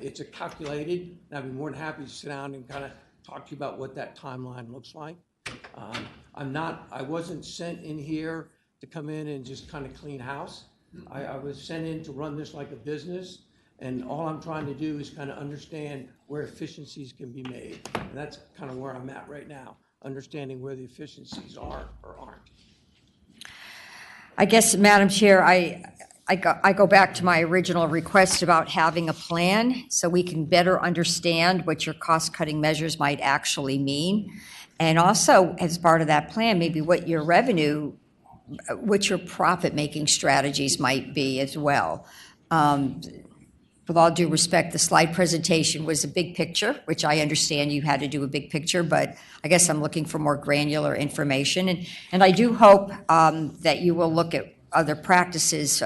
It's a calculated, and I'd be more than happy to sit down and kind of talk to you about what that timeline looks like. I wasn't sent in here to come in and just kind of clean house. I was sent in to run this like a business, and all I'm trying to do is kind of understand where efficiencies can be made. And that's kind of where I'm at right now, understanding where the efficiencies are or aren't. I guess, Madam Chair, I go back to my original request about having a plan so we can better understand what your cost-cutting measures might actually mean. And also, as part of that plan, maybe what your profit-making strategies might be as well. With all due respect, the slide presentation was a big picture, which I understand you had to do a big picture, but I guess I'm looking for more granular information. And I do hope that you will look at other practices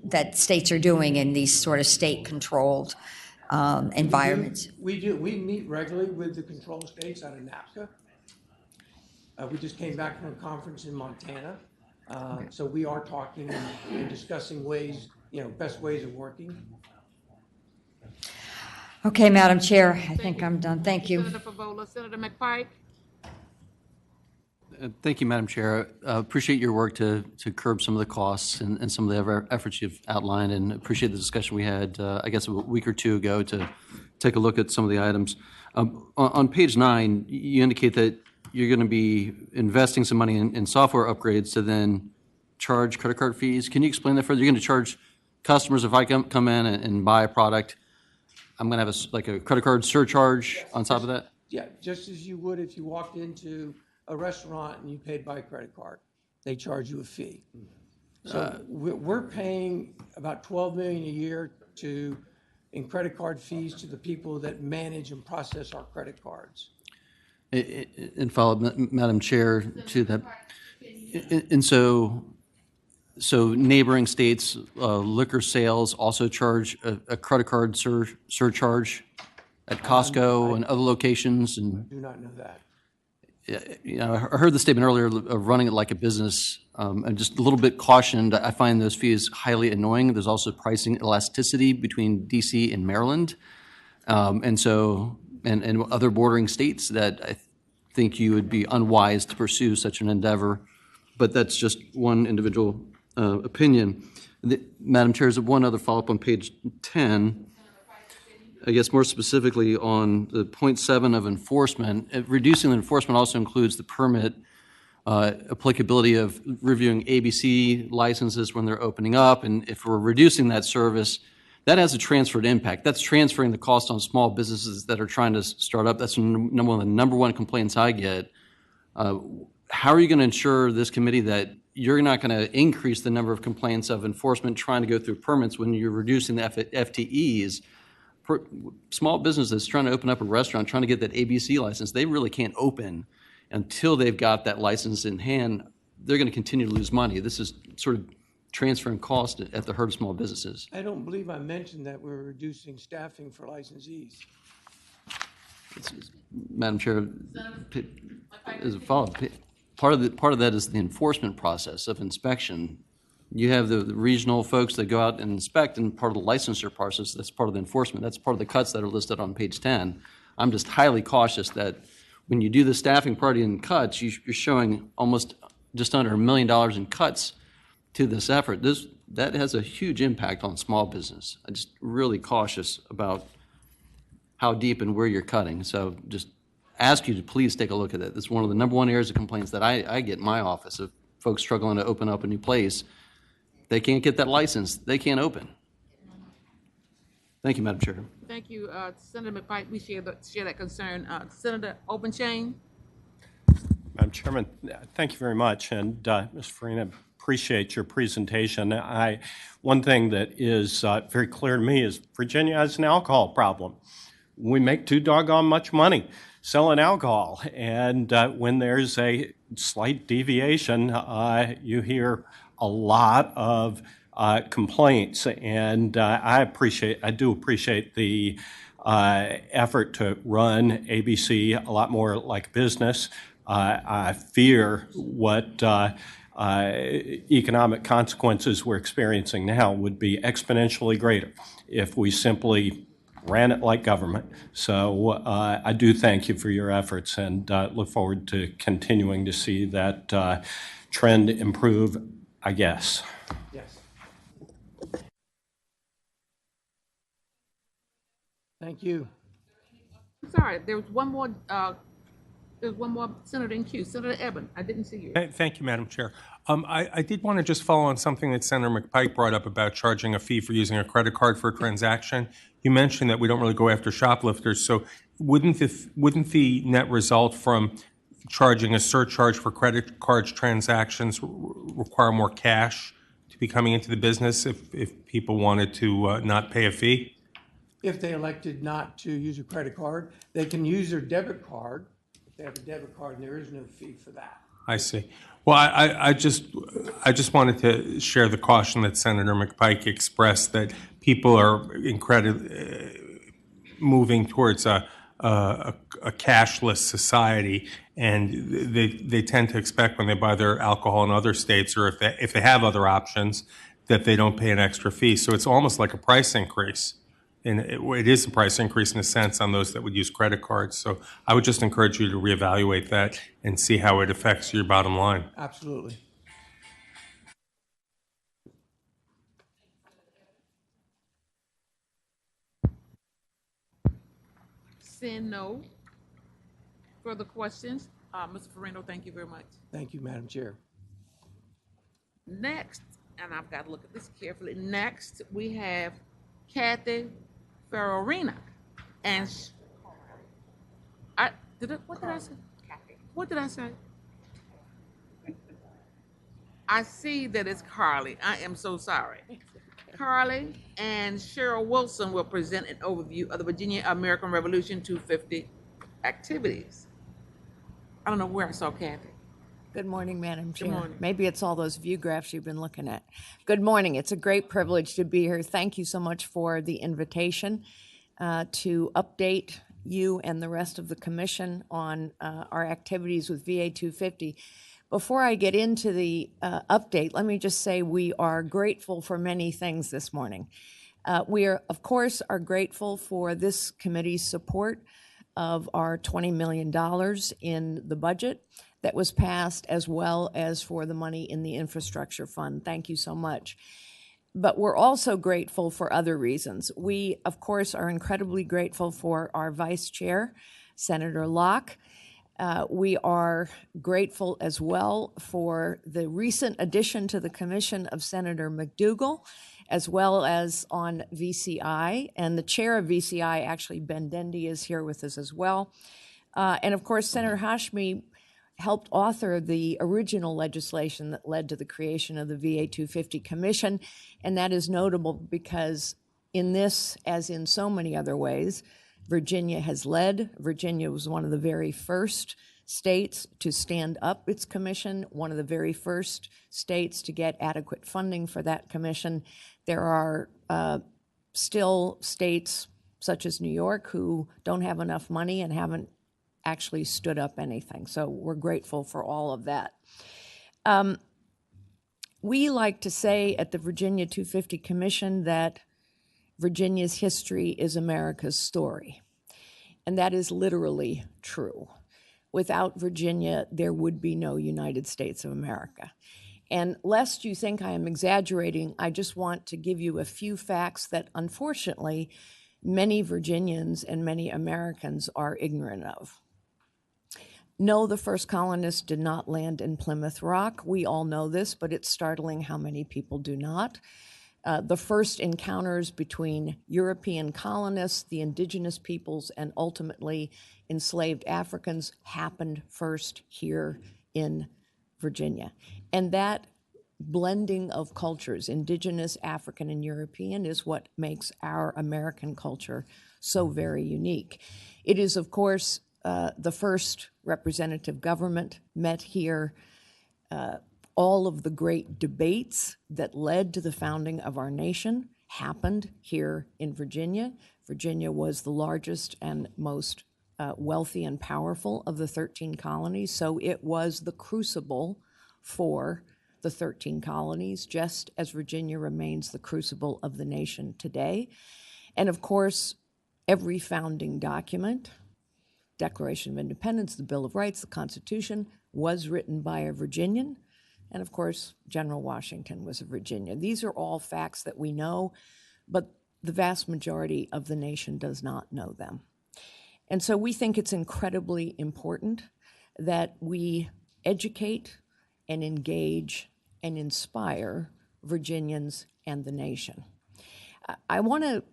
that states are doing in these sort of state-controlled environments. We do. We meet regularly with the control states out of NAPCA. We just came back from a conference in Montana. So we are talking and discussing ways, best ways of working. Okay, Madam Chair, I think I'm done. Thank you. Senator Favola. Senator McPike? Thank you, Madam Chair. Appreciate your work to curb some of the costs and some of the efforts you've outlined, and appreciate the discussion we had, I guess, a week or two ago to take a look at some of the items. On page 9, you indicate that you're going to be investing some money in software upgrades to then charge credit card fees. Can you explain that further? You're going to charge customers, if I come in and buy a product, I'm going to have like a credit card surcharge on top of that? Yeah, just as you would if you walked into a restaurant and you paid by credit card. They charge you a fee. So we're paying about $12 million a year in credit card fees to the people that manage and process our credit cards. And follow, Madam Chair, to that. And so neighboring states, liquor sales also charge a credit card surcharge at Costco and other locations? And Do not know that. you know, I heard the statement earlier of running it like a business. I'm just a little bit cautioned. I find those fees highly annoying. There's also pricing elasticity between DC and Maryland. And other bordering states that I think you would be unwise to pursue such an endeavor. But that's just one individual opinion. Madam Chair, there's one other follow-up on page 10. I guess more specifically on the point 7 of enforcement. Reducing the enforcement also includes the permit applicability of reviewing ABC licenses when they're opening up. And if we're reducing that service, that has a transferred impact. That's transferring the cost on small businesses that are trying to start up. That's one of the number one complaints I get. How are you going to ensure this committee that you're not going to increase the number of complaints of enforcement trying to go through permits when you're reducing the FTEs? Small businesses trying to open up a restaurant, trying to get that ABC license, they really can't open until they've got that license in hand. They're going to continue to lose money. This is sort of transferring cost at the hurt of small businesses. I don't believe I mentioned that we're reducing staffing for licensees. Madam Chair, as a follow-up, part of that is the enforcement process of inspection. You have the regional folks that go out and inspect, and part of the licensure process, that's part of the enforcement. That's part of the cuts that are listed on page 10. I'm just highly cautious that when you do the staffing party and cuts, you're showing almost just under $1 million in cuts to this effort. That has a huge impact on small business. I'm just really cautious about how deep and where you're cutting. So just ask you to please take a look at it. It's one of the number one areas of complaints that I get in my office of folks struggling to open up a new place. They can't get that license. They can't open. Thank you, Madam Chair. Thank you, Senator McPike. We share that concern. Senator Obenchain. Madam Chairman, thank you very much. And Ms. Farina, appreciate your presentation. One thing that is very clear to me is Virginia has an alcohol problem. We make too doggone much money selling alcohol. And when there's a slight deviation, you hear a lot of complaints, and I do appreciate the effort to run ABC a lot more like business. I fear what economic consequences we're experiencing now would be exponentially greater if we simply ran it like government. So I do thank you for your efforts and look forward to continuing to see that trend improve, I guess. Yes. Thank you. I'm sorry, there was one more. There's one more senator in queue. Senator Eben, I didn't see you. Thank you, Madam Chair. I did want to just follow on something that Senator McPike brought up about charging a fee for using a credit card for a transaction. You mentioned that we don't really go after shoplifters, so wouldn't the net result from charging a surcharge for credit card transactions require more cash to be coming into the business if people wanted to not pay a fee? If they elected not to use a credit card, they can use their debit card. If they have a debit card, and there is no fee for that. I see. Well, I just wanted to share the caution that Senator McPike expressed that people are moving towards a cashless society, and they tend to expect when they buy their alcohol in other states, or if they have other options, that they don't pay an extra fee. So it's almost like a price increase and it is a price increase in a sense on those that would use credit cards. So I would just encourage you to reevaluate that and see how it affects your bottom line. Absolutely. Seeing no further questions, Mr. Farino, thank you very much. Thank you, Madam Chair. Next, and I've got to look at this carefully. Next, we have Kathy Farorina, and what did I say? What did I say? I see that it's Carly. I am so sorry. Carly and Cheryl Wilson will present an overview of the Virginia American Revolution 250 activities. I don't know where I saw Kathy. Good morning, Madam Chair. morning. Maybe it's all those view graphs you've been looking at. Good morning. It's a great privilege to be here. Thank you so much for the invitation to update you and the rest of the commission on our activities with VA 250. Before I get into the update, let me just say we are grateful for many things this morning. We are, of course, are grateful for this committee's support of our $20 million in the budget that was passed, as well as for the money in the infrastructure fund. Thank you so much. But we're also grateful for other reasons. We, of course, are incredibly grateful for our vice chair, Senator Locke. We are grateful as well for the recent addition to the commission of Senator McDougal, as well as on VCI. And the chair of VCI, actually, Ben Dendy, is here with us as well. And of course, Senator Hashmi helped author the original legislation that led to the creation of the VA 250 Commission. And that is notable because in this, as in so many other ways, Virginia has led. Virginia was one of the very first states to stand up its commission, one of the very first states to get adequate funding for that commission. There are still states such as New York who don't have enough money and haven't actually stood up anything. So we're grateful for all of that. We like to say at the Virginia 250 Commission that Virginia's history is America's story. And that is literally true. Without Virginia, there would be no United States of America. And lest you think I am exaggerating, I just want to give you a few facts that unfortunately many Virginians and many Americans are ignorant of. No, the first colonists did not land in Plymouth Rock. We all know this, but it's startling how many people do not. The first encounters between European colonists, the indigenous peoples, and ultimately enslaved Africans happened first here in Virginia. And that blending of cultures, indigenous, African, and European, is what makes our American culture so very unique. It is, of course, the first representative government met here. All of the great debates that led to the founding of our nation happened here in Virginia. Virginia was the largest and most wealthy and powerful of the 13 colonies, so it was the crucible for the 13 colonies, just as Virginia remains the crucible of the nation today. And of course, every founding document, Declaration of Independence, the Bill of Rights, the Constitution, was written by a Virginian. And of course, General Washington was a Virginian. These are all facts that we know, but the vast majority of the nation does not know them. And so we think it's incredibly important that we educate and engage and inspire Virginians and the nation. I want to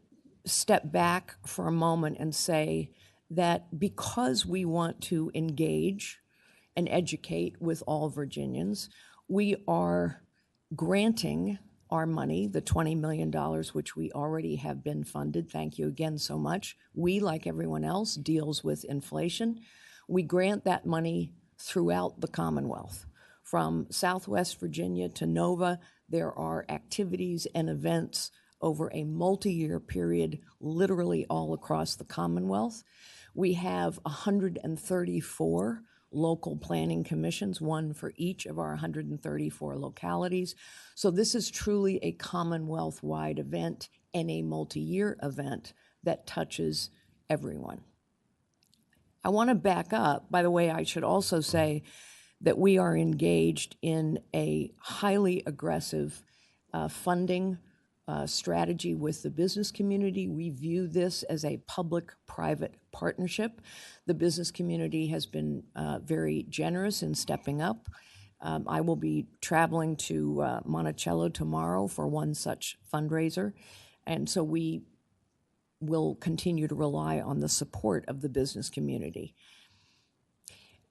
step back for a moment and say that because we want to engage and educate with all Virginians, we are granting our money, the $20 million, which we already have been funded. Thank you again so much. We, like everyone else, deals with inflation. We grant that money throughout the Commonwealth. From Southwest Virginia to Nova, there are activities and events over a multi-year period, literally all across the Commonwealth. We have 134 local planning commissions, one for each of our 134 localities. So this is truly a Commonwealth-wide event and a multi-year event that touches everyone. I want to back up. By the way, I should also say that we are engaged in a highly aggressive funding strategy with the business community. We view this as a public-private partnership. The business community has been very generous in stepping up. I will be traveling to Monticello tomorrow for one such fundraiser, and so we will continue to rely on the support of the business community.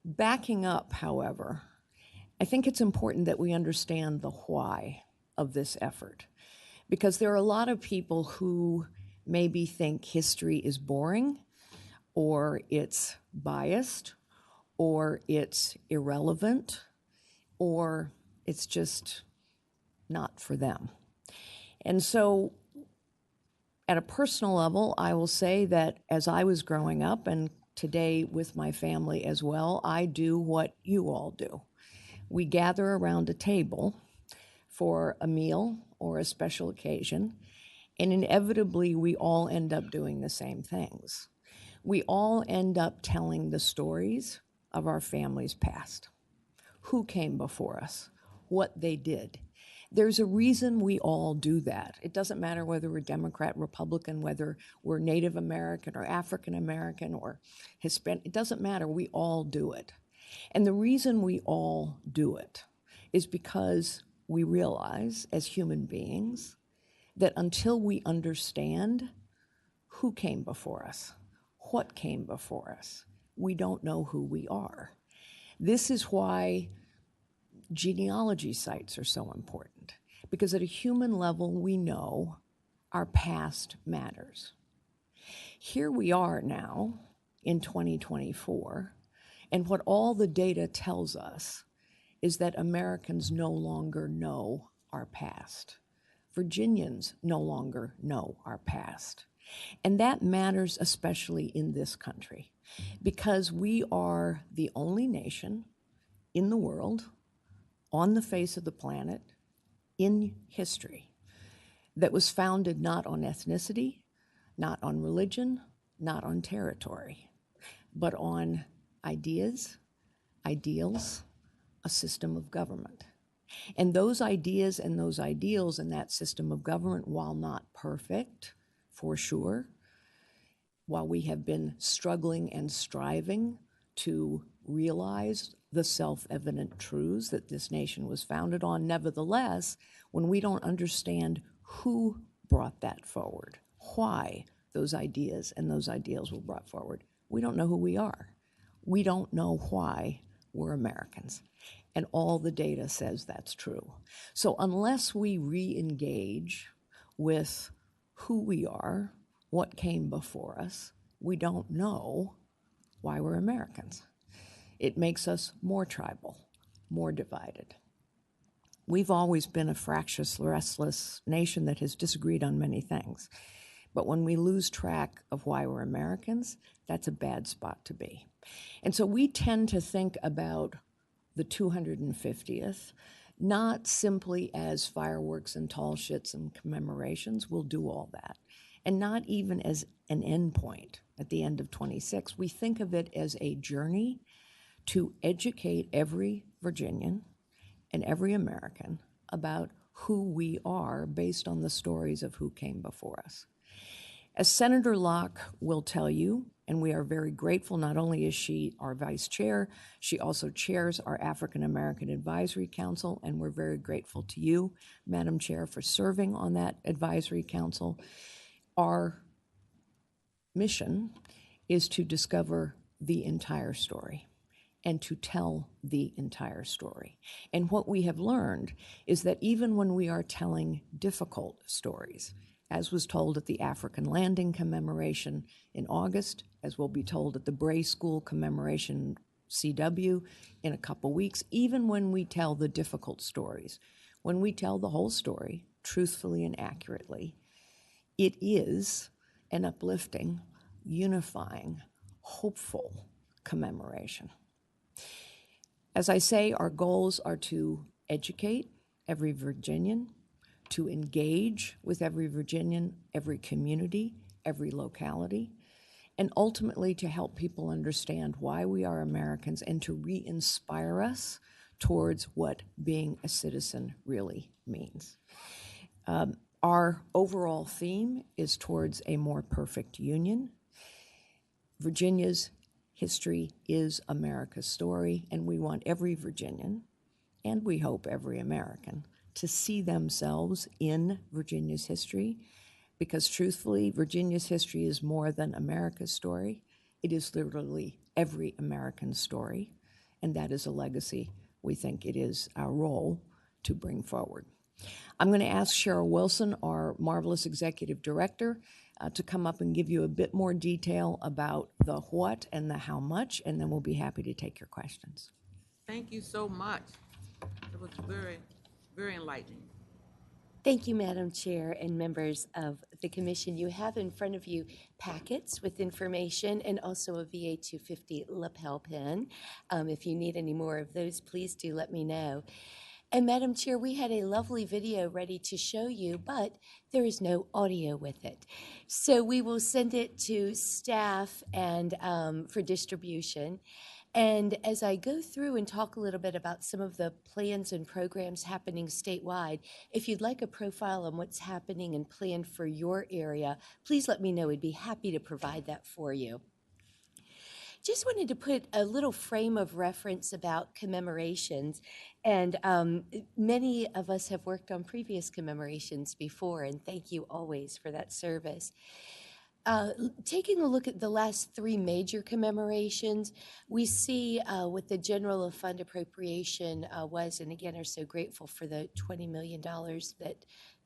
Backing up, however, I think it's important that we understand the why of this effort, because there are a lot of people who maybe think history is boring, or it's biased, or it's irrelevant, or it's just not for them. And so at a personal level, I will say that as I was growing up, and today with my family as well, I do what you all do. We gather around a table for a meal or a special occasion, and inevitably we all end up doing the same things. We all end up telling the stories of our family's past. Who came before us, what they did. There's a reason we all do that. It doesn't matter whether we're Democrat, Republican, whether we're Native American or African American or Hispanic. It doesn't matter. We all do it. And the reason we all do it is because we realize as human beings that until we understand who came before us, what came before us, we don't know who we are. This is why genealogy sites are so important, because at a human level, we know our past matters. Here we are now in 2024, and what all the data tells us is that Americans no longer know our past. Virginians no longer know our past. And that matters especially in this country, because we are the only nation in the world, on the face of the planet, in history, that was founded not on ethnicity, not on religion, not on territory, but on ideas, ideals, a system of government. And those ideas and those ideals and that system of government, while not perfect, for sure, while we have been struggling and striving to realize the self-evident truths that this nation was founded on, nevertheless, when we don't understand who brought that forward, why those ideas and those ideals were brought forward, we don't know who we are. We don't know why we're Americans. And all the data says that's true. So unless we re-engage with who we are, what came before us, we don't know why we're Americans. It makes us more tribal, more divided. We've always been a fractious, restless nation that has disagreed on many things. But when we lose track of why we're Americans, that's a bad spot to be. And so we tend to think about the 250th not simply as fireworks and tall shits and commemorations. We'll do all that. And not even as an end point at the end of 26. We think of it as a journey to educate every Virginian and every American about who we are based on the stories of who came before us. As Senator Locke will tell you, and we are very grateful, not only is she our vice chair, she also chairs our African American Advisory Council, and we're very grateful to you, Madam Chair, for serving on that advisory council. Our mission is to discover the entire story and to tell the entire story. And what we have learned is that even when we are telling difficult stories, as was told at the African Landing commemoration in August, as will be told at the Bray School commemoration CW in a couple weeks, even when we tell the difficult stories, when we tell the whole story truthfully and accurately, it is an uplifting, unifying, hopeful commemoration. As I say, our goals are to educate every Virginian, to engage with every Virginian, every community, every locality, and ultimately to help people understand why we are Americans and to re-inspire us towards what being a citizen really means. Our overall theme is towards a more perfect union. Virginia's history is America's story, and we want every Virginian, and we hope every American, to see themselves in Virginia's history, because truthfully, Virginia's history is more than America's story. It is literally every American's story, and that is a legacy we think it is our role to bring forward. I'm going to ask Cheryl Wilson, our marvelous executive director, to come up and give you a bit more detail about the what and the how much, and then we'll be happy to take your questions. Thank you so much. It was very, very enlightening. Thank you, Madam Chair and members of the Commission. You have in front of you packets with information and also a VA 250 lapel pin. If you need any more of those, please do let me know. And Madam Chair, we had a lovely video ready to show you, but there is no audio with it. So we will send it to staff and for distribution. And as I go through and talk a little bit about some of the plans and programs happening statewide, if you'd like a profile on what's happening and planned for your area, please let me know. We'd be happy to provide that for you. Just wanted to put a little frame of reference about commemorations. And many of us have worked on previous commemorations before, and thank you always for that service. Taking a look at the last three major commemorations, we see what the general fund appropriation was, and again are so grateful for the $20 million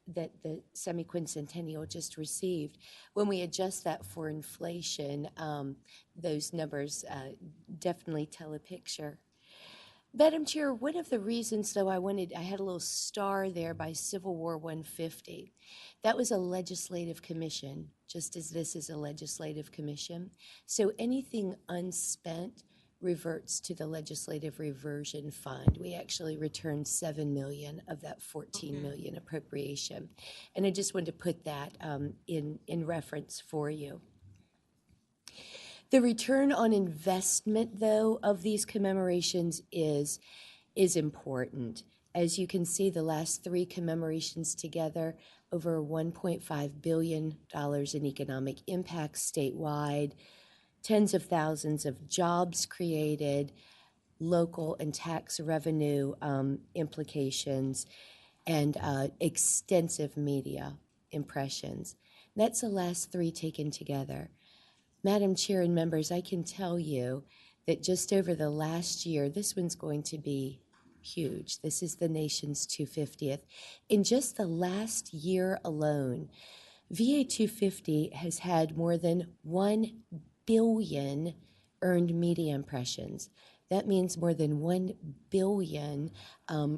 that the semi-quincentennial just received. When we adjust that for inflation, those numbers definitely tell a picture. Madam Chair, one of the reasons, though, I had a little star there by Civil War 150. That was a legislative commission, just as this is a legislative commission. So anything unspent reverts to the legislative reversion fund. We actually returned $7 million of that $14 million appropriation. And I just wanted to put that in reference for you. The return on investment, though, of these commemorations is important. As you can see, the last three commemorations together, over $1.5 billion in economic impact statewide, tens of thousands of jobs created, local and tax revenue implications, and extensive media impressions. That's the last three taken together. Madam Chair and members, I can tell you that just over the last year, this one's going to be huge. This is the nation's 250th. In just the last year alone, VA 250 has had more than 1 billion earned media impressions. That means more than 1 billion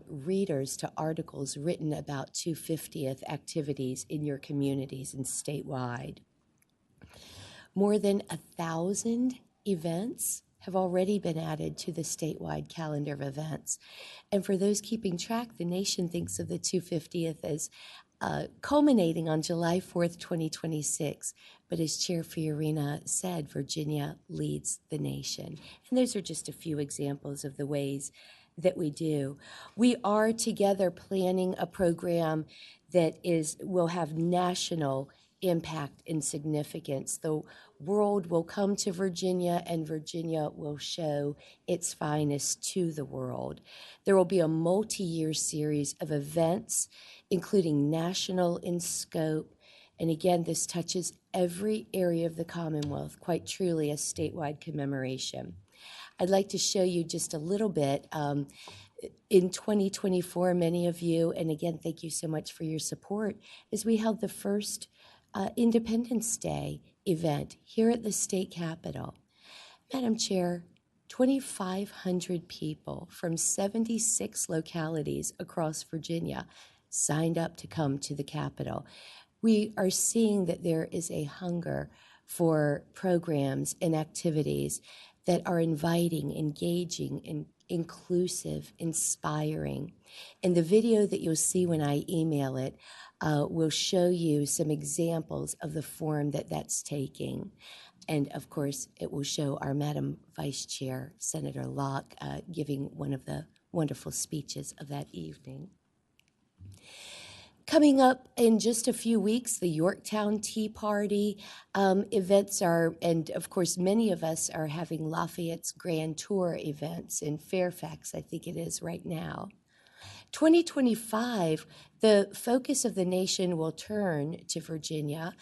readers to articles written about 250th activities in your communities and statewide. More than 1,000 events have already been added to the statewide calendar of events. And for those keeping track, the nation thinks of the 250th as culminating on July 4th, 2026. But as Chair Fiorina said, Virginia leads the nation. And those are just a few examples of the ways that we do. We are together planning a program that will have national impact and significance. The world will come to Virginia, and Virginia will show its finest to the world. There will be a multi-year series of events, including national in scope. And again, this touches every area of the Commonwealth, quite truly a statewide commemoration. I'd like to show you just a little bit. In 2024, many of you, and again, thank you so much for your support, as we held the first Independence Day event here at the state capitol. Madam Chair, 2,500 people from 76 localities across Virginia signed up to come to the Capitol. We are seeing that there is a hunger for programs and activities that are inviting, engaging, and inclusive, inspiring. And the video that you'll see when I email it will show you some examples of the form that that's taking. And of course, it will show our Madam Vice Chair, Senator Locke, giving one of the wonderful speeches of that evening. Coming up in just a few weeks, the Yorktown Tea Party events are, and of course, many of us are having Lafayette's Grand Tour events in Fairfax, I think it is right now. 2025, the focus of the nation will turn to Virginia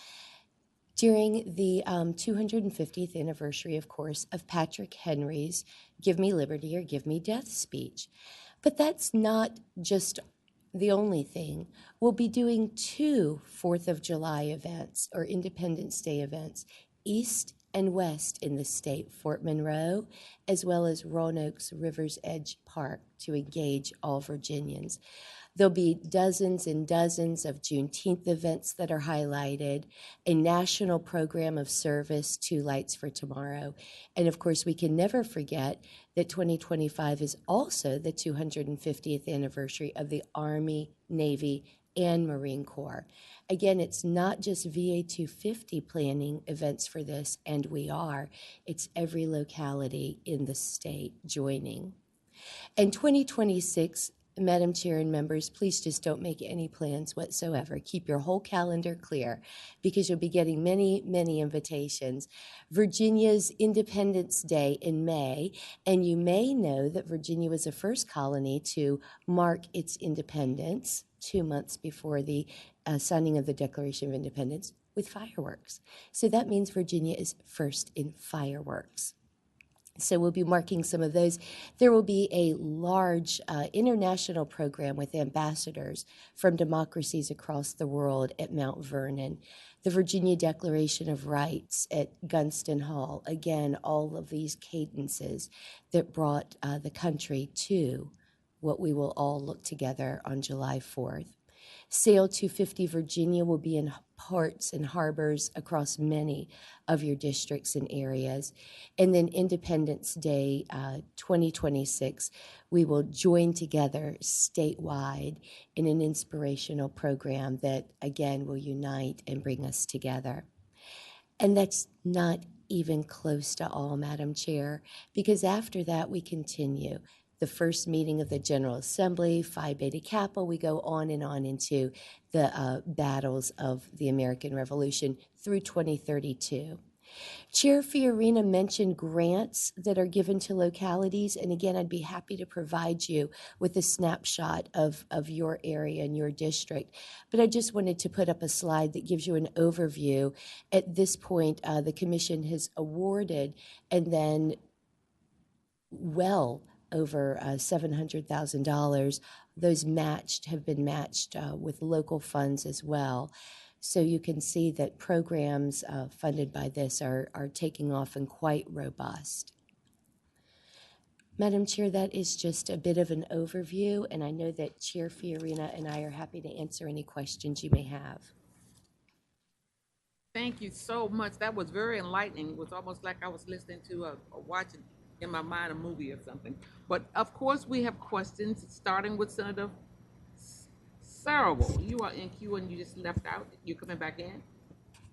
during the 250th anniversary, of course, of Patrick Henry's Give Me Liberty or Give Me Death speech. But that's not just the only thing. We'll be doing 2 4th of July events or Independence Day events, east and west in the state, Fort Monroe, as well as Roanoke's River's Edge Park to engage all Virginians. There'll be dozens and dozens of Juneteenth events that are highlighted, a national program of service, 2 Lights for Tomorrow. And of course, we can never forget that 2025 is also the 250th anniversary of the Army, Navy, and Marine Corps. Again, it's not just VA 250 planning events for this, and we are. It's every locality in the state joining. And 2026, Madam Chair and members, please just don't make any plans whatsoever. Keep your whole calendar clear because you'll be getting many, many invitations. Virginia's Independence Day in May, and you may know that Virginia was the first colony to mark its independence 2 months before the signing of the Declaration of Independence with fireworks. So that means Virginia is first in fireworks. So we'll be marking some of those. There will be a large international program with ambassadors from democracies across the world at Mount Vernon. The Virginia Declaration of Rights at Gunston Hall. Again, all of these cadences that brought the country to what we will all look together on July 4th. Sail 250 Virginia will be in ports and harbors across many of your districts and areas. And then Independence Day 2026, we will join together statewide in an inspirational program that, again, will unite and bring us together. And that's not even close to all, Madam Chair, because after that we continue. The first meeting of the General Assembly, Phi Beta Kappa, we go on and on into the battles of the American Revolution through 2032. Chair Fiorina mentioned grants that are given to localities, and again, I'd be happy to provide you with a snapshot of your area and your district. But I just wanted to put up a slide that gives you an overview. At this point, the Commission has awarded and then well over $700,000. Those have been matched with local funds as well. So you can see that programs funded by this are taking off and quite robust. Madam Chair, that is just a bit of an overview, and I know that Chair Fiorina and I are happy to answer any questions you may have. Thank you so much. That was very enlightening. It was almost like I was listening to watching in my mind a movie or something. But of course we have questions, starting with Senator Searle. You are in queue and you just left out. You're coming back in.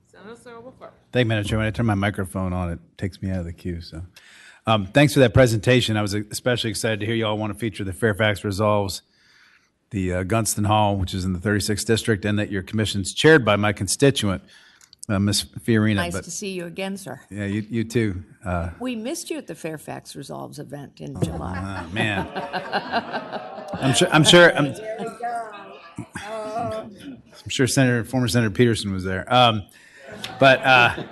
Senator Searle first. Thank you, Madam Chair. When I turn my microphone on, it takes me out of the queue. So, thanks for that presentation. I was especially excited to hear you all want to feature the Fairfax Resolves, the Gunston Hall, which is in the 36th district, and that your commission's chaired by my constituent, Ms. Fiorina. Nice to see you again, sir. Yeah, you too. We missed you at the Fairfax Resolves event in July. Man, I'm sure former Senator Peterson was there. But I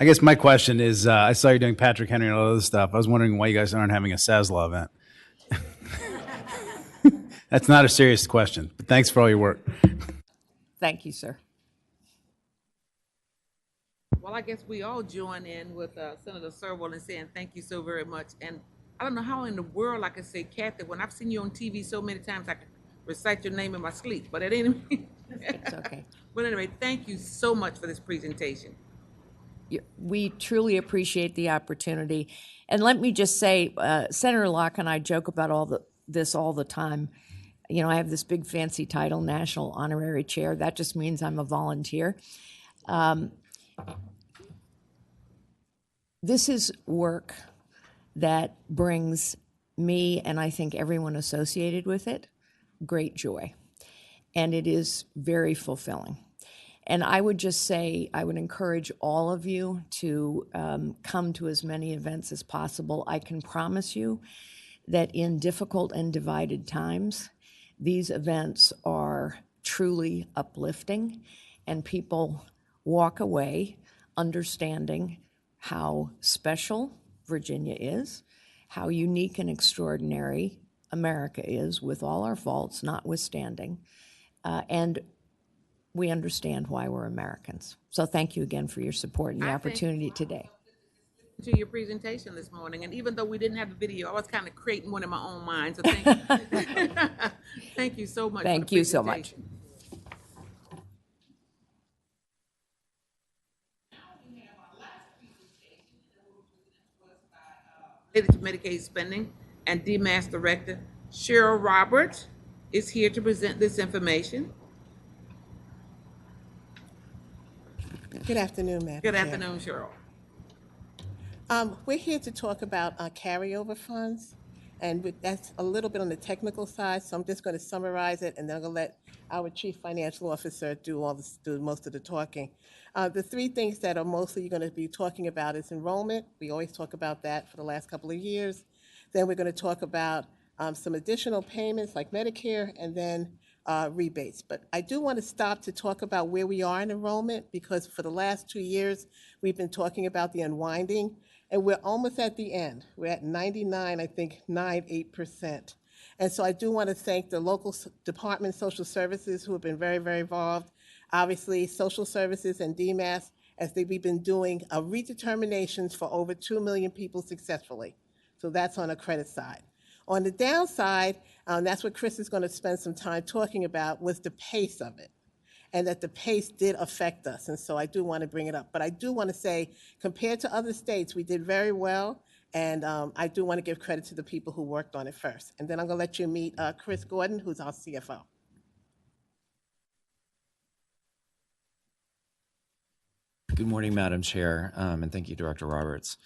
guess my question is, I saw you doing Patrick Henry and all this stuff. I was wondering why you guys aren't having a SASLA event. That's not a serious question, but thanks for all your work. Thank you, sir. Well, I guess we all join in with Senator Searle in saying thank you so very much. And I don't know how in the world I can say, Kathy, when I've seen you on TV so many times, I can recite your name in my sleep. But at any rate, it's okay. But anyway, thank you so much for this presentation. we truly appreciate the opportunity. And let me just say, Senator Locke and I joke about this all the time. You know, I have this big fancy title, National Honorary Chair. That just means I'm a volunteer. This is work that brings me, and I think everyone associated with it, great joy. And it is very fulfilling. And I would just say, I would encourage all of you to come to as many events as possible. I can promise you that in difficult and divided times, these events are truly uplifting, and people walk away understanding how special Virginia is, how unique and extraordinary America is, with all our faults notwithstanding, and we understand why we're Americans. So thank you again for your support and the opportunity today. To your presentation this morning, and even though we didn't have a video, I was kind of creating one in my own mind. So thank you. Thank you so much. Thank you so much. Related to Medicaid spending, and DMAS Director Cheryl Roberts is here to present this information. Good afternoon, Madam Good Chair. afternoon, Cheryl. We're here to talk about carryover funds, and that's a little bit on the technical side, so I'm just going to summarize it, and then I'm going to let our Chief Financial Officer do most of the talking. The three things that are mostly going to be talking about is enrollment. We always talk about that for the last couple of years. Then we're going to talk about some additional payments like Medicare, and then rebates. But I do want to stop to talk about where we are in enrollment, because for the last 2 years, we've been talking about the unwinding, and we're almost at the end. We're at 98%. And so I do want to thank the local Department of Social Services, who have been very, very involved. Obviously, Social Services and DMAS, as we've been doing redeterminations for over 2 million people successfully. So that's on the credit side. On the downside, that's what Chris is going to spend some time talking about, was the pace of it, and that the pace did affect us. And so I do want to bring it up. But I do want to say, compared to other states, we did very well. And I do want to give credit to the people who worked on it first. And then I'm going to let you meet Chris Gordon, who's our CFO. Good morning, Madam Chair, and thank you, Director Roberts.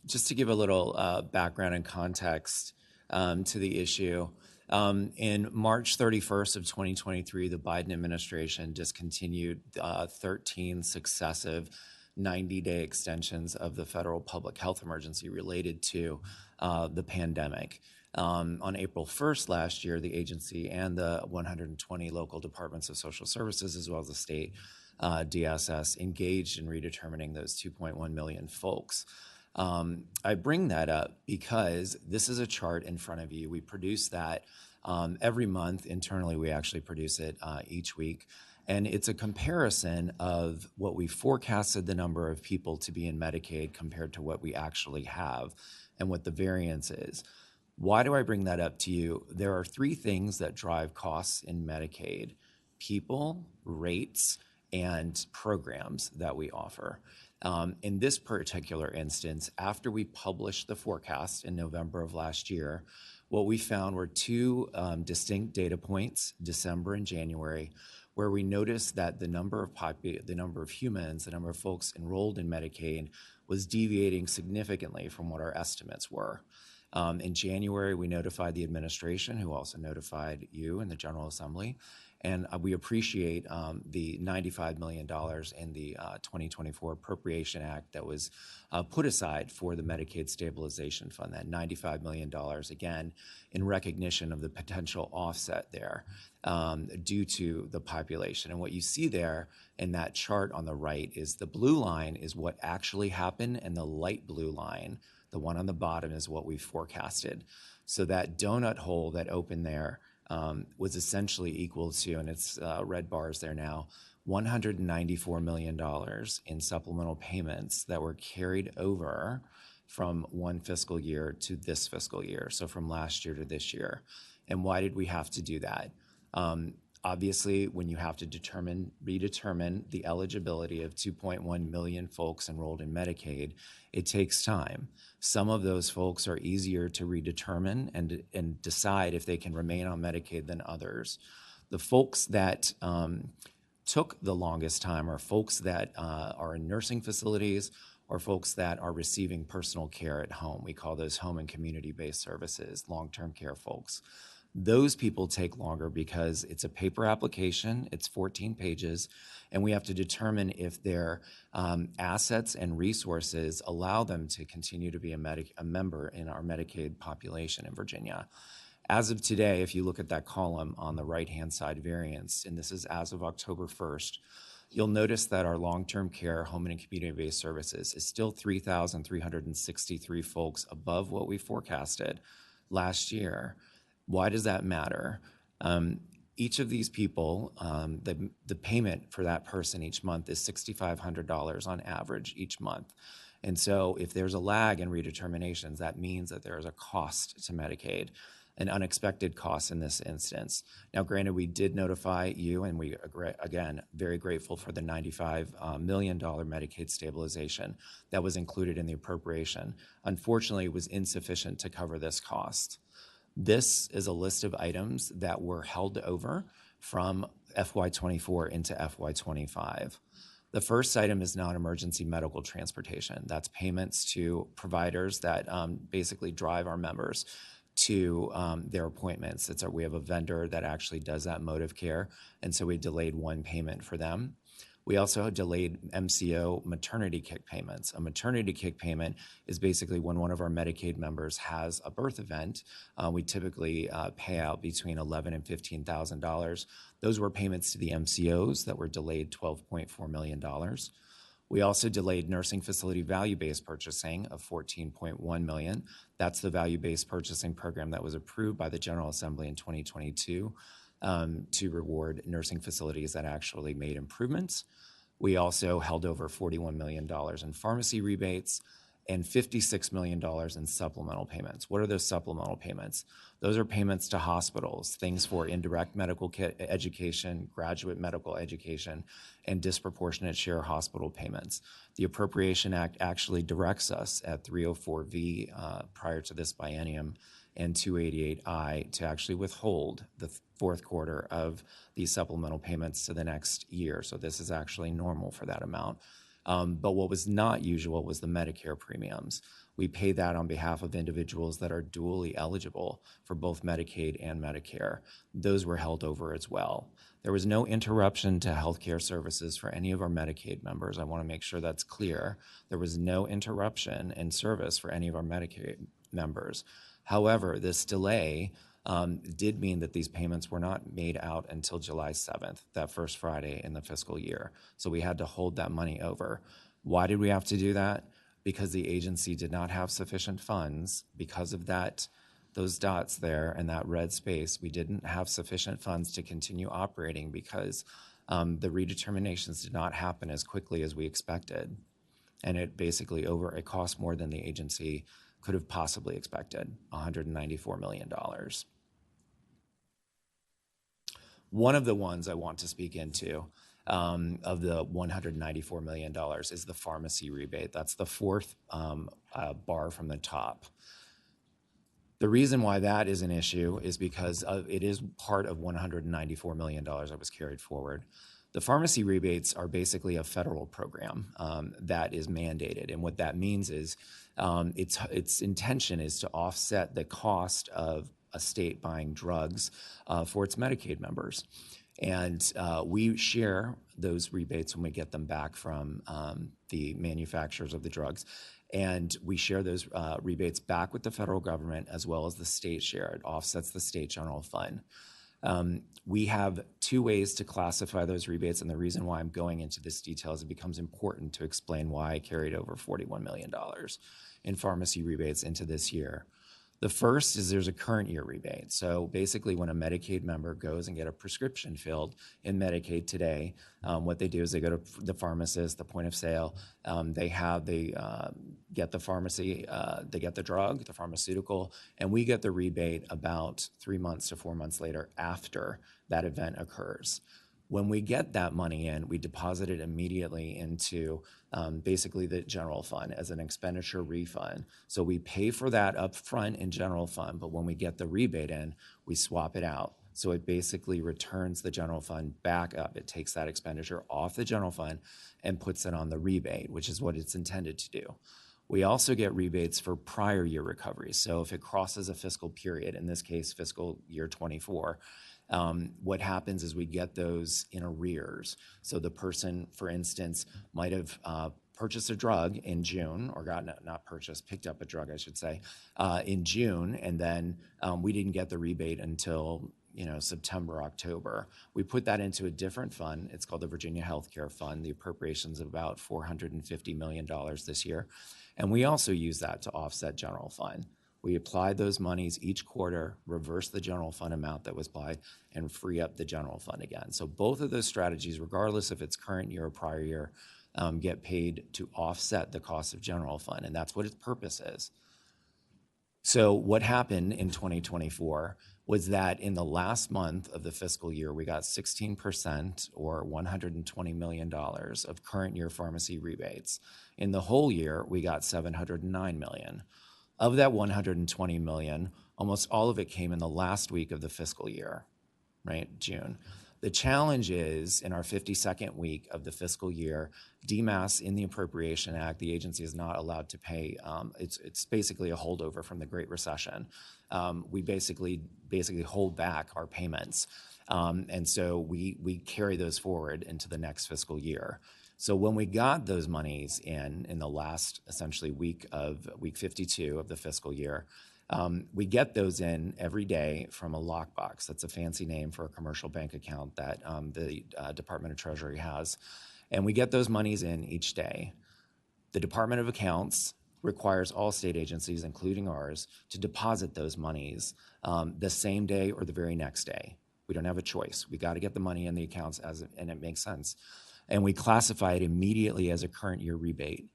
Just to give a little background and context to the issue, in March 31st of 2023, the Biden administration discontinued 13 successive 90-day extensions of the federal public health emergency related to the pandemic. On April 1st last year, the agency and the 120 local departments of social services, as well as the state DSS, engaged in redetermining those 2.1 million folks. I bring that up because this is a chart in front of you. We produce that every month. Internally, we actually produce it each week. And it's a comparison of what we forecasted the number of people to be in Medicaid compared to what we actually have and what the variance is. Why do I bring that up to you? There are three things that drive costs in Medicaid: people, rates, and programs that we offer. In this particular instance, after we published the forecast in November of last year, what we found were two distinct data points, December and January, where we noticed that the number of humans, the number of folks enrolled in Medicaid was deviating significantly from what our estimates were. In January, we notified the administration, who also notified you and the General Assembly, and we appreciate the $95 million in the 2024 Appropriation Act that was put aside for the Medicaid Stabilization Fund, that $95 million, again, in recognition of the potential offset there due to the population. And what you see there in that chart on the right is the blue line is what actually happened, and the light blue line, the one on the bottom, is what we forecasted. So that donut hole that opened there was essentially equal to, and it's red bars there now, $194 million in supplemental payments that were carried over from one fiscal year to this fiscal year, so from last year to this year. And why did we have to do that? Obviously, when you have to redetermine the eligibility of 2.1 million folks enrolled in Medicaid, it takes time. Some of those folks are easier to redetermine and decide if they can remain on Medicaid than others. The folks that took the longest time are folks that are in nursing facilities or folks that are receiving personal care at home. We call those home and community-based services, long-term care folks. Those people take longer because it's a paper application, it's 14 pages, and we have to determine if their assets and resources allow them to continue to be a member in our Medicaid population in Virginia. As of today, if you look at that column on the right-hand side variance, and this is as of October 1st, you'll notice that our long-term care, home and community-based services is still 3,363 folks above what we forecasted last year. Why does that matter? Each of these people, the payment for that person each month is $6,500 on average each month. And so if there's a lag in redeterminations, that means that there is a cost to Medicaid, an unexpected cost in this instance. Now, granted, we did notify you, and we, again, very grateful for the $95 million Medicaid stabilization that was included in the appropriation. Unfortunately, it was insufficient to cover this cost. This is a list of items that were held over from FY24 into FY25. The first item is non-emergency medical transportation. That's payments to providers that basically drive our members to their appointments. We have a vendor that actually does that mode of care, and so we delayed one payment for them. We also delayed MCO maternity kick payments. A maternity kick payment is basically when one of our Medicaid members has a birth event. We typically pay out between $11,000 and $15,000. Those were payments to the MCOs that were delayed $12.4 million. We also delayed nursing facility value-based purchasing of $14.1 million. That's the value-based purchasing program that was approved by the General Assembly in 2022 to reward nursing facilities that actually made improvements. We also held over $41 million in pharmacy rebates and $56 million in supplemental payments. What are those supplemental payments? Those are payments to hospitals, things for indirect medical education, graduate medical education, and disproportionate share hospital payments. The Appropriation Act actually directs us at 304V prior to this biennium and 288I to actually withhold the fourth quarter of these supplemental payments to the next year. So this is actually normal for that amount. But what was not usual was the Medicare premiums. We pay that on behalf of individuals that are dually eligible for both Medicaid and Medicare. Those were held over as well. There was no interruption to healthcare services for any of our Medicaid members. I want to make sure that's clear. There was no interruption in service for any of our Medicaid members. However, this delay did mean that these payments were not made out until July 7th, that first Friday in the fiscal year. So we had to hold that money over. Why did we have to do that? Because the agency did not have sufficient funds. Because of that, those dots there and that red space, we didn't have sufficient funds to continue operating because the redeterminations did not happen as quickly as we expected. And it basically it cost more than the agency could have possibly expected, $194 million. One of the ones I want to speak into of the $194 million is the pharmacy rebate. That's the fourth bar from the top. The reason why that is an issue is because it is part of $194 million that was carried forward. The pharmacy rebates are basically a federal program that is mandated. And what that means is its intention is to offset the cost of a state buying drugs for its Medicaid members. And we share those rebates when we get them back from the manufacturers of the drugs. And we share those rebates back with the federal government as well as the state share. It offsets the state general fund. We have two ways to classify those rebates, and the reason why I'm going into this detail is it becomes important to explain why I carried over $41 million in pharmacy rebates into this year. The first is there's a current year rebate. So basically when a Medicaid member goes and get a prescription filled in Medicaid today, what they do is they go to the pharmacist, the point of sale, they get the pharmacy, they get the drug, the pharmaceutical, and we get the rebate about 3 months to 4 months later after that event occurs. When we get that money in, we deposit it immediately into basically the general fund as an expenditure refund. So we pay for that up front in general fund, but when we get the rebate in, we swap it out. So it basically returns the general fund back up. It takes that expenditure off the general fund and puts it on the rebate, which is what it's intended to do. We also get rebates for prior year recoveries. So if it crosses a fiscal period, in this case, fiscal year 24, what happens is we get those in arrears. So the person, for instance, might have purchased a drug in June, or picked up a drug, I should say, in June, and then we didn't get the rebate until September, October. We put that into a different fund. It's called the Virginia Healthcare Fund. The appropriations of about $450 million this year. And we also use that to offset general fund. We apply those monies each quarter, reverse the general fund amount that was applied, and free up the general fund again. So both of those strategies, regardless if it's current year or prior year, get paid to offset the cost of general fund, and that's what its purpose is. So what happened in 2024 was that in the last month of the fiscal year, we got 16% or $120 million of current year pharmacy rebates. In the whole year, we got $709 million. Of that $120 million, almost all of it came in the last week of the fiscal year, right, June. The challenge is in our 52nd week of the fiscal year, DMAS in the Appropriation Act, the agency is not allowed to pay. It's basically a holdover from the Great Recession. We basically hold back our payments. And so we carry those forward into the next fiscal year. So when we got those monies in the last essentially week 52 of the fiscal year, we get those in every day from a lockbox. That's a fancy name for a commercial bank account that the Department of Treasury has. And we get those monies in each day. The Department of Accounts requires all state agencies, including ours, to deposit those monies the same day or the very next day. We don't have a choice. We got to get the money in the accounts and it makes sense. And we classify it immediately as a current year rebate.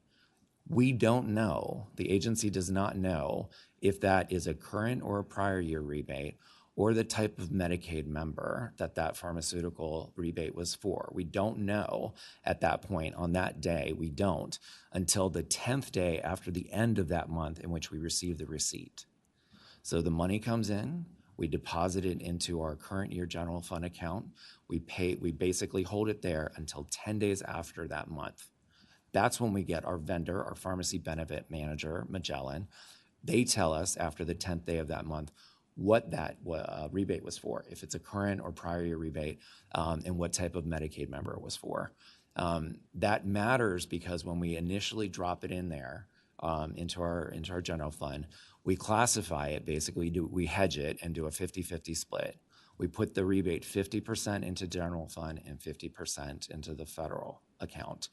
We don't know, the agency does not know if that is a current or a prior year rebate or the type of Medicaid member that pharmaceutical rebate was for. We don't know at that point on that day, we don't, until the 10th day after the end of that month in which we receive the receipt. So the money comes in, we deposit it into our current year general fund account. We basically hold it there until 10 days after that month. That's when we get our vendor, our pharmacy benefit manager, Magellan. They tell us after the 10th day of that month what that rebate was for, if it's a current or prior year rebate, and what type of Medicaid member it was for. That matters because when we initially drop it in there into our general fund, we classify it, basically we hedge it and do a 50-50 split. We put the rebate 50% into general fund and 50% into the federal account.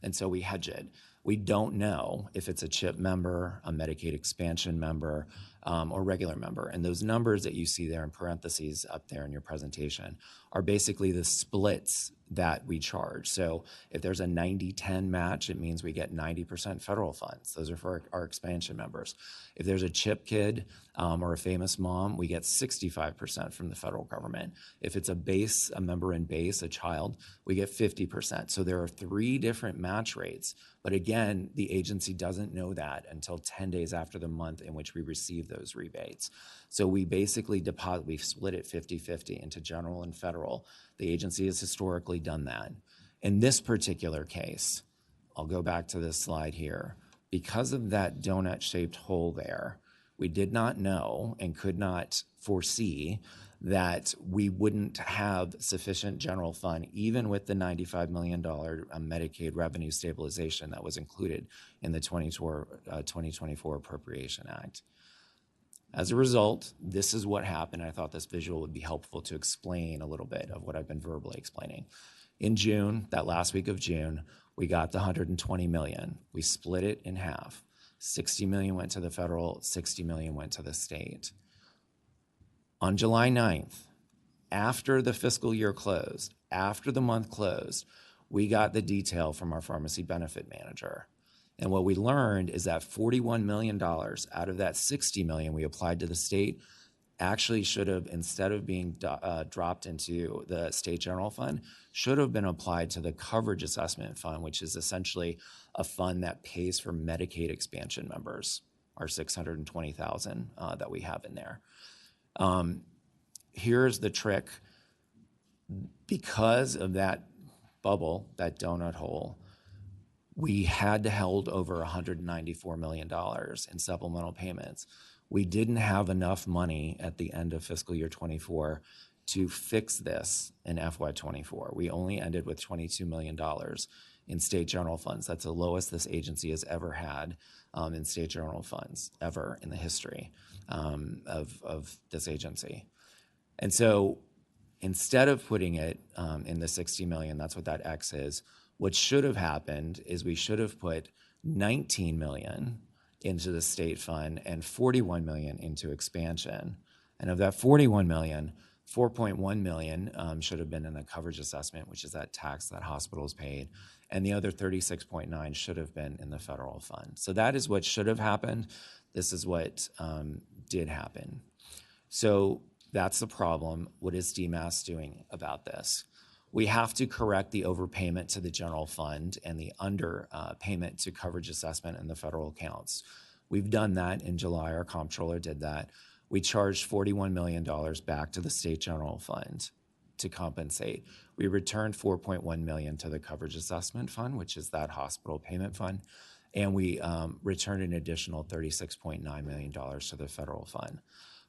And so we hedge it. We don't know if it's a CHIP member, a Medicaid expansion member, or regular member. And those numbers that you see there in parentheses up there in your presentation are basically the splits that we charge. So if there's a 90-10 match, it means we get 90% federal funds. Those are for our expansion members. If there's a CHIP kid or a famous mom, we get 65% from the federal government. If it's a member in base, a child, we get 50%. So there are 3 different match rates. But again, the agency doesn't know that until 10 days after the month in which we receive those rebates. So we basically we've split it 50-50 into general and federal. The agency has historically done that. In this particular case, I'll go back to this slide here. Because of that donut-shaped hole there, we did not know and could not foresee that we wouldn't have sufficient general fund, even with the $95 million Medicaid revenue stabilization that was included in the 2024 Appropriation Act. As a result, this is what happened. I thought this visual would be helpful to explain a little bit of what I've been verbally explaining. In June, that last week of June, we got the $120 million. We split it in half. $60 million went to the federal, $60 million went to the state. On July 9th, after the fiscal year closed, after the month closed, we got the detail from our pharmacy benefit manager. And what we learned is that $41 million out of that $60 million we applied to the state actually should have, instead of being dropped into the state general fund, should have been applied to the coverage assessment fund, which is essentially a fund that pays for Medicaid expansion members, our 620,000 that we have in there. Here's the trick. Because of that bubble, that donut hole, we had to hold over $194 million in supplemental payments. We didn't have enough money at the end of fiscal year 24 to fix this in FY24. We only ended with $22 million in state general funds. That's the lowest this agency has ever had in state general funds, ever in the history of this agency. And so instead of putting it in the 60 million, that's what that X is, what should have happened is we should have put 19 million into the state fund and 41 million into expansion. And of that 41 million, 4.1 million should have been in the coverage assessment, which is that tax that hospitals paid, and the other 36.9 should have been in the federal fund. So that is what should have happened. This is what did happen. So that's the problem. What is DMAS doing about this? We have to correct the overpayment to the general fund and the underpayment to coverage assessment in the federal accounts. We've done that in July. Our comptroller did that. We charged $41 million back to the state general fund to compensate. We returned $4.1 million to the coverage assessment fund, which is that hospital payment fund, and we returned an additional $36.9 million to the federal fund.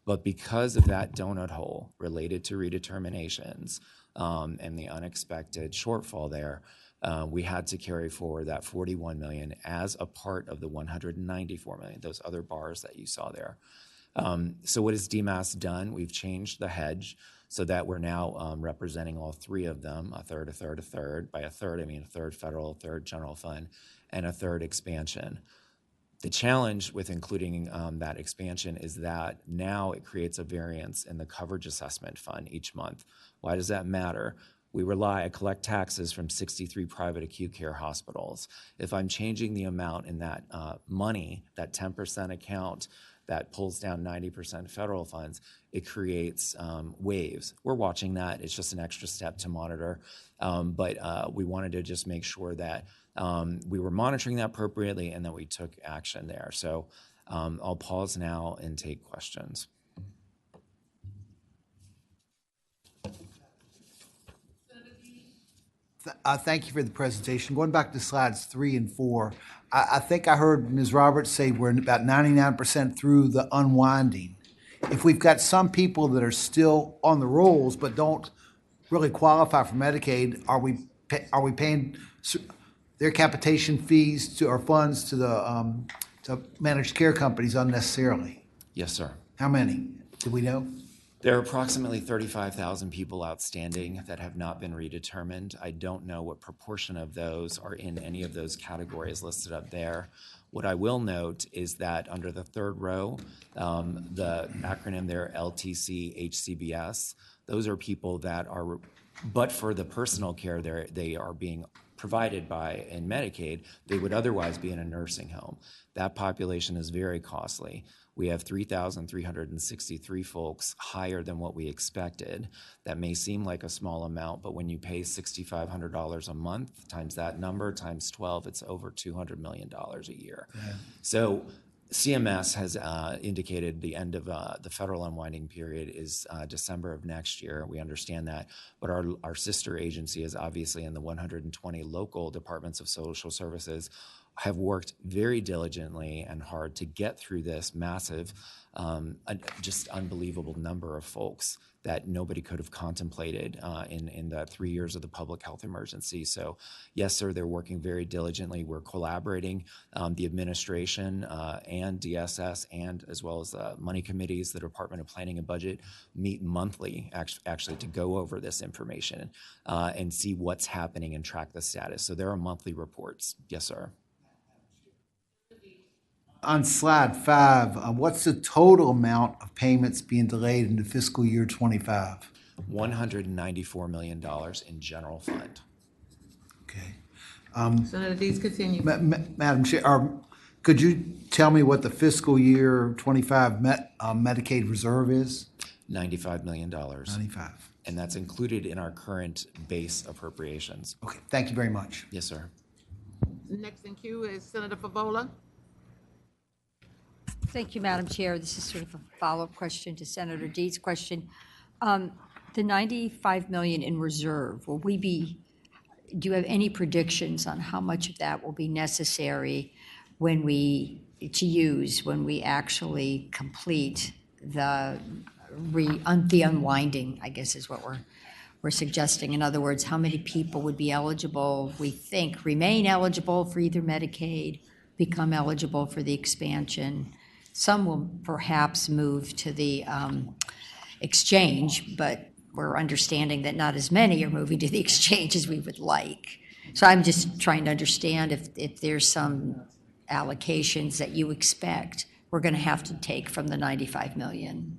But because of that donut hole related to redeterminations and the unexpected shortfall there, we had to carry forward that $41 million as a part of the $194 million, those other bars that you saw there. So what has DMAS done? We've changed the hedge so that we're now representing all three of them, a third, a third, a third. By a third, I mean a third federal, a third general fund, and a third expansion. The challenge with including that expansion is that now it creates a variance in the coverage assessment fund each month. Why does that matter? I collect taxes from 63 private acute care hospitals. If I'm changing the amount in that money, that 10% account that pulls down 90% federal funds, it creates waves. We're watching that. It's just an extra step to monitor. But we wanted to just make sure that we were monitoring that appropriately and that we took action there. So I'll pause now and take questions. Thank you for the presentation. Going back to slides 3 and 4, I think I heard Ms. Roberts say we're about 99% through the unwinding. If we've got some people that are still on the rolls but don't really qualify for Medicaid, are we paying their capitation fees to our funds to the to managed care companies unnecessarily? Yes, sir. How many? Do we know? There are approximately 35,000 people outstanding that have not been redetermined. I don't know what proportion of those are in any of those categories listed up there. What I will note is that under the third row, the acronym there, LTC HCBS, those are people that are, but for the personal care they are being provided by in Medicaid, they would otherwise be in a nursing home. That population is very costly. We have 3,363 folks higher than what we expected. That may seem like a small amount, but when you pay $6,500 a month times that number times 12, it's over $200 million a year. Yeah. So CMS has indicated the end of the federal unwinding period is December of next year. We understand that, but our sister agency is obviously in the 120 local departments of social services have worked very diligently and hard to get through this massive, just unbelievable number of folks that nobody could have contemplated in the 3 years of the public health emergency. So yes, sir, they're working very diligently. We're collaborating. The administration and DSS and as well as the money committees, the Department of Planning and Budget meet monthly actually to go over this information and see what's happening and track the status. So there are monthly reports. Yes, sir. on slide 5, what's the total amount of payments being delayed into fiscal year 25? $194 million in general fund. Senator Deeds, continue. Madam Chair, could you tell me what the fiscal year 25 Medicaid reserve is? $95 million. 95. And that's included in our current base appropriations. Okay, thank you very much. Yes, sir. Next in queue is Senator Favola. Thank you, Madam Chair. This is sort of a follow-up question to Senator Deeds' question. The $95 million in reserve, do you have any predictions on how much of that will be necessary when we actually complete the unwinding, I guess is what we're suggesting? In other words, how many people would be eligible, we think, remain eligible for either Medicaid, become eligible for the expansion? Some will perhaps move to the exchange, but we're understanding that not as many are moving to the exchange as we would like. So I'm just trying to understand if there's some allocations that you expect we're going to have to take from the $95 million.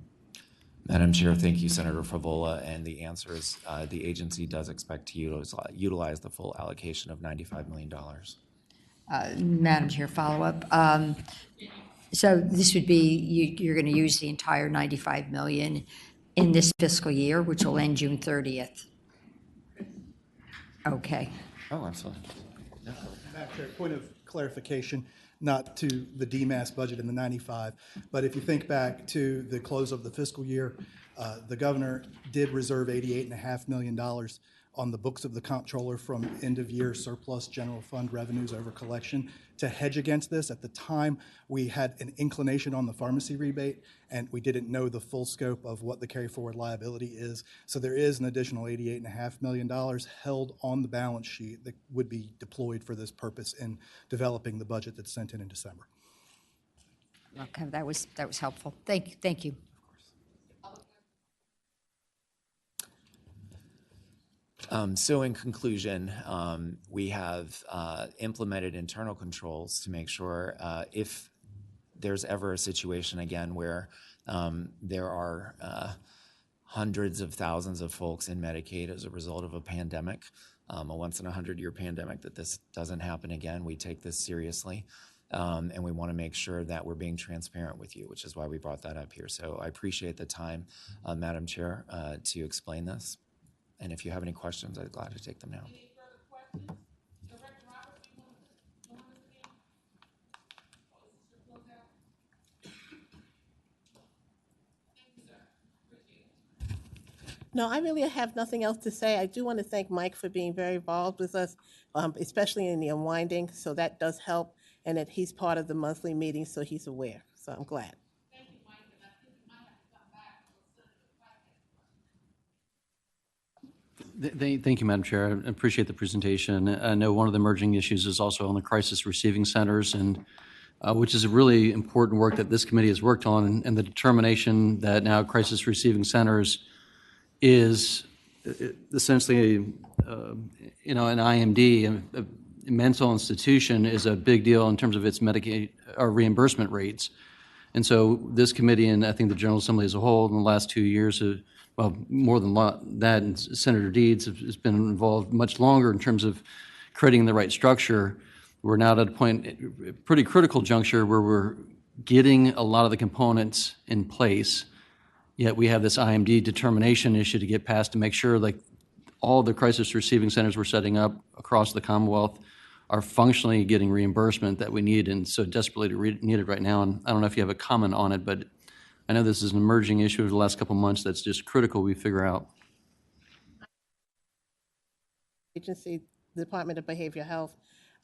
Madam Chair, thank you, Senator Favola. And the answer is the agency does expect to utilize the full allocation of $95 million. Madam Chair, follow-up. So this would be, you're going to use the entire $95 million in this fiscal year, which will end June 30th. Okay. Oh, absolutely. Yeah. Madam Chair, point of clarification, not to the DMAS budget in the 95, but if you think back to the close of the fiscal year, the governor did reserve $88.5 million on the books of the comptroller from end-of-year surplus general fund revenues over collection to hedge against this. At the time, we had an inclination on the pharmacy rebate, and we didn't know the full scope of what the carry-forward liability is. So there is an additional $88.5 million held on the balance sheet that would be deployed for this purpose in developing the budget that's sent in December. Okay, that was helpful. Thank you. So in conclusion, we have implemented internal controls to make sure if there's ever a situation again where there are hundreds of thousands of folks in Medicaid as a result of a pandemic, a once in 100-year pandemic, that this doesn't happen again. We take this seriously, and we want to make sure that we're being transparent with you, which is why we brought that up here. So I appreciate the time, Madam Chair, to explain this. And if you have any questions, I'd be glad to take them now. No, I really have nothing else to say. I do want to thank Mike for being very involved with us, especially in the unwinding. So that does help, and that he's part of the monthly meeting, so he's aware. So I'm glad. Thank you, Madam Chair. I appreciate the presentation. I know one of the emerging issues is also on the crisis receiving centers, and which is a really important work that this committee has worked on, and the determination that now crisis receiving centers is essentially an IMD, a mental institution, is a big deal in terms of its Medicaid or reimbursement rates. And so this committee, and I think the General Assembly as a whole, in the last 2 years, well, more than that, and Senator Deeds has been involved much longer in terms of creating the right structure. We're now at a point, a pretty critical juncture, where we're getting a lot of the components in place, yet we have this IMD determination issue to get past to make sure like all the crisis receiving centers we're setting up across the Commonwealth are functionally getting reimbursement that we need and so desperately needed right now. And I don't know if you have a comment on it, but I know this is an emerging issue over the last couple of months that's just critical we figure out. Agency, the Department of Behavioral Health,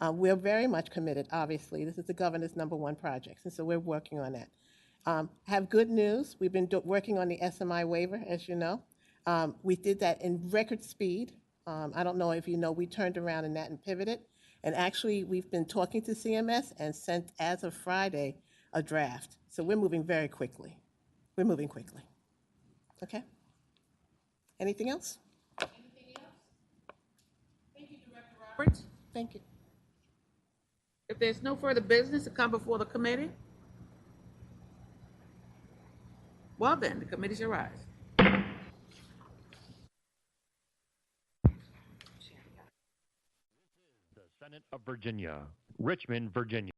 we're very much committed, obviously. This is the governor's #1 project, and so we're working on that. Have good news. We've been working on the SMI waiver, as you know. We did that in record speed. I don't know if you know, we turned around in that and pivoted. And actually, we've been talking to CMS and sent, as of Friday, a draft. So we're moving very quickly. We're moving quickly. Okay? Anything else? Anything else? Thank you, Director Roberts. Thank you. If there's no further business to come before the committee, Well then, the committee shall rise. Senate of Virginia, Richmond, Virginia.